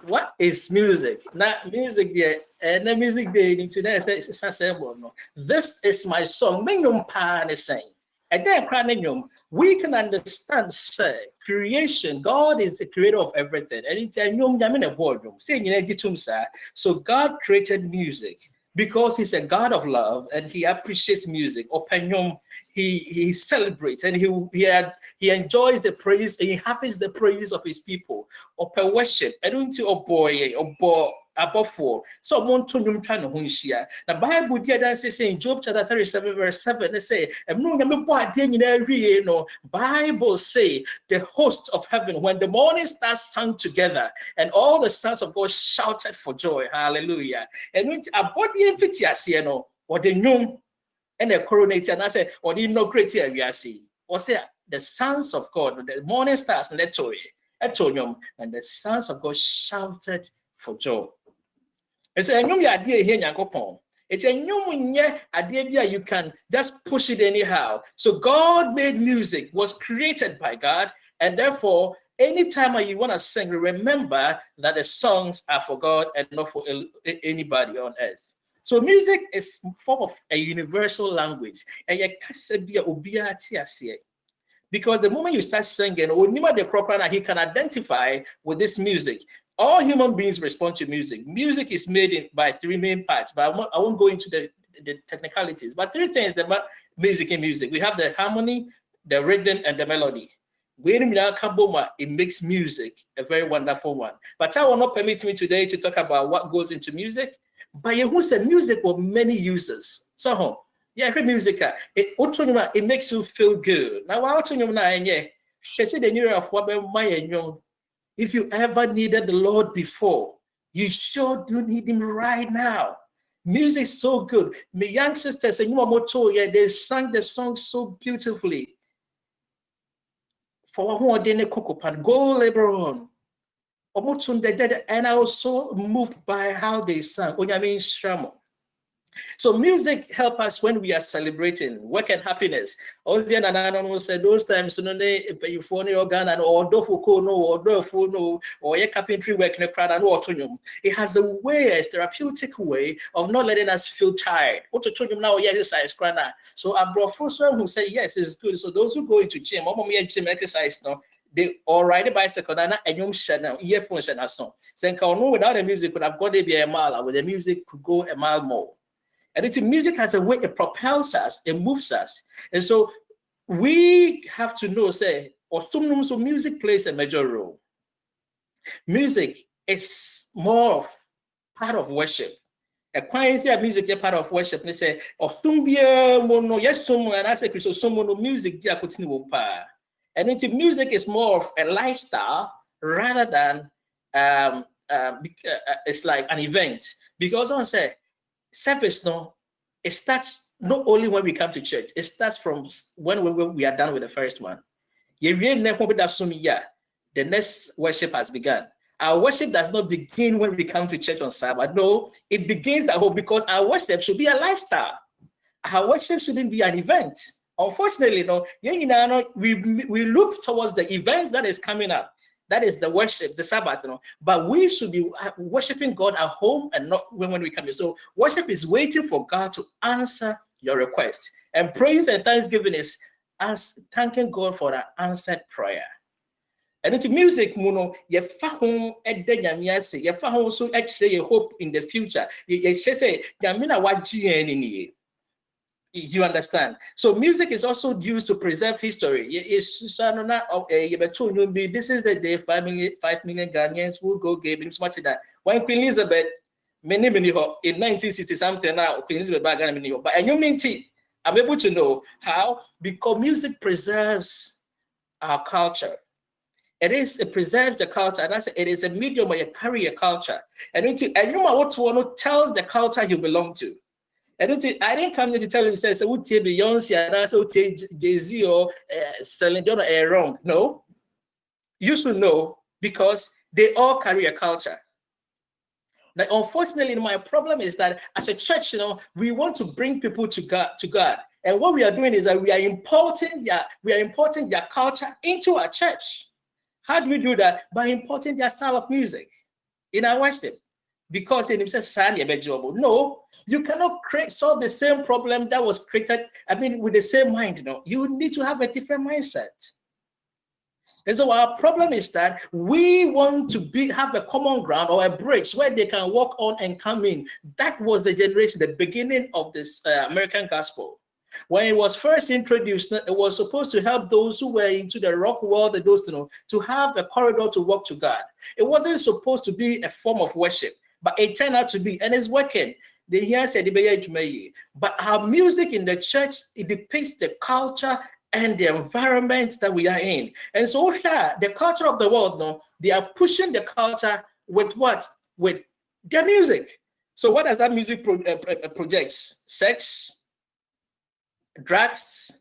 What is music? Not music yet. And the music they need to know. This is my song. And then we can understand, say, creation. God is the creator of everything. So God created music because he's a God of love and he appreciates music. He celebrates and he enjoys the praise, he inhabits the praises of his people. Worship. I don't see above 4. So I want to know the Bible says in Job chapter 37 verse 7 they say Bible say the hosts of heaven when the morning stars sang together and all the sons of God shouted for joy. Hallelujah. And when a body or the new and the coronator and I say or the inaugurator we are seeing or say the sons of God the morning stars and and the sons of God shouted for joy. It's a new idea here, it's a new idea you can just push it anyhow. So God made music, was created by God, and therefore, anytime you want to sing, remember that the songs are for God and not for anybody on earth. So music is a form of a universal language. Because the moment you start singing, he can identify with this music. All human beings respond to music. Music is made by three main parts, but I won't go into the technicalities. But three things about music in music. We have the harmony, the rhythm, and the melody. It makes music a very wonderful one. But I will not permit me today to talk about what goes into music. But who said music for many users? So, yeah, music, it makes you feel good. Now, if you ever needed the Lord before, you sure do need him right now. Music is so good. My young sisters, they sang the song so beautifully. For who didn't go labor on. And I was so moved by how they sang. So music helps us when we are celebrating work and happiness. Said those times you phone organ and or carpentry work it has a way, a therapeutic way of not letting us feel tired. So I brought first one who said yes, it's good. So those who go into gym, gym exercise now. They all ride a bicycle and earphones and a song. Without the music could have gone maybe a mile. With the music could go a mile more. And it's music has a way it propels us, it moves us. And so we have to know, say, so music plays a major role. Music is more of part of worship. A choir music is part of worship. They say, yes, someone and I say, someone music, and it's music is more of a lifestyle rather than it's like an event. Because I say, service, no, it starts not only when we come to church, it starts from when we are done with the first one. The next worship has begun. Our worship does not begin when we come to church on Sabbath. No, it begins at home because our worship should be a lifestyle. Our worship shouldn't be an event. Unfortunately, no, we look towards the event that is coming up. That is the worship, the Sabbath, but we should be worshiping God at home and not when we come here. So worship is waiting for God to answer your request. And praise and thanksgiving is thanking God for an answered prayer. And it's music, so hope in the future. You understand? So music is also used to preserve history. This is the day 5 million Ghanaians will go gaming. When Queen Elizabeth, many in 1960 something now, Queen Elizabeth back but I'm able to know how, because music preserves our culture. It preserves the culture, and it is a medium where you carry a culture. And what tells the culture you belong to. I didn't come here to tell you, say, who take Beyonce and I say, Jay-Z or Celine Dion are wrong. No, you should know because they all carry a culture. Now, unfortunately, my problem is that as a church, we want to bring people to God. And what we are doing is that we are importing their culture into our church. How do we do that? By importing their style of music in our worship. Because in himself, no, you cannot solve the same problem that was created, with the same mind, You need to have a different mindset. And so our problem is that we want to have a common ground or a bridge where they can walk on and come in. That was the generation, the beginning of this American gospel. When it was first introduced, it was supposed to help those who were into the rock world, to have a corridor to walk to God. It wasn't supposed to be a form of worship. But it turned out to be, and it's working. But our music in the church, it depicts the culture and the environment that we are in. And so the culture of the world, they are pushing the culture with what? With their music. So what does that music project? Sex, drugs,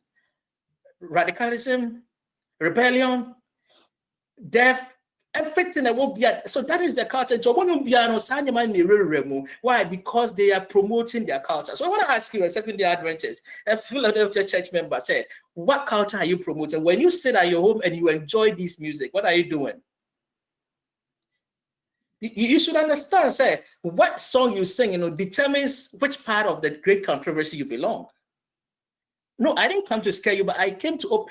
radicalism, rebellion, death, everything that will be so that is the culture. So why? Because they are promoting their culture. So I want to ask you, a Seventh-day Adventist, a Philadelphia church member, say, what culture are you promoting? When you sit at your home and you enjoy this music, what are you doing? You should understand, say, what song you sing, determines which part of the great controversy you belong. No, I didn't come to scare you, but I came to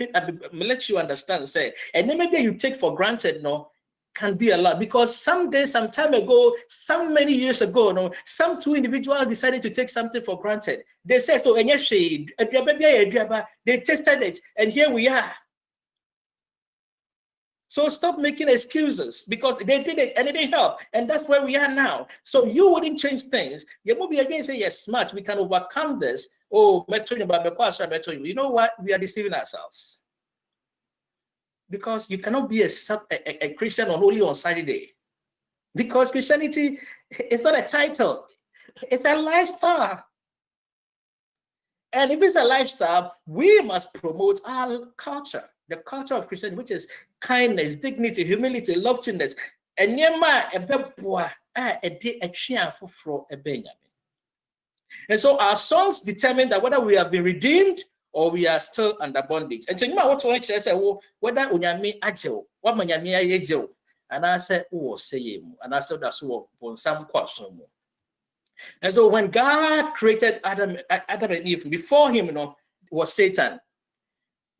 let you understand, say, and then maybe you take for granted, no, can be a lot. Because some time ago, many years ago, no, some two individuals decided to take something for granted. They said, so, and yes, they tested it, and here we are. So stop making excuses, because they did it and it didn't help. And that's where we are now. So you wouldn't change things. You will be again say, yes, smart, we can overcome this. Oh, you know what? We are deceiving ourselves. Because you cannot be a Christian only on Saturday. Because Christianity is not a title, it's a lifestyle. And if it's a lifestyle, we must promote our culture, the culture of Christianity, which is kindness, dignity, humility, loftiness. And so our songs determine that whether we have been redeemed or we are still under bondage. And so you might want to say, well, whether unyami ajel, what manyami ajel, and I said, oh, say him, and I said that's what on some question. And so when God created Adam and Eve, before him, was Satan.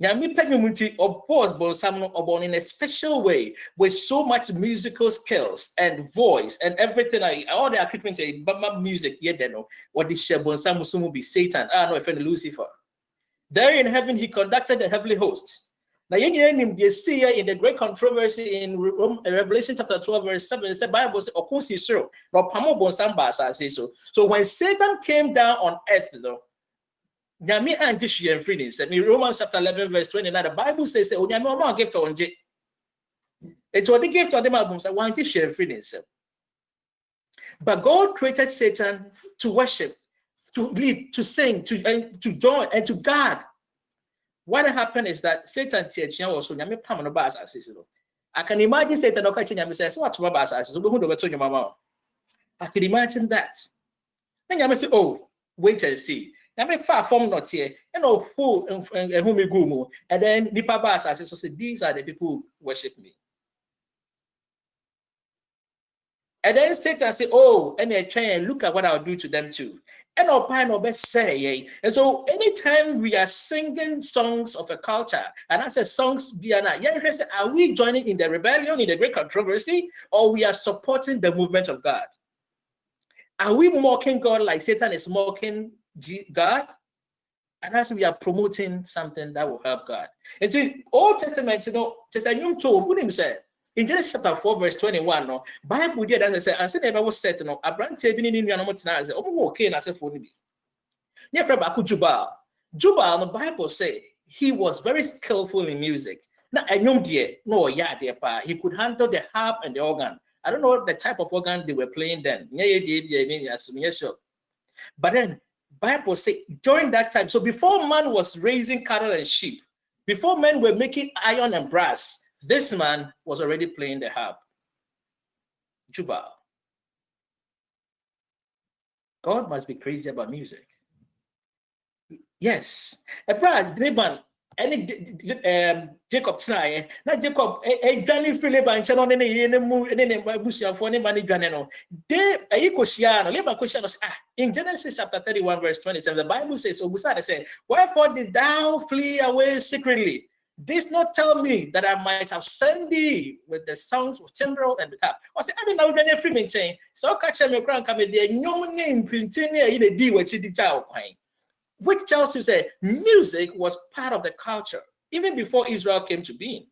Nyami penyumuti born in a special way with so much musical skills and voice and everything. All the equipment, music, what the shebon samusumu be Satan. No, friend Lucifer. There in heaven, he conducted the heavenly host. Now, you see in the great controversy in Revelation chapter 12, verse 7, it said, Bible says, so when Satan came down on earth, though, in Romans chapter 11, verse 29, the Bible says, it's what they gave to them. But God created Satan to worship, to lead, to sing, to join, and to guard. What happened is that Satan was I can imagine Satan says, "What's my I could imagine that. Then you say, "Oh, wait and see." Now far from not here, who me go, and then the Papa says, "So these are the people who worship me." And then Satan say, "Oh, and they try and look at what I'll do to them too." And our pine or best say, and so anytime we are singing songs of a culture, and I said songs, are we joining in the rebellion, in the great controversy, or we are supporting the movement of God? Are we mocking God like Satan is mocking God? And as we are promoting something that will help God. And so Old Testament, just a new tool, what him said. In Genesis chapter 4, verse 21, no, Bible did and say, and said never was set, no, Abraham said, in Indian, okay, and I said, for me. Never back Jubal. Jubal, the Bible say, he was very skillful in music. Now, I know, dear, no, yeah, dear, he could handle the harp and the organ. I don't know the type of organ they were playing then. But then, Bible say, during that time, so before man was raising cattle and sheep, before men were making iron and brass, this man was already playing the harp. Jubal. God must be crazy about music. Yes. Any Jacob tonight, not Jacob, a Johnny Philip and Shannon in Genesis chapter 31, verse 27, the Bible says, so Busada said, wherefore did thou flee away secretly? This not tell me that I might have sent thee with the songs of timbrel and the harp. I said, I didn't know any free chain. So catch me crown come there, no name printing in a deal with the child queen. Which tells you that music was part of the culture even before Israel came to being.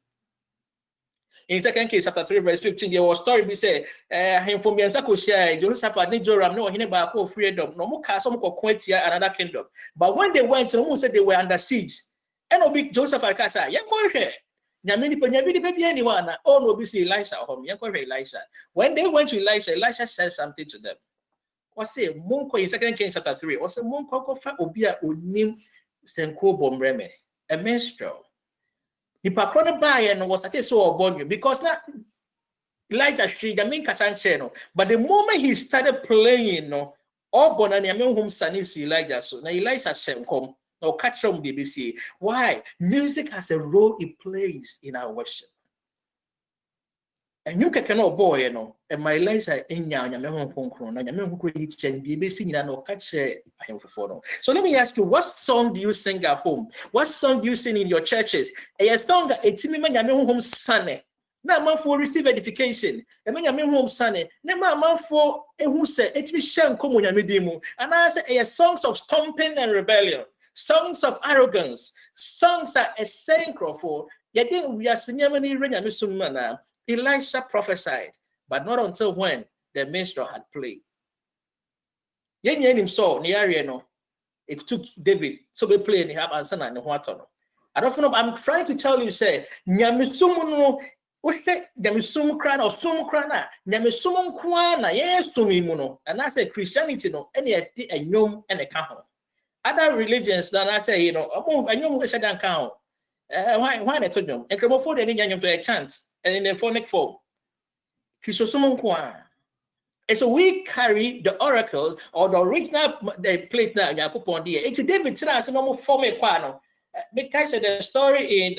In 2 Kings chapter 3, verse 15, there was a story we say, Jehoshaphat and Joram no about freedom, no more castle another kingdom. But when they went, someone said they were under siege. And no big Joseph Casa, young boy anyone, oh no, be see Elisha home, young Elisha. When they went to Elisha, Elisha said something to them. What's say Munko in 2 Kings chapter 3? What's a Munko fa obia onim senko bombreme, a minstrel. The pakrona buy and was that so about you because now Elijah Shiga mean Kasan, but the moment he started playing, all bonani home sanis Elijah. So now Elijah said, come, or catch some BBC. Why? Music has a role it plays in our worship. And you can no boy, and my legs are in young, and I'm be singing and catch I am for. So let me ask you, what song do you sing at home? What song do you sing in your churches? A song that it's me, my home Sunday. Now, man for receive edification. And when you're home Sunday, never man for a who said it's me shan come when you and I say a songs of stomping and rebellion, songs of arrogance, songs that a saying for. Yet we are singing many ring and Sumana. Elisha prophesied, but not until when the minstrel had played. Yen him saw the area no. It took David so we play and he have answer and what on. I don't know. I'm trying to tell you, say, Nyamisumuno, Nyamisum crana or sum crana, Nyamisum kwana, yes, sumimuno, and I say Christianity no, any a yum and a cajon. Other religions than I say, I know we said count. Why I told them, and come forward any young to a chance. And in the phonic form. And so we carry the oracles or the original plate now. It's David Tras and normal form a because the story in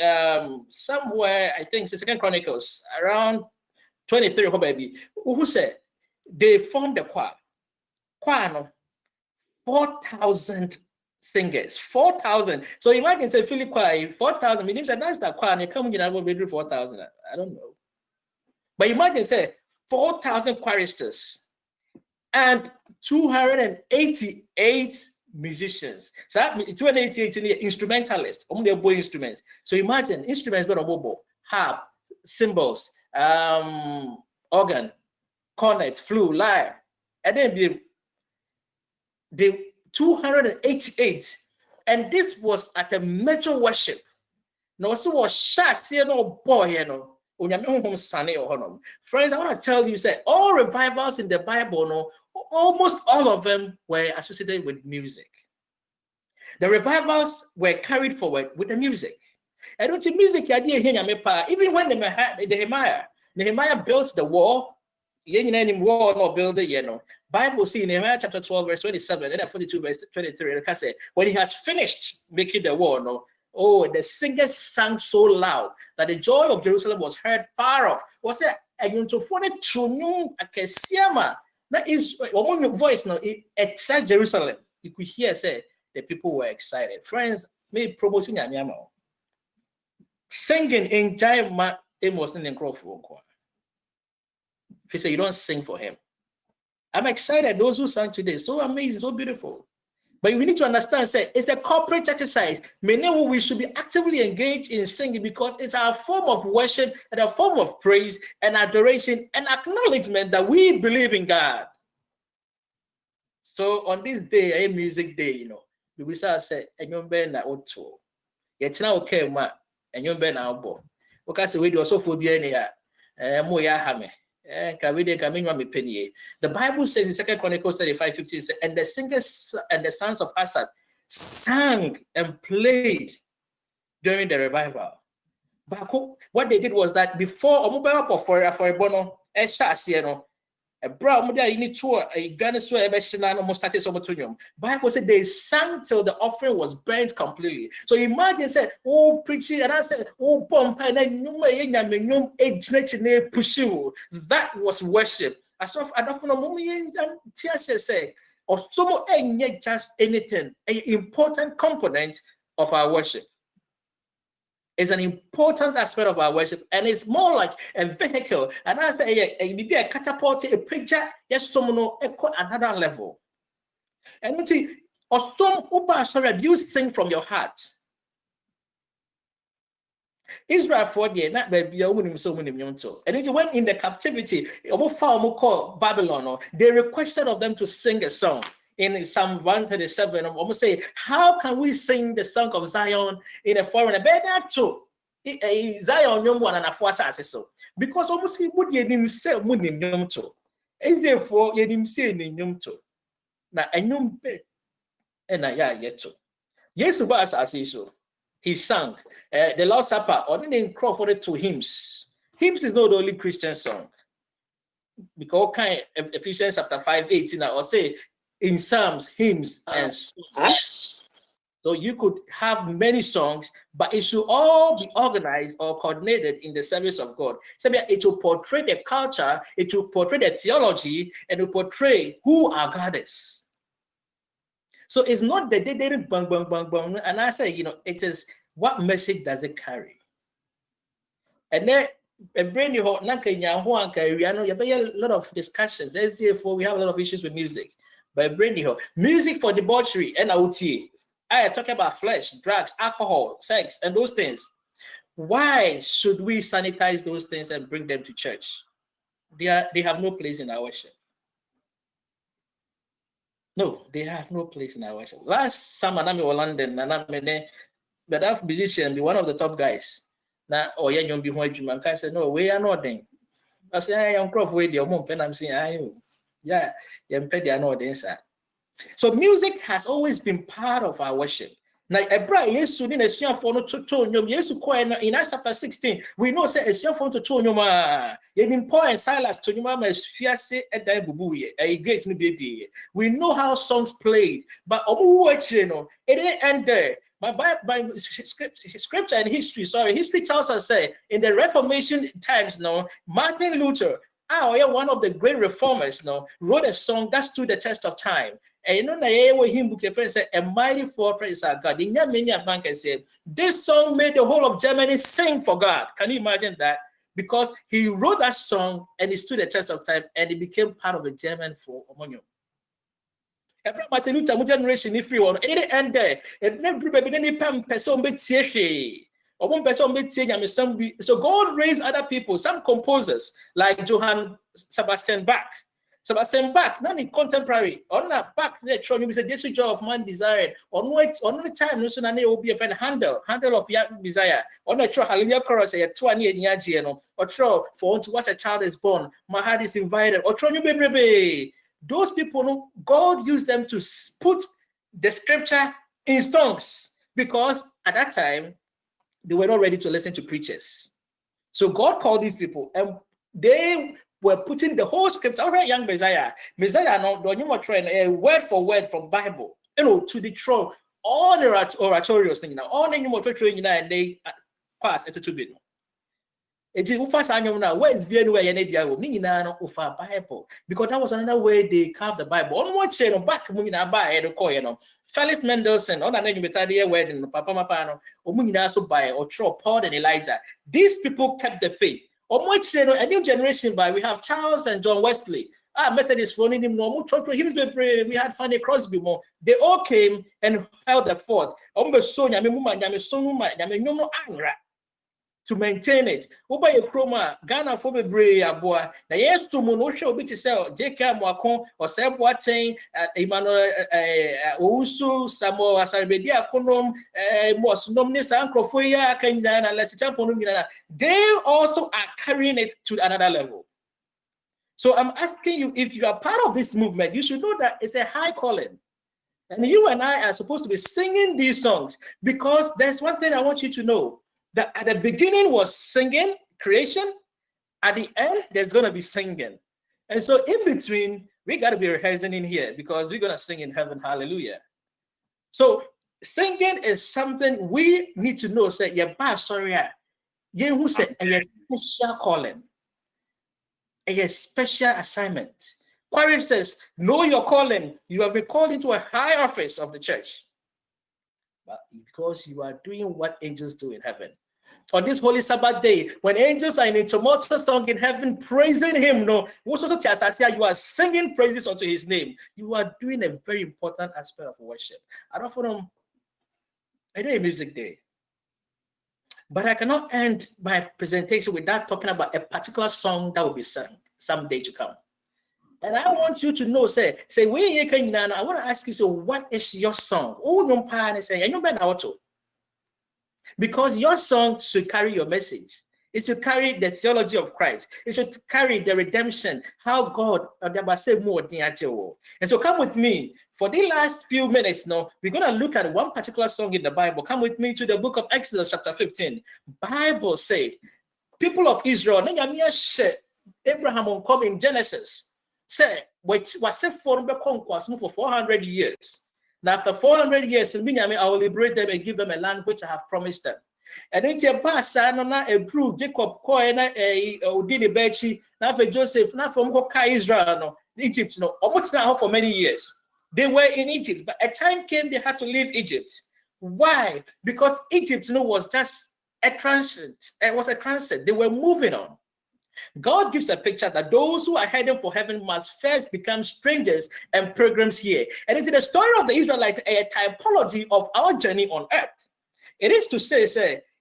somewhere, I think it's Second Chronicles, around 23, baby, who said they formed the choir. 4,000 singers, 4,000. So imagine say Philip choir, 4,000 means that's the choir, and you come in and will do 4,000. I don't know. But imagine say 4,000 choristers and 288 musicians. So that means 288 instrumentalists, only boy instruments. So imagine instruments but a harp, cymbals, organ, cornet, flute, lyre, and then the 288, and this was at a major worship. No, so was shas here no boy, Friends, I want to tell you, say all revivals in the Bible, no, almost all of them were associated with music. The revivals were carried forward with the music. I don't see music even when Nehemiah built the wall. Bible see in Nehemiah chapter 12, verse 27, and 42, verse 23. When he has finished making the wall, oh, the singers sang so loud that the joy of Jerusalem was heard far off. Was it a that is one your voice now? It excited Jerusalem. You could hear say the people were excited. Friends, me promoting Yanyama. Singing in Jaima Amos in the Crawford. If you say you don't sing for him, I'm excited. Those who sang today, so amazing, so beautiful. But we need to understand, say, it's a corporate exercise. Many we should be actively engaged in singing because it's our form of worship and a form of praise and adoration and acknowledgement that we believe in God. So on this day, a music day, we will say, and you're being at all. Yet now, okay, ma, and you're being out. Because we do also for the end, Moya Hame. The Bible says in 2 Chronicles 35:15, and the singers and the sons of Asaph sang and played during the revival. But what they did was that before for a bono, a brown you need to a Ghana almost started some Bible said they sang till the offering was burnt completely. So imagine say, oh preaching, and I said, oh bomb and that was worship. I saw I don't know say or some just anything, an important component of our worship. Is an important aspect of our worship, and it's more like a vehicle. And I say, maybe a catapult, a picture, yes, someone another level. And you see, or some upa sorry, you sing from your heart. Israel for the not baby, so many and when in the captivity, called Babylon, they requested of them to sing a song. In Psalm 137, I'm almost say, how can we sing the song of Zion in a foreign? Better to Zion, young one and a force so because almost he would him say, Munim Yumto. Is therefore him saying in Yumto. Now, a young bed and I yet to. Yes, was as he so. He sang the Lord's Supper, or then Crawford to hymns. Hymns is not the only Christian song. Because kind of Ephesians chapter 5:18, I will say, in psalms, hymns, and songs. So you could have many songs, but it should all be organized or coordinated in the service of God. So it will portray the culture, it will portray the theology, and it will portray who our God is. So it's not that they didn't bang, bang, bang, bang. And I say, it is what message does it carry? And then a brand new a lot of discussions. Let's say we have a lot of issues with music. But brand new music for debauchery, NLT. I talk about flesh, drugs, alcohol, sex, and those things. Why should we sanitize those things and bring them to church? They have no place in our worship. No, they have no place in our worship. Last summer, I'm in London, and I'm but that musician, be one of the top guys. Now, oh yeah, you'll be one you I said, no, we are not then. I said, I am crop with your mom, and I'm saying, yeah, you're paid your no inside. So music has always been part of our worship. Now, yes, in Acts chapter 16, we know say you've been Paul and Silas to we know how songs played, but it didn't end there. By scripture and history tells us say in the Reformation times, Martin Luther, one of the great reformers, wrote a song that stood the test of time. And him book said, a mighty fortress is our God. This song made the whole of Germany sing for God. Can you imagine that? Because he wrote that song and it stood the test of time and it became part of the German folk. Martin Luther generation if you want it end there. It never be any person so God raised other people, some composers like Johann Sebastian Bach. Sebastian Bach, not in contemporary, on that back there, showing me the joy of man desired. On the time, no sooner will be a friend handle of your desire. On the true hallelujah chorus, a 20 years, or true for unto what a child is born, my heart is invited, or true baby. Those people, God used them to put the scripture in songs because at that time they were not ready to listen to preachers. So God called these people and they were putting the whole scripture. All right, young Messiah, no, don't you want to word for word from Bible, to the throne, all the oratorios thing now, all the new training and they pass it to be. It is pass now. Where is the anywhere you need the Bible? Because that was another way they carved the Bible. On one chain back, buy the coin. Felix Mendelssohn, on an anniversary wedding, Papa Mapano, or buy or throw Paul and Elijah. These people kept the faith. On which a new generation by we have Charles and John Wesley. Methodist for him no we had Fanny Crosby more. They all came and held the fort. To maintain it. Oba ye chroma Ghana for be aboa. Na yes to mo no hwe obi ti say JK Moakon or say Boateng Emmanuel Ousu Samuel Asarbedi Akonom Mos nomne sa ankrofo ya kanyina na lesi champion nyina. They also are carrying it to another level. So I'm asking you, if you are part of this movement, you should know that it's a high calling. And you and I are supposed to be singing these songs because there's one thing I want you to know. That at the beginning was singing, creation. At the end, there's going to be singing. And so in between, we got to be rehearsing in here because we're going to sing in heaven. Hallelujah. So singing is something we need to know. Say, yeah, sorry. Yeah, who said a special calling, a special assignment. Choristers, know your calling. You have been called into a high office of the church. But because you are doing what angels do in heaven. On this holy Sabbath day, when angels are in a tumultuous song in heaven praising him, you are singing praises unto his name. You are doing a very important aspect of worship. I don't know, I do a music day. But I cannot end my presentation without talking about a particular song that will be sung someday to come. And I want you to know, say, I want to ask you, so what is your song? Because your song should carry your message. It should carry the theology of Christ. It should carry the redemption, how God, and so come with me. For the last few minutes now, we're going to look at one particular song in the Bible. Come with me to the book of Exodus chapter 15. Bible say, people of Israel, Abraham will come in Genesis. Say, was for 400 years. Now, after 400 years, I will liberate them and give them a land which I have promised them. And then your past, I approved Jacob, Koena, Odini Bechi, now for Joseph, now from Israel, no, Egypt, no, almost now for many years. They were in Egypt, but a time came they had to leave Egypt. Why? Because Egypt, was just a transit. It was a transit. They were moving on. God gives a picture that those who are heading for heaven must first become strangers and pilgrims here. And it's the story of the Israelites, a typology of our journey on earth. It is to say,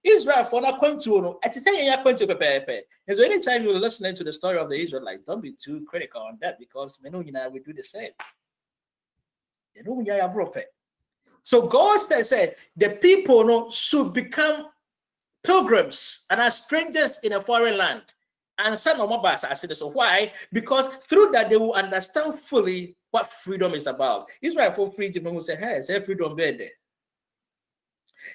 Israel for not going to at the same time, and so anytime you're listening to the story of the Israelites, don't be too critical on that, because we do the same. So God said the people should become pilgrims and are strangers in a foreign land. And some of my I said so. Why? Because through that they will understand fully what freedom is about. Israel for freedom will say, hey, say freedom there.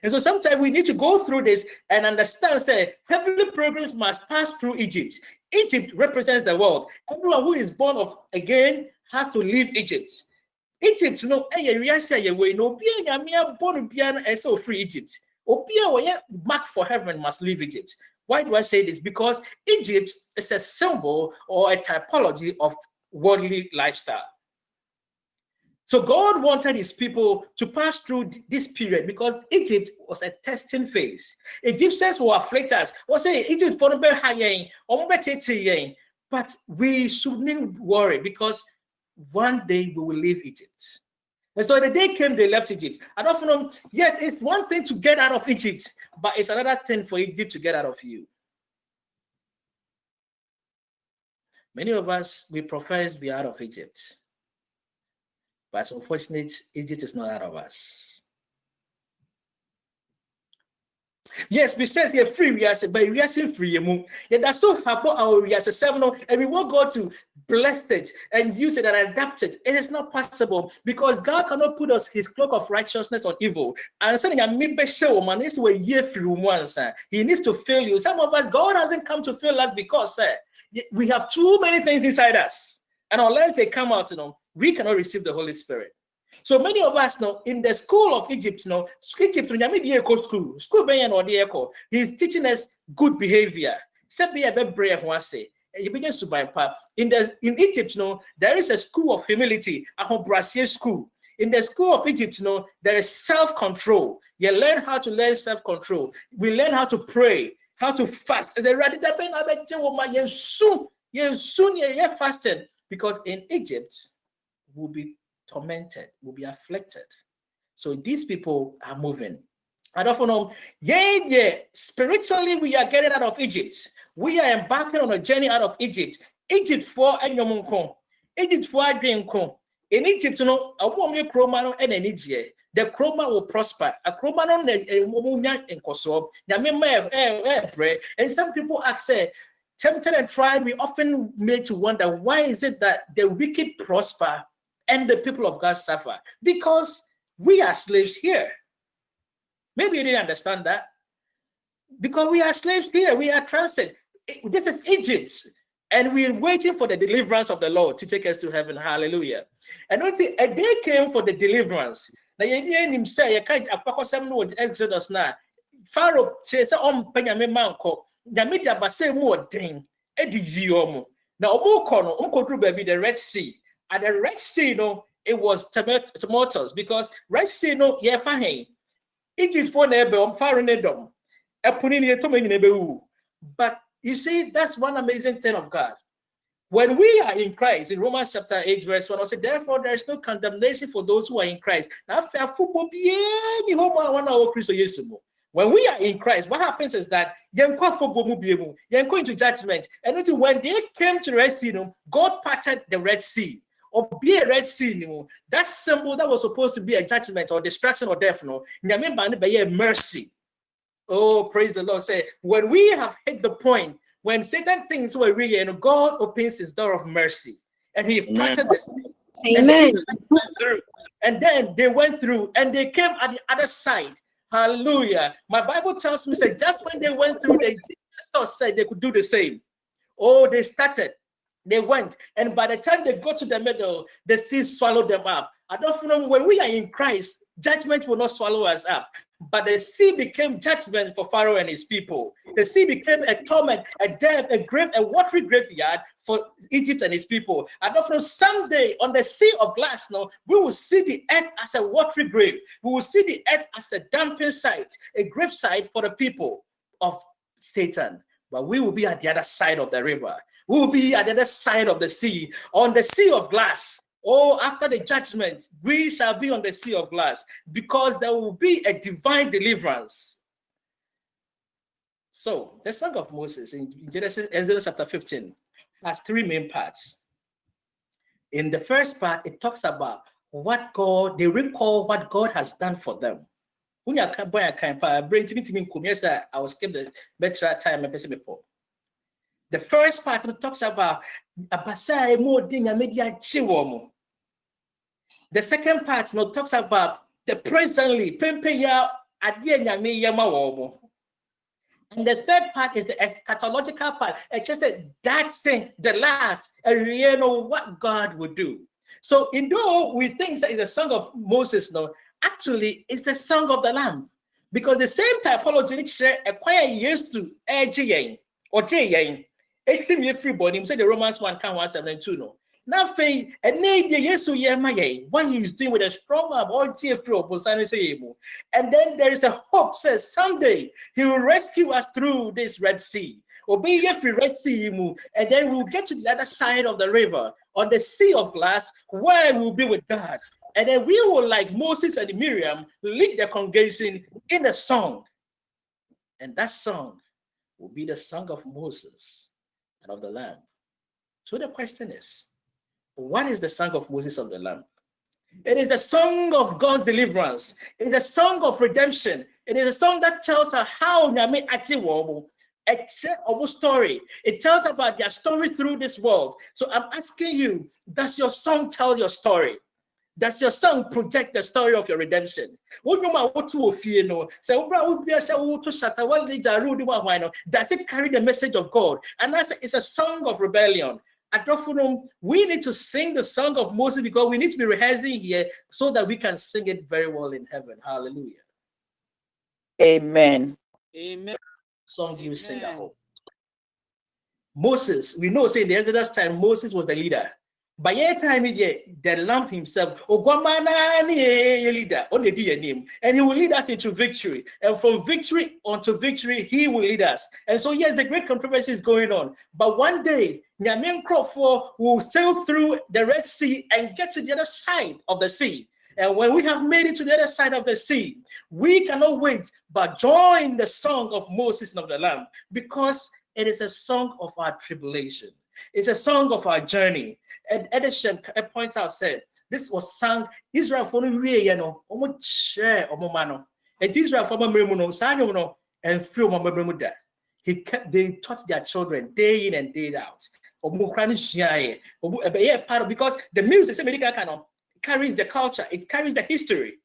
And so sometimes we need to go through this and understand that heavenly pilgrims must pass through Egypt. Egypt represents the world. Everyone who is born of again has to leave Egypt. Egypt, so free Egypt. Mark for heaven must leave Egypt. Why do I say this? Because Egypt is a symbol or a typology of worldly lifestyle. So God wanted his people to pass through this period because Egypt was a testing phase. Egyptians will afflict us. We'll say Egypt for but we shouldn't worry because one day we will leave Egypt. And so the day came, they left Egypt. And often, yes, it's one thing to get out of Egypt, but it's another thing for Egypt to get out of you. Many of us, we profess to be out of Egypt. But unfortunately, Egypt is not out of us. Yes, we say you're free, we are but we are still free. Yeah, that's so happen our we are seven, and we won't go to bless it and use it and adapt it. It is not possible because God cannot put us his cloak of righteousness on evil. And saying maybe show man is a year through once. He needs to fail you. Some of us, God hasn't come to fail us because we have too many things inside us. And unless they come out, we cannot receive the Holy Spirit. So many of us know in the school of Egypt, Egypt, he's teaching us good behavior. In Egypt, there is a school of humility, a school. In the school of Egypt, there is self-control. You learn how to learn self-control. We learn how to pray, how to fast. Fasting, because in Egypt, we'll be tormented, will be afflicted. So these people are moving. I don't know. Spiritually, we are getting out of Egypt. We are embarking on a journey out of Egypt. Egypt for Enyomunko. Egypt for Adrianko. In Egypt, a woman chroma and an Egypt. The chroma will prosper. A chroma on and Koso. And some people ask, tempted and tried, we often made to wonder, why is it that the wicked prosper and the people of God suffer? Because we are slaves here. Maybe you didn't understand that. Because we are slaves here. We are transit. This is Egypt. And we're waiting for the deliverance of the Lord to take us to heaven. Hallelujah. And a day came for the deliverance. Now, you say, you can't Exodus now. Pharaoh says, Penyame Manko, Yamita Base more ding, Ediviomo. Now, Omokono, baby, the Red Sea. At the Red Sea, it was tumultuous because Red Sea, fine. Egypt for neighbor, Pharaoh nedom, but you see, that's one amazing thing of God. When we are in Christ, in Romans chapter 8, verse 1, I said, therefore, there is no condemnation for those who are in Christ. Now, when we are in Christ, what happens is that you're going to judgment. And when they came to the Red Sea, God parted the Red Sea. Or be a Red Sea, that symbol that was supposed to be a judgment or destruction or death, mercy. Oh, praise the Lord. Say, when we have hit the point, when Satan thinks we're real, God opens his door of mercy. And he parted the sea. Amen. And then they went through and they came at the other side. Hallelujah. My Bible tells me, say, just when they went through, they said they could do the same. Oh, they started. They went, and by the time they got to the middle, the sea swallowed them up. I don't know, when we are in Christ, judgment will not swallow us up. But the sea became judgment for Pharaoh and his people. The sea became a torment, a death, a grave, a watery graveyard for Egypt and his people. I don't know, someday on the sea of glass, no, we will see the earth as a watery grave. We will see the earth as a dumping site, a grave site for the people of Satan. But we will be at the other side of the river. We will be at the other side of the sea, on the sea of glass. Oh, after the judgment, we shall be on the sea of glass, because there will be a divine deliverance. So, the Song of Moses in Exodus chapter 15 has three main parts. In the first part, it talks about they recall what God has done for them. I will skip the better time. The first part talks about the second part talks about the presently. And the third part is the eschatological part. It's just that's the last, and you know what God would do. So, though we think that it's the Song of Moses, no, actually it's the Song of the Lamb, because the same typology acquire years to or everybody say the Romans 1 can 172 no. Now faith and what he is doing with a strong arm or and then there is a hope, says someday he will rescue us through this Red Sea. Obey every Red Sea, and then we'll get to the other side of the river on the sea of glass, where we'll be with God. And then we will, like Moses and Miriam, lead the congregation in a song. And that song will be the Song of Moses and of the Lamb. So the question is, what is the Song of Moses of the Lamb? It is the song of God's deliverance. It is a song of redemption. It is a song that tells us how Nyame Atiwobo, a story. It tells about their story through this world. So I'm asking you, does your song tell your story? Does your song project the story of your redemption? Does it carry the message of God? And it's a song of rebellion. We need to sing the Song of Moses, because we need to be rehearsing here so that we can sing it very well in heaven. Hallelujah. Amen. Amen. Song you sing at home. Moses, we know, say in the Exodus time, Moses was the leader. By your time, the Lamb himself, leader, only be a name, and he will lead us into victory. And from victory unto victory, he will lead us. And so, yes, the great controversy is going on. But one day, Nyamin Crawford will sail through the Red Sea and get to the other side of the sea. And when we have made it to the other side of the sea, we cannot wait but join the song of Moses and of the Lamb, because it is a song of our tribulation. It's a song of our journey. And Edison points out, said, this was sung Israel for no way, you know, almost share or momano. And Israel for Mamuno, Sano, and few Mamuda. They taught their children day in and day out. Because the music carries the culture, it carries the history.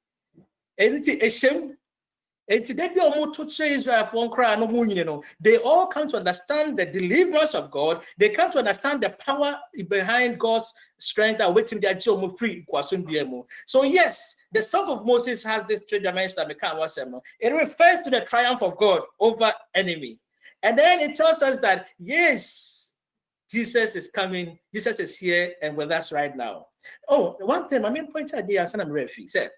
And it's a shame. And today, they all come to understand the deliverance of God. They come to understand the power behind God's strength and waiting their job free. So, yes, the Song of Moses has this three dimensions. It refers to the triumph of God over enemy. And then it tells us that, yes, Jesus is coming, Jesus is here and with us right now. Oh, one thing, my main point idea, and I'm ready. Said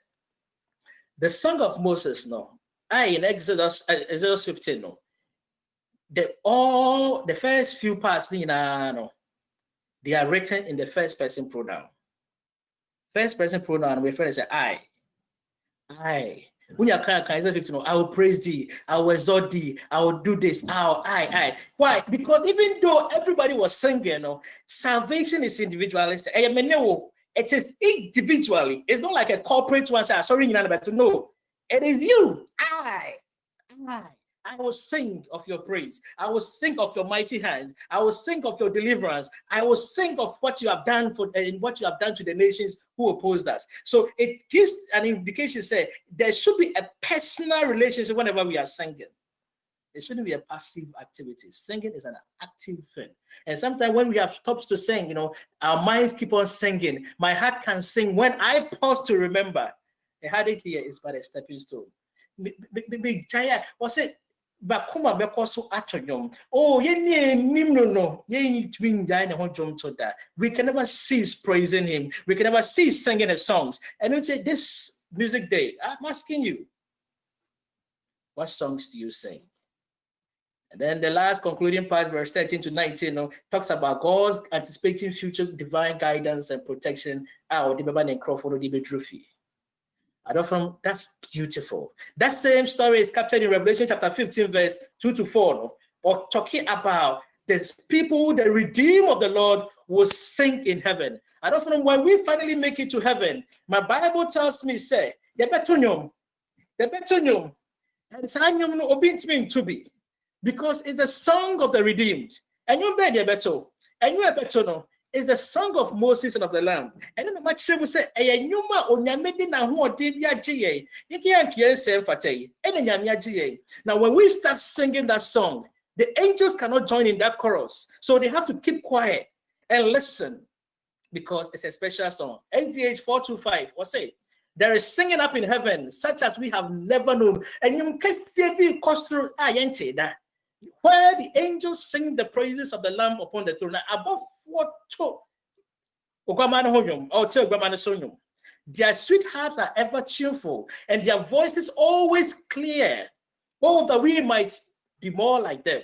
the Song of Moses, in Exodus 15, the first few parts, they are written in the first person pronoun. First person pronoun, we refer to I. When you I will praise thee, I will exalt thee, I will do this, I. Why? Because even though everybody was singing, salvation is individualistic. It is individually. It's not like a corporate one. Sorry, but no. It is you. I will sing of your praise. I will sing of your mighty hands. I will sing of your deliverance. I will sing of what you have done and what you have done to the nations who opposed us. So it gives an indication, say, there should be a personal relationship whenever we are singing. It shouldn't be a passive activity. Singing is an active thing. And sometimes when we have stopped to sing, our minds keep on singing. My heart can sing when I pause to remember. A heartache here is but a stepping stone. Big giant was it? Bakuma bekoso atonyom. Oh, we can never cease praising him. We can never cease singing his songs. And then say this music day, I'm asking you, what songs do you sing? And then the last concluding part, verse 13 to 19, talks about God's anticipating future divine guidance and protection. That's beautiful. That same story is captured in Revelation chapter 15, verse 2 to 4. Or talking about the people, the redeemed of the Lord will sing in heaven. When we finally make it to heaven, my Bible tells me, say, and to be, because it's the song of the redeemed. And you better better. And you better know. It's the song of Moses and of the Lamb. And then the much will say, now when we start singing that song, the angels cannot join in that chorus. So they have to keep quiet and listen, because it's a special song. SDH 425 will say, there is singing up in heaven, such as we have never known. And you can see the costume where the angels sing the praises of the Lamb upon the throne. Above what their sweet harps are ever cheerful, and their voices always clear. Oh, that we might be more like them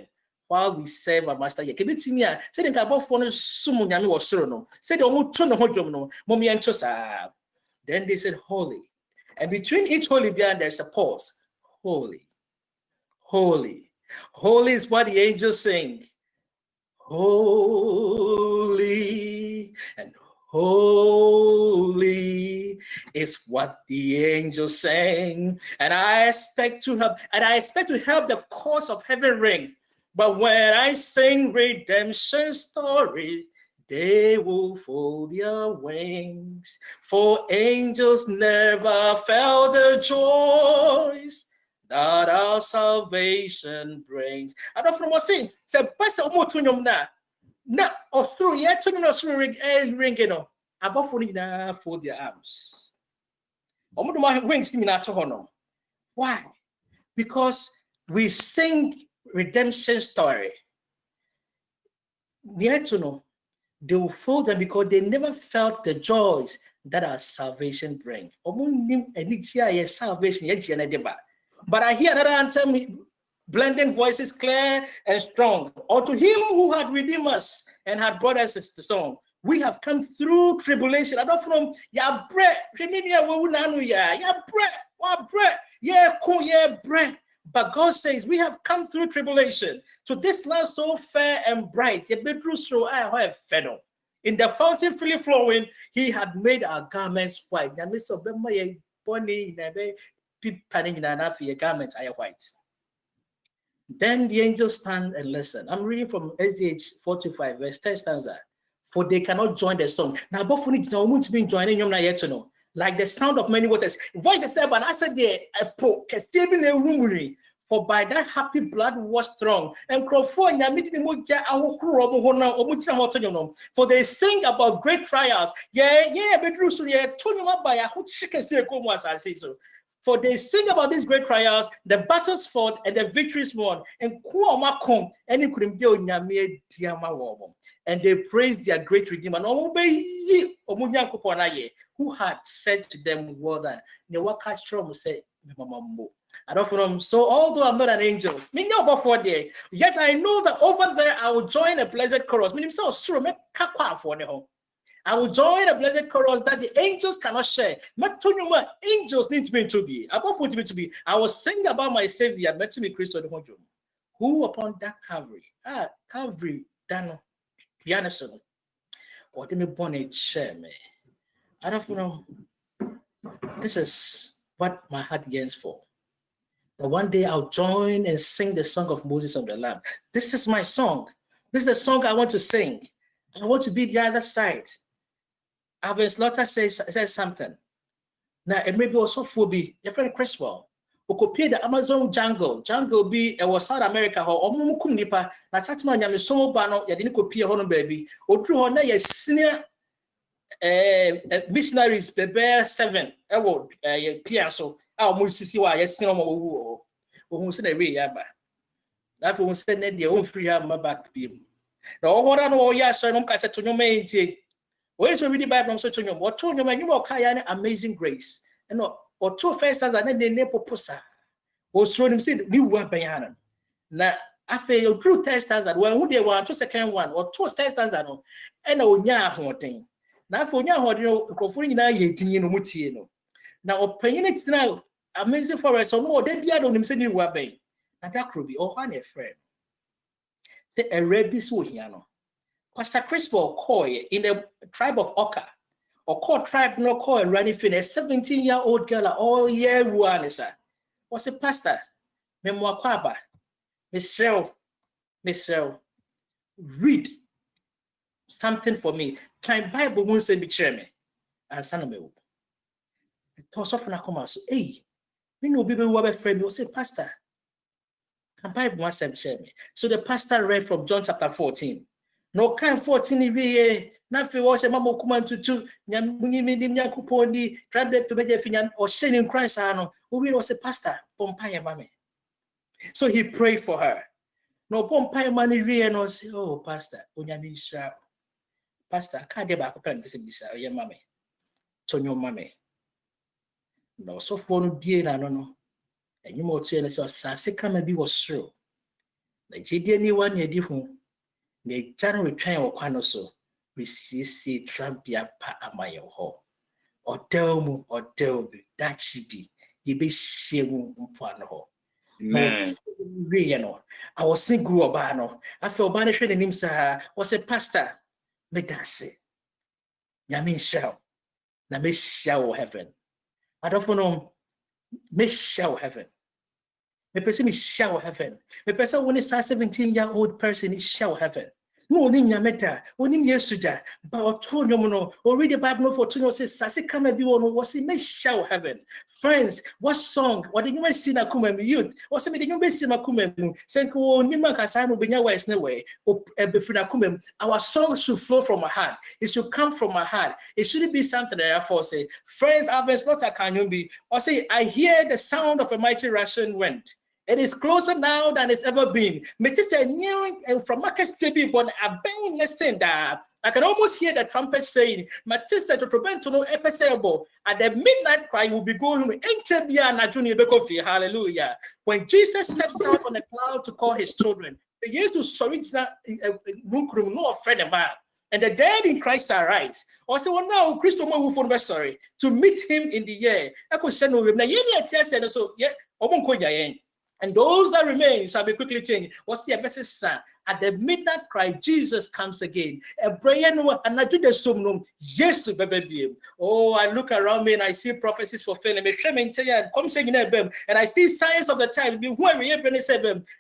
while we serve our master. Then they said, holy. And between each holy there's a pause. Holy, holy. Holy is what the angels sing. Holy and holy is what the angels sing. And I expect to help the cause of heaven ring. But when I sing redemption story, they will fold their wings. For angels never felt the joys that our salvation brings. I don't know what saying. Say, Pastor Omotunyom na or through yet to know ring above for their arms. Omuduma wings me not to honor. Why? Because we sing redemption story. Near to know, they will fold them because they never felt the joys that our salvation brings. But I hear another anthem, blending voices clear and strong. Or to him who had redeemed us and had brought us the song. We have come through tribulation. I don't from ya bread. Bread. But God says we have come through tribulation to this land so fair and bright. In the fountain freely flowing, he had made our garments white. Garments are white. Then the angels stand and listen. I'm reading from SDH 45, verse 10 stanza. For they cannot join the song. Now, both of them to be joining you yet to know. Like the sound of many waters. Voice is there, but I said there a po saving a room. For by that happy blood was strong. And for they sing about great trials. For they sing about these great trials, the battles fought and the victories won. And they praise their great Redeemer, who had said to them, well done. So although I'm not an angel, yet I know that over there I will join a blessed chorus. I will join a blessed chorus that the angels cannot share. Angels need me to be. Above what me to be. I will sing about my Savior, who upon that Calvary, Dano, Pianison, or me born a chair me. I don't know. This is what my heart yearns for. That one day I'll join and sing the song of Moses on the Lamb. This is my song. This is the song I want to sing. I want to be the other side. Adventist Slaughter says something. Now, it may be also for be your friend Criswell. okopie the Amazon jungle be was South America ho omo kum nipa na chatima nyame so ba no ye de ne kopie ho no baby odru ho na ye senior missionaries bebe 7 ewo ye pia so a omo sisi wa ye senior omo wu ohun se na we ya ba that for say na de on free am back bi na ohoda no ya so no ka se to nyoma entie we so read the Bible so to nyoma what to nyoma nyoma ka ya amazing grace no or two first times and then they poposa or show him say we were bayana na after your true test standard when who they want to second one or two test standard no and onya ahoden na for onya ahoden nkofo nyina ye tinye no mutie no na opanyine tina amazing forest no o de bia do nim say ni were bay na that could be or one a friend say a rebi so here no Pastor Crispo Koy in the tribe of Oka or called tribe no call a running fin a 17-year-old girl all year one sir. Was a pastor, Memoir Kwaba, Miss read something for me. Can Bible won't say me chair me and son of me. Toss up and I come out. So, hey, we know people who have a friend will say, Pastor, can Bible won't say me. So the pastor read from John chapter 14. No kind 14 na fe wo se mama kuma ntutu nyamuni minim yakuponi tribe to meje finyan or shedding Christ ano we was a pastor pompaya mame. So he prayed for her. No pompaya mani re no say oh pastor onyame isra pastor ka de ba ko pen se bisa ye mame tonyo mame no so for no bie na no enyim o tie ne so sase kama bi was true na jide ni wan ye di hu ne jan retwen o kwano so receive trampia pa amayo ho odelmu odelbi that should be ye be shemu mpano ho Amen. No I was single oba no after oba ne hwe ne nim sa was a pastor me dance nyame show na me show heaven I don't know me show heaven me person me show heaven me person when is 17-year-old person is show heaven. No, Nyameta, only yesterday, but told no, or read the Bible for 2 years, says, come and be one was in may show heaven. Friends, what song? What did you see na kumem youth? What's the meaning of see na kumem? Senko, Nima Kasano, Benya West, no way, or Befina kumem. Our songs should flow from our heart. It should come from our heart. It shouldn't be something that I therefore say, friends, Adventist, not a can be, or say, I hear the sound of a mighty rushing wind. It is closer now than it's ever been. Metista new and from market stable, but I've been listening that I can almost hear the trumpet saying, Matista to prevent to know episode at the midnight cry will be going to hallelujah. When Jesus steps out on a cloud to call his children, the years to sorry no friend of mine. And the dead in Christ arise. Also, well, now Christo will sorry to meet him in the air. I could send him now. So yeah, and those that remain shall be quickly changed. What's the best son? At the midnight cry, Jesus comes again. A prayer no, and I do the somnum. Yes, to baby. Oh, I look around me and I see prophecies fulfilling. And come saying and I see signs of the times.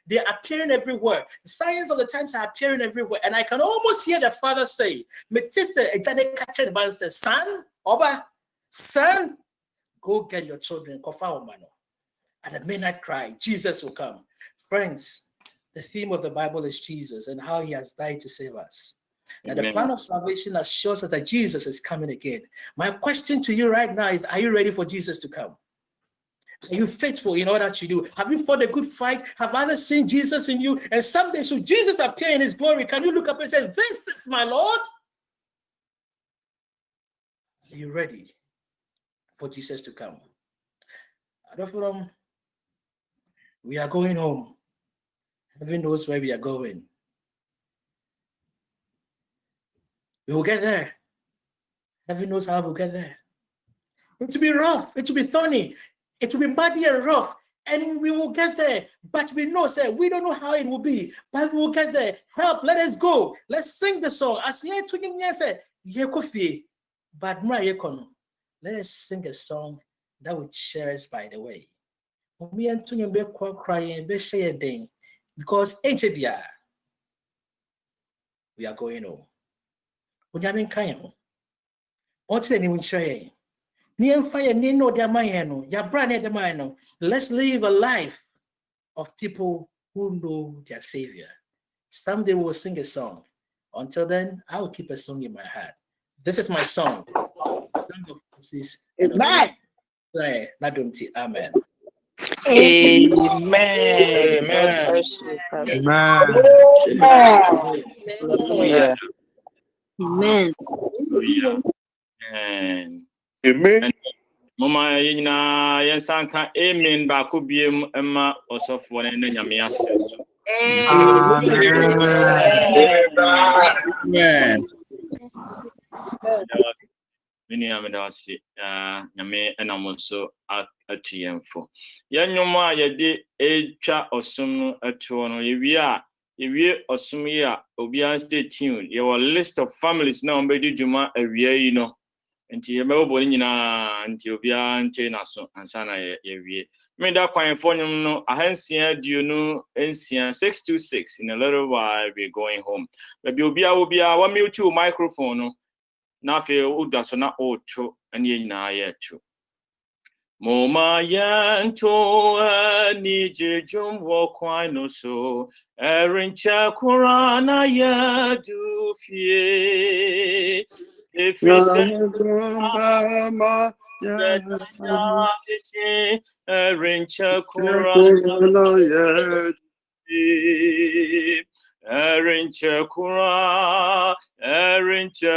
They are appearing everywhere. Signs of the times are appearing everywhere, and I can almost hear the Father say, "Son, Oba, son, go get your children." At the midnight cry, Jesus will come. Friends, the theme of the Bible is Jesus and how he has died to save us. And the plan of salvation assures us that Jesus is coming again. My question to you right now is, are you ready for Jesus to come? Are you faithful in all that you do? Have you fought a good fight? Have others seen Jesus in you? And someday, should Jesus appear in his glory, can you look up and say, this is my Lord? Are you ready for Jesus to come? I don't know. We are going home. Heaven knows where we are going. We will get there. Heaven knows how we'll get there. It will be rough. It will be thorny. It will be muddy and rough. And we will get there. But we know, sir, we don't know how it will be. But we will get there. Help, let us go. Let's sing the song. As ye to him, yes, but let us sing a song that will cheer us by the way. Because we are going home. Let's live a life of people who know their Savior. Someday we'll sing a song. Until then, I will keep a song in my heart. This is my song. Song of Moses. Amen. Amen. Amen. God bless you, Pastor. Hallelujah. Amen. Amen. Mama yina yensanka amen ba ko biem ema osofo ne nyame ase. Amen. Mini amedasi nyame enamo so atuyemfo. Yennwom a yede etwa osum no atuo no yewie osum yi a obian stay tuned. Your list of families na ombedi djuma awia yi no. Nti yebebo ni nyina nti obian nche na so ansa na yewie. Me da kwan fonyum no ahansia dionu ensia 626 in a little while we going home. Baby obia wa mute your microphone no. Na fe uda so na ocho anye nyina ye chu. Moma yanto ni jejum wo kwan no so erincha kurana ya du fie efise Mama erincha kurana ya erincha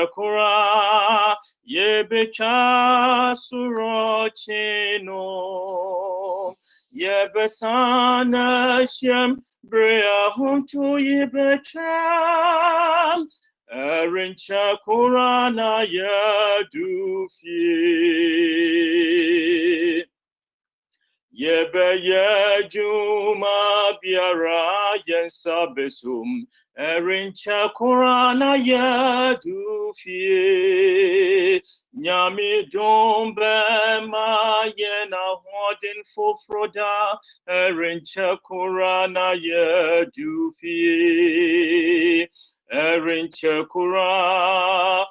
kura yebecha surochino yebesana shem brea huntu yebecha erincha kura na yadufie Yebe juma biara yensabesum erincha kurana yadufie nyami dombe ma yena hodin fofroda erincha kurana yadufie erincha kura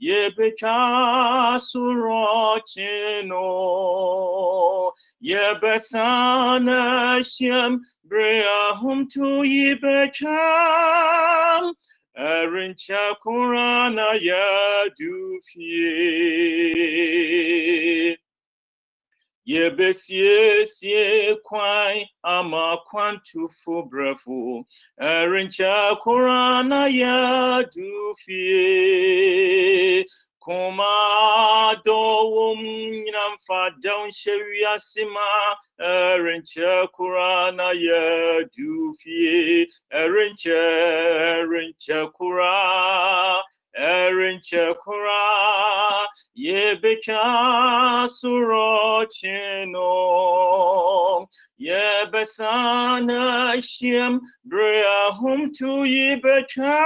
Yebeka surochino yebesana shem brea hum tu yebeka erincha kurana yadufie Yebesie kwai ama kwantu fubrafu erincha kurana yadufie Kuma dowum namfa down sheria sima erincha kurana yadufie erincha kura Yebeka surochino Yebesana shem brea hum tu yebeka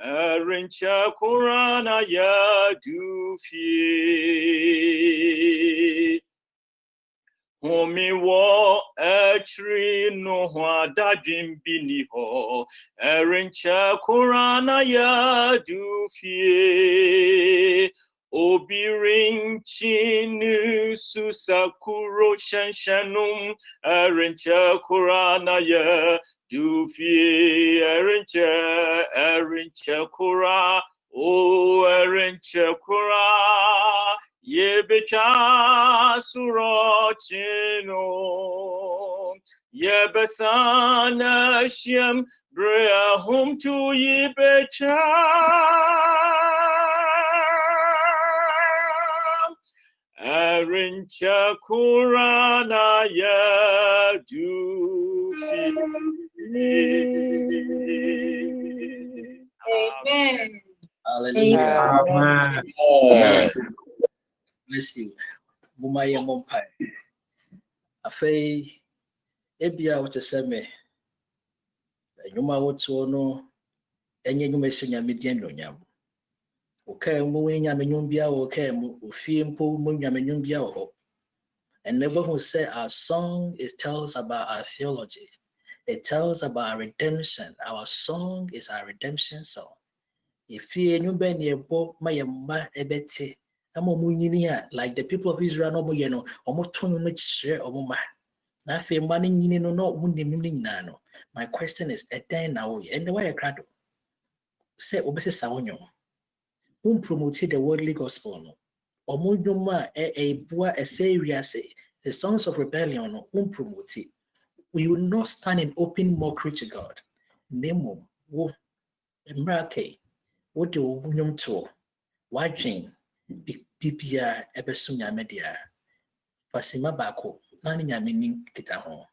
erincha kurana yadufie Homi wo etri no hadadin biniho erincha kurana yadufie Obirin chinu susakuro shanshanum erincha kurana yadufie erincha kura o erincha kura Yebecha surochino Yebesana shem brea hum tu yebecha erincha kurana yadufie Amen. Hallelujah. Amen. Bless you. Bumaya Mompai. Afei, ebia what say me. Nyuma wotu no enye nyuma eshenya median no nyam. Okay, mu wenya menyum bia wo okay mu ofie mpo mu nya menyum bia wo. And never who say our song tells about our theology. It tells about our redemption. Our song is our redemption song. If you be near Bo, my ma ebete, like the people of Israel, no more, almost 2 much share of my. Now, if money, no, nano. My question is, a day now, and the way I cried. Say, Obese Sawnyo, whom promoted the worldly gospel, no. Omuduma a boa a serious, the songs of rebellion, whom promoted. We will not stand in open mockery to God. Nemo, wo, Emrake, what do you to? Watching, Bibia, Ebesunya Media, Fasima Bako, Nanya meaning Kitahon.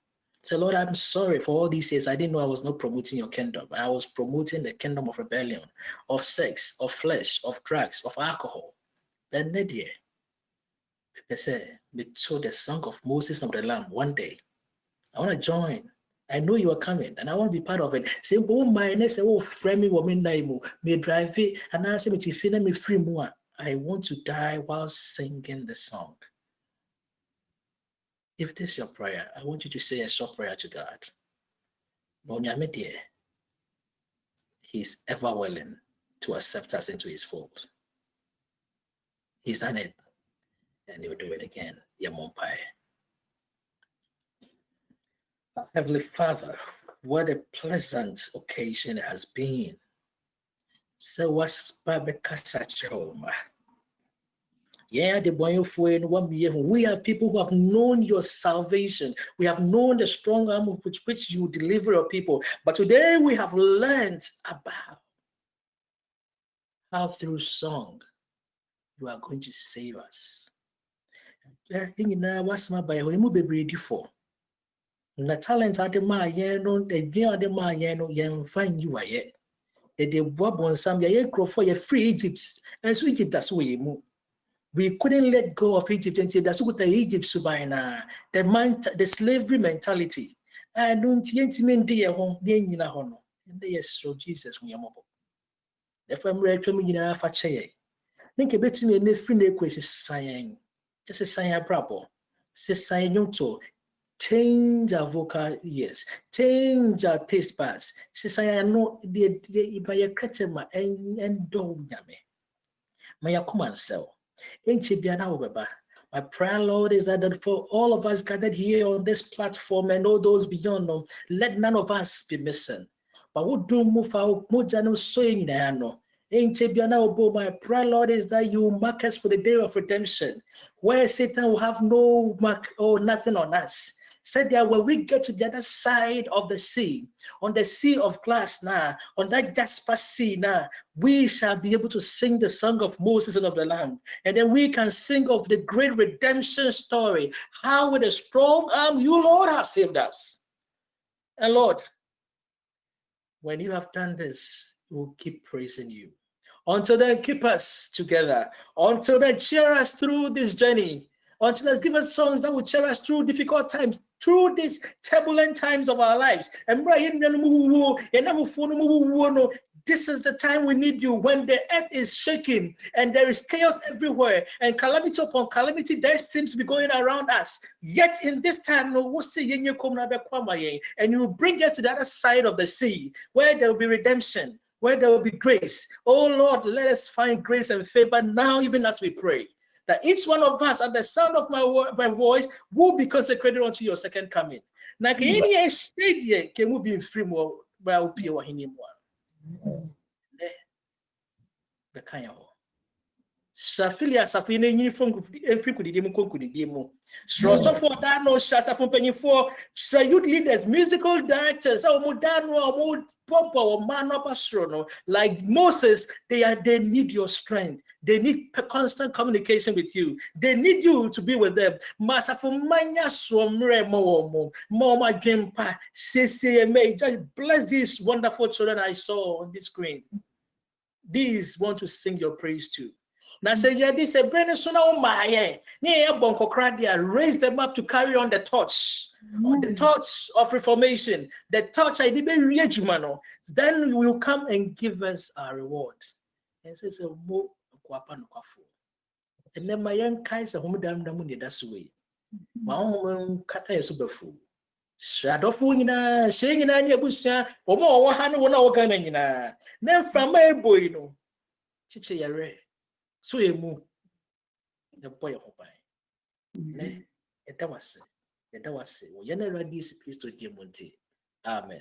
So, Lord, I'm sorry for all these years. I didn't know I was not promoting your kingdom. I was promoting the kingdom of rebellion, of sex, of flesh, of drugs, of alcohol. Then, Nadia, they say, we saw the song of Moses of the Lamb one day. I want to join. I know you are coming, and I want to be part of it. Say, oh, my next, oh, friend, me woman, me drive it, and I say, me feel me free more. I want to die while singing the song. If this is your prayer, I want you to say a short prayer to God. He's ever willing to accept us into his fold. He's done it, and he'll do it again. Heavenly Father, what a pleasant occasion it has been. So what's Babekasachoma? Yeah, the boy of we have people who have known your salvation. We have known the strong arm with which you deliver your people. But today we have learned about how through song you are going to save us. Na talent ade ma yen no edwin ade ma yen no yen fan you aye. E de boabon sam ye crofo ye free Egypt. And so Egypt that's where you move. We couldn't let go of Egypt and say that's what the Egypt subina, the slavery mentality. I don't mean dear home, in a honor. And yes, so Jesus, we are mobile. The family to me in a fache. Think a bit to me in the free request is saying, just a sign a brabo. Says sign to change our vocal ears, change our taste buds. Says I know the by a cretema and dog yame. My command cell. My prayer, Lord, is that for all of us gathered here on this platform and all those beyond, let none of us be missing. But what do move out Mojano sewing no? My prayer, Lord, is that you mark us for the day of redemption, where Satan will have no mark or nothing on us. Said that when we get to the other side of the sea, on the sea of glass now, on that jasper sea now, we shall be able to sing the song of Moses and of the Lamb. And then we can sing of the great redemption story, how with a strong arm you, Lord, have saved us. And Lord, when you have done this, we'll keep praising you. Until then, keep us together. Until then, cheer us through this journey. Until then, give us songs that will cheer us through difficult times, through these turbulent times of our lives. This is the time we need you when the earth is shaking and there is chaos everywhere and calamity upon calamity that seems to be going around us. Yet in this time, and you bring us to the other side of the sea where there will be redemption, where there will be grace. Oh Lord, let us find grace and favor now, even as we pray, that each one of us at the sound of my voice will be consecrated unto your second coming. Now, can you say can we be free more? Well, be what he need more. The kind of Strafilia Safina uniform every could demo. Straw for that no strata from penny for youth leaders, musical directors, or modern or more proper or man up astrono like Moses. They need your strength. They need constant communication with you. They need you to be with them. Master for mania swamre mo my grandpa say may just bless these wonderful children I saw on this screen. These want to sing your praise too. Now say, yeah, this a brand new on my raise them up to carry on the torch, the torch of reformation, the torch I did reach mano. Then you will come and give us our reward. And says a more and then my young kaiser home damn that's way. My own kata is super full. Shadow Funa, saying in Anya Busha, or more 100 then from my boy, chiche yare so emu the boy hopai ne eta wase wo yana radi is Christo diamonte amen.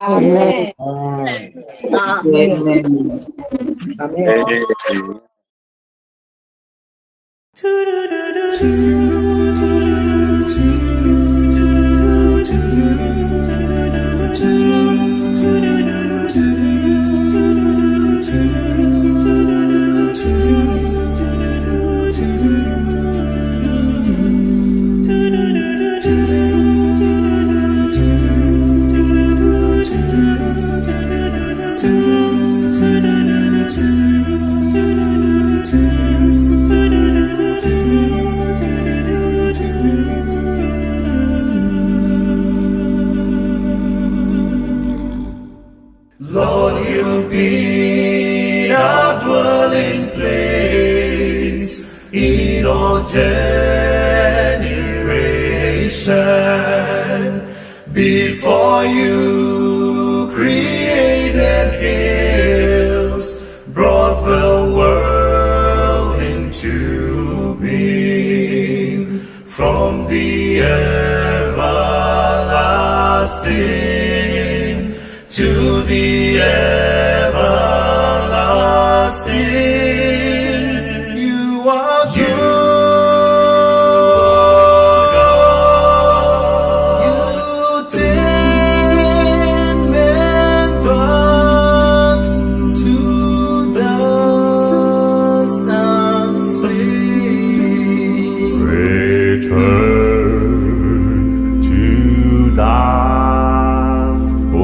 Amen. Lord, you've been our dwelling place in all generation. Before you created hills, brought the world into being. From the everlasting to the everlasting, you are God. You turn men back to dust and sea. Return to dust, O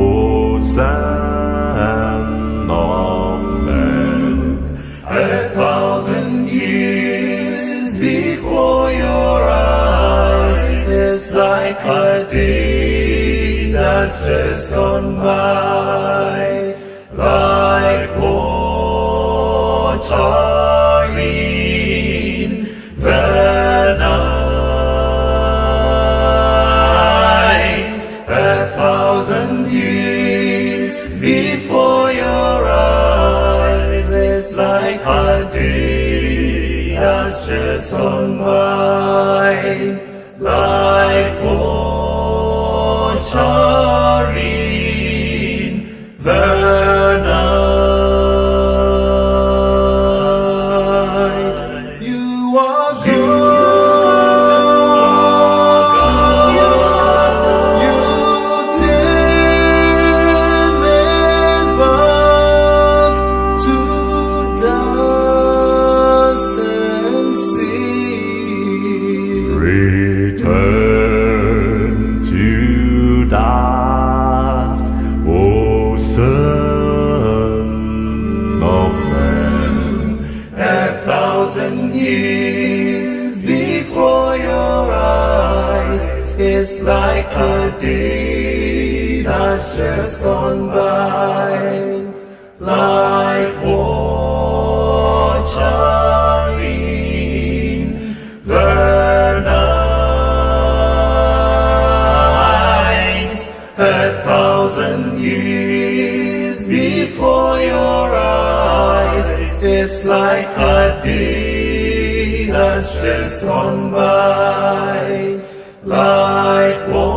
Son of Man. 1,000 years before your eyes is like a day that's just gone by, like water in the night. 1,000 years before your eyes is like a day that's just gone by, like water in the night. You are God. You turn men back to dust and sea. Return to dust, O Son of Man. 1,000 years before your eyes is like a day that's just gone by, like water in the night. 1,000 years before your eyes is like a day that's just gone by, like water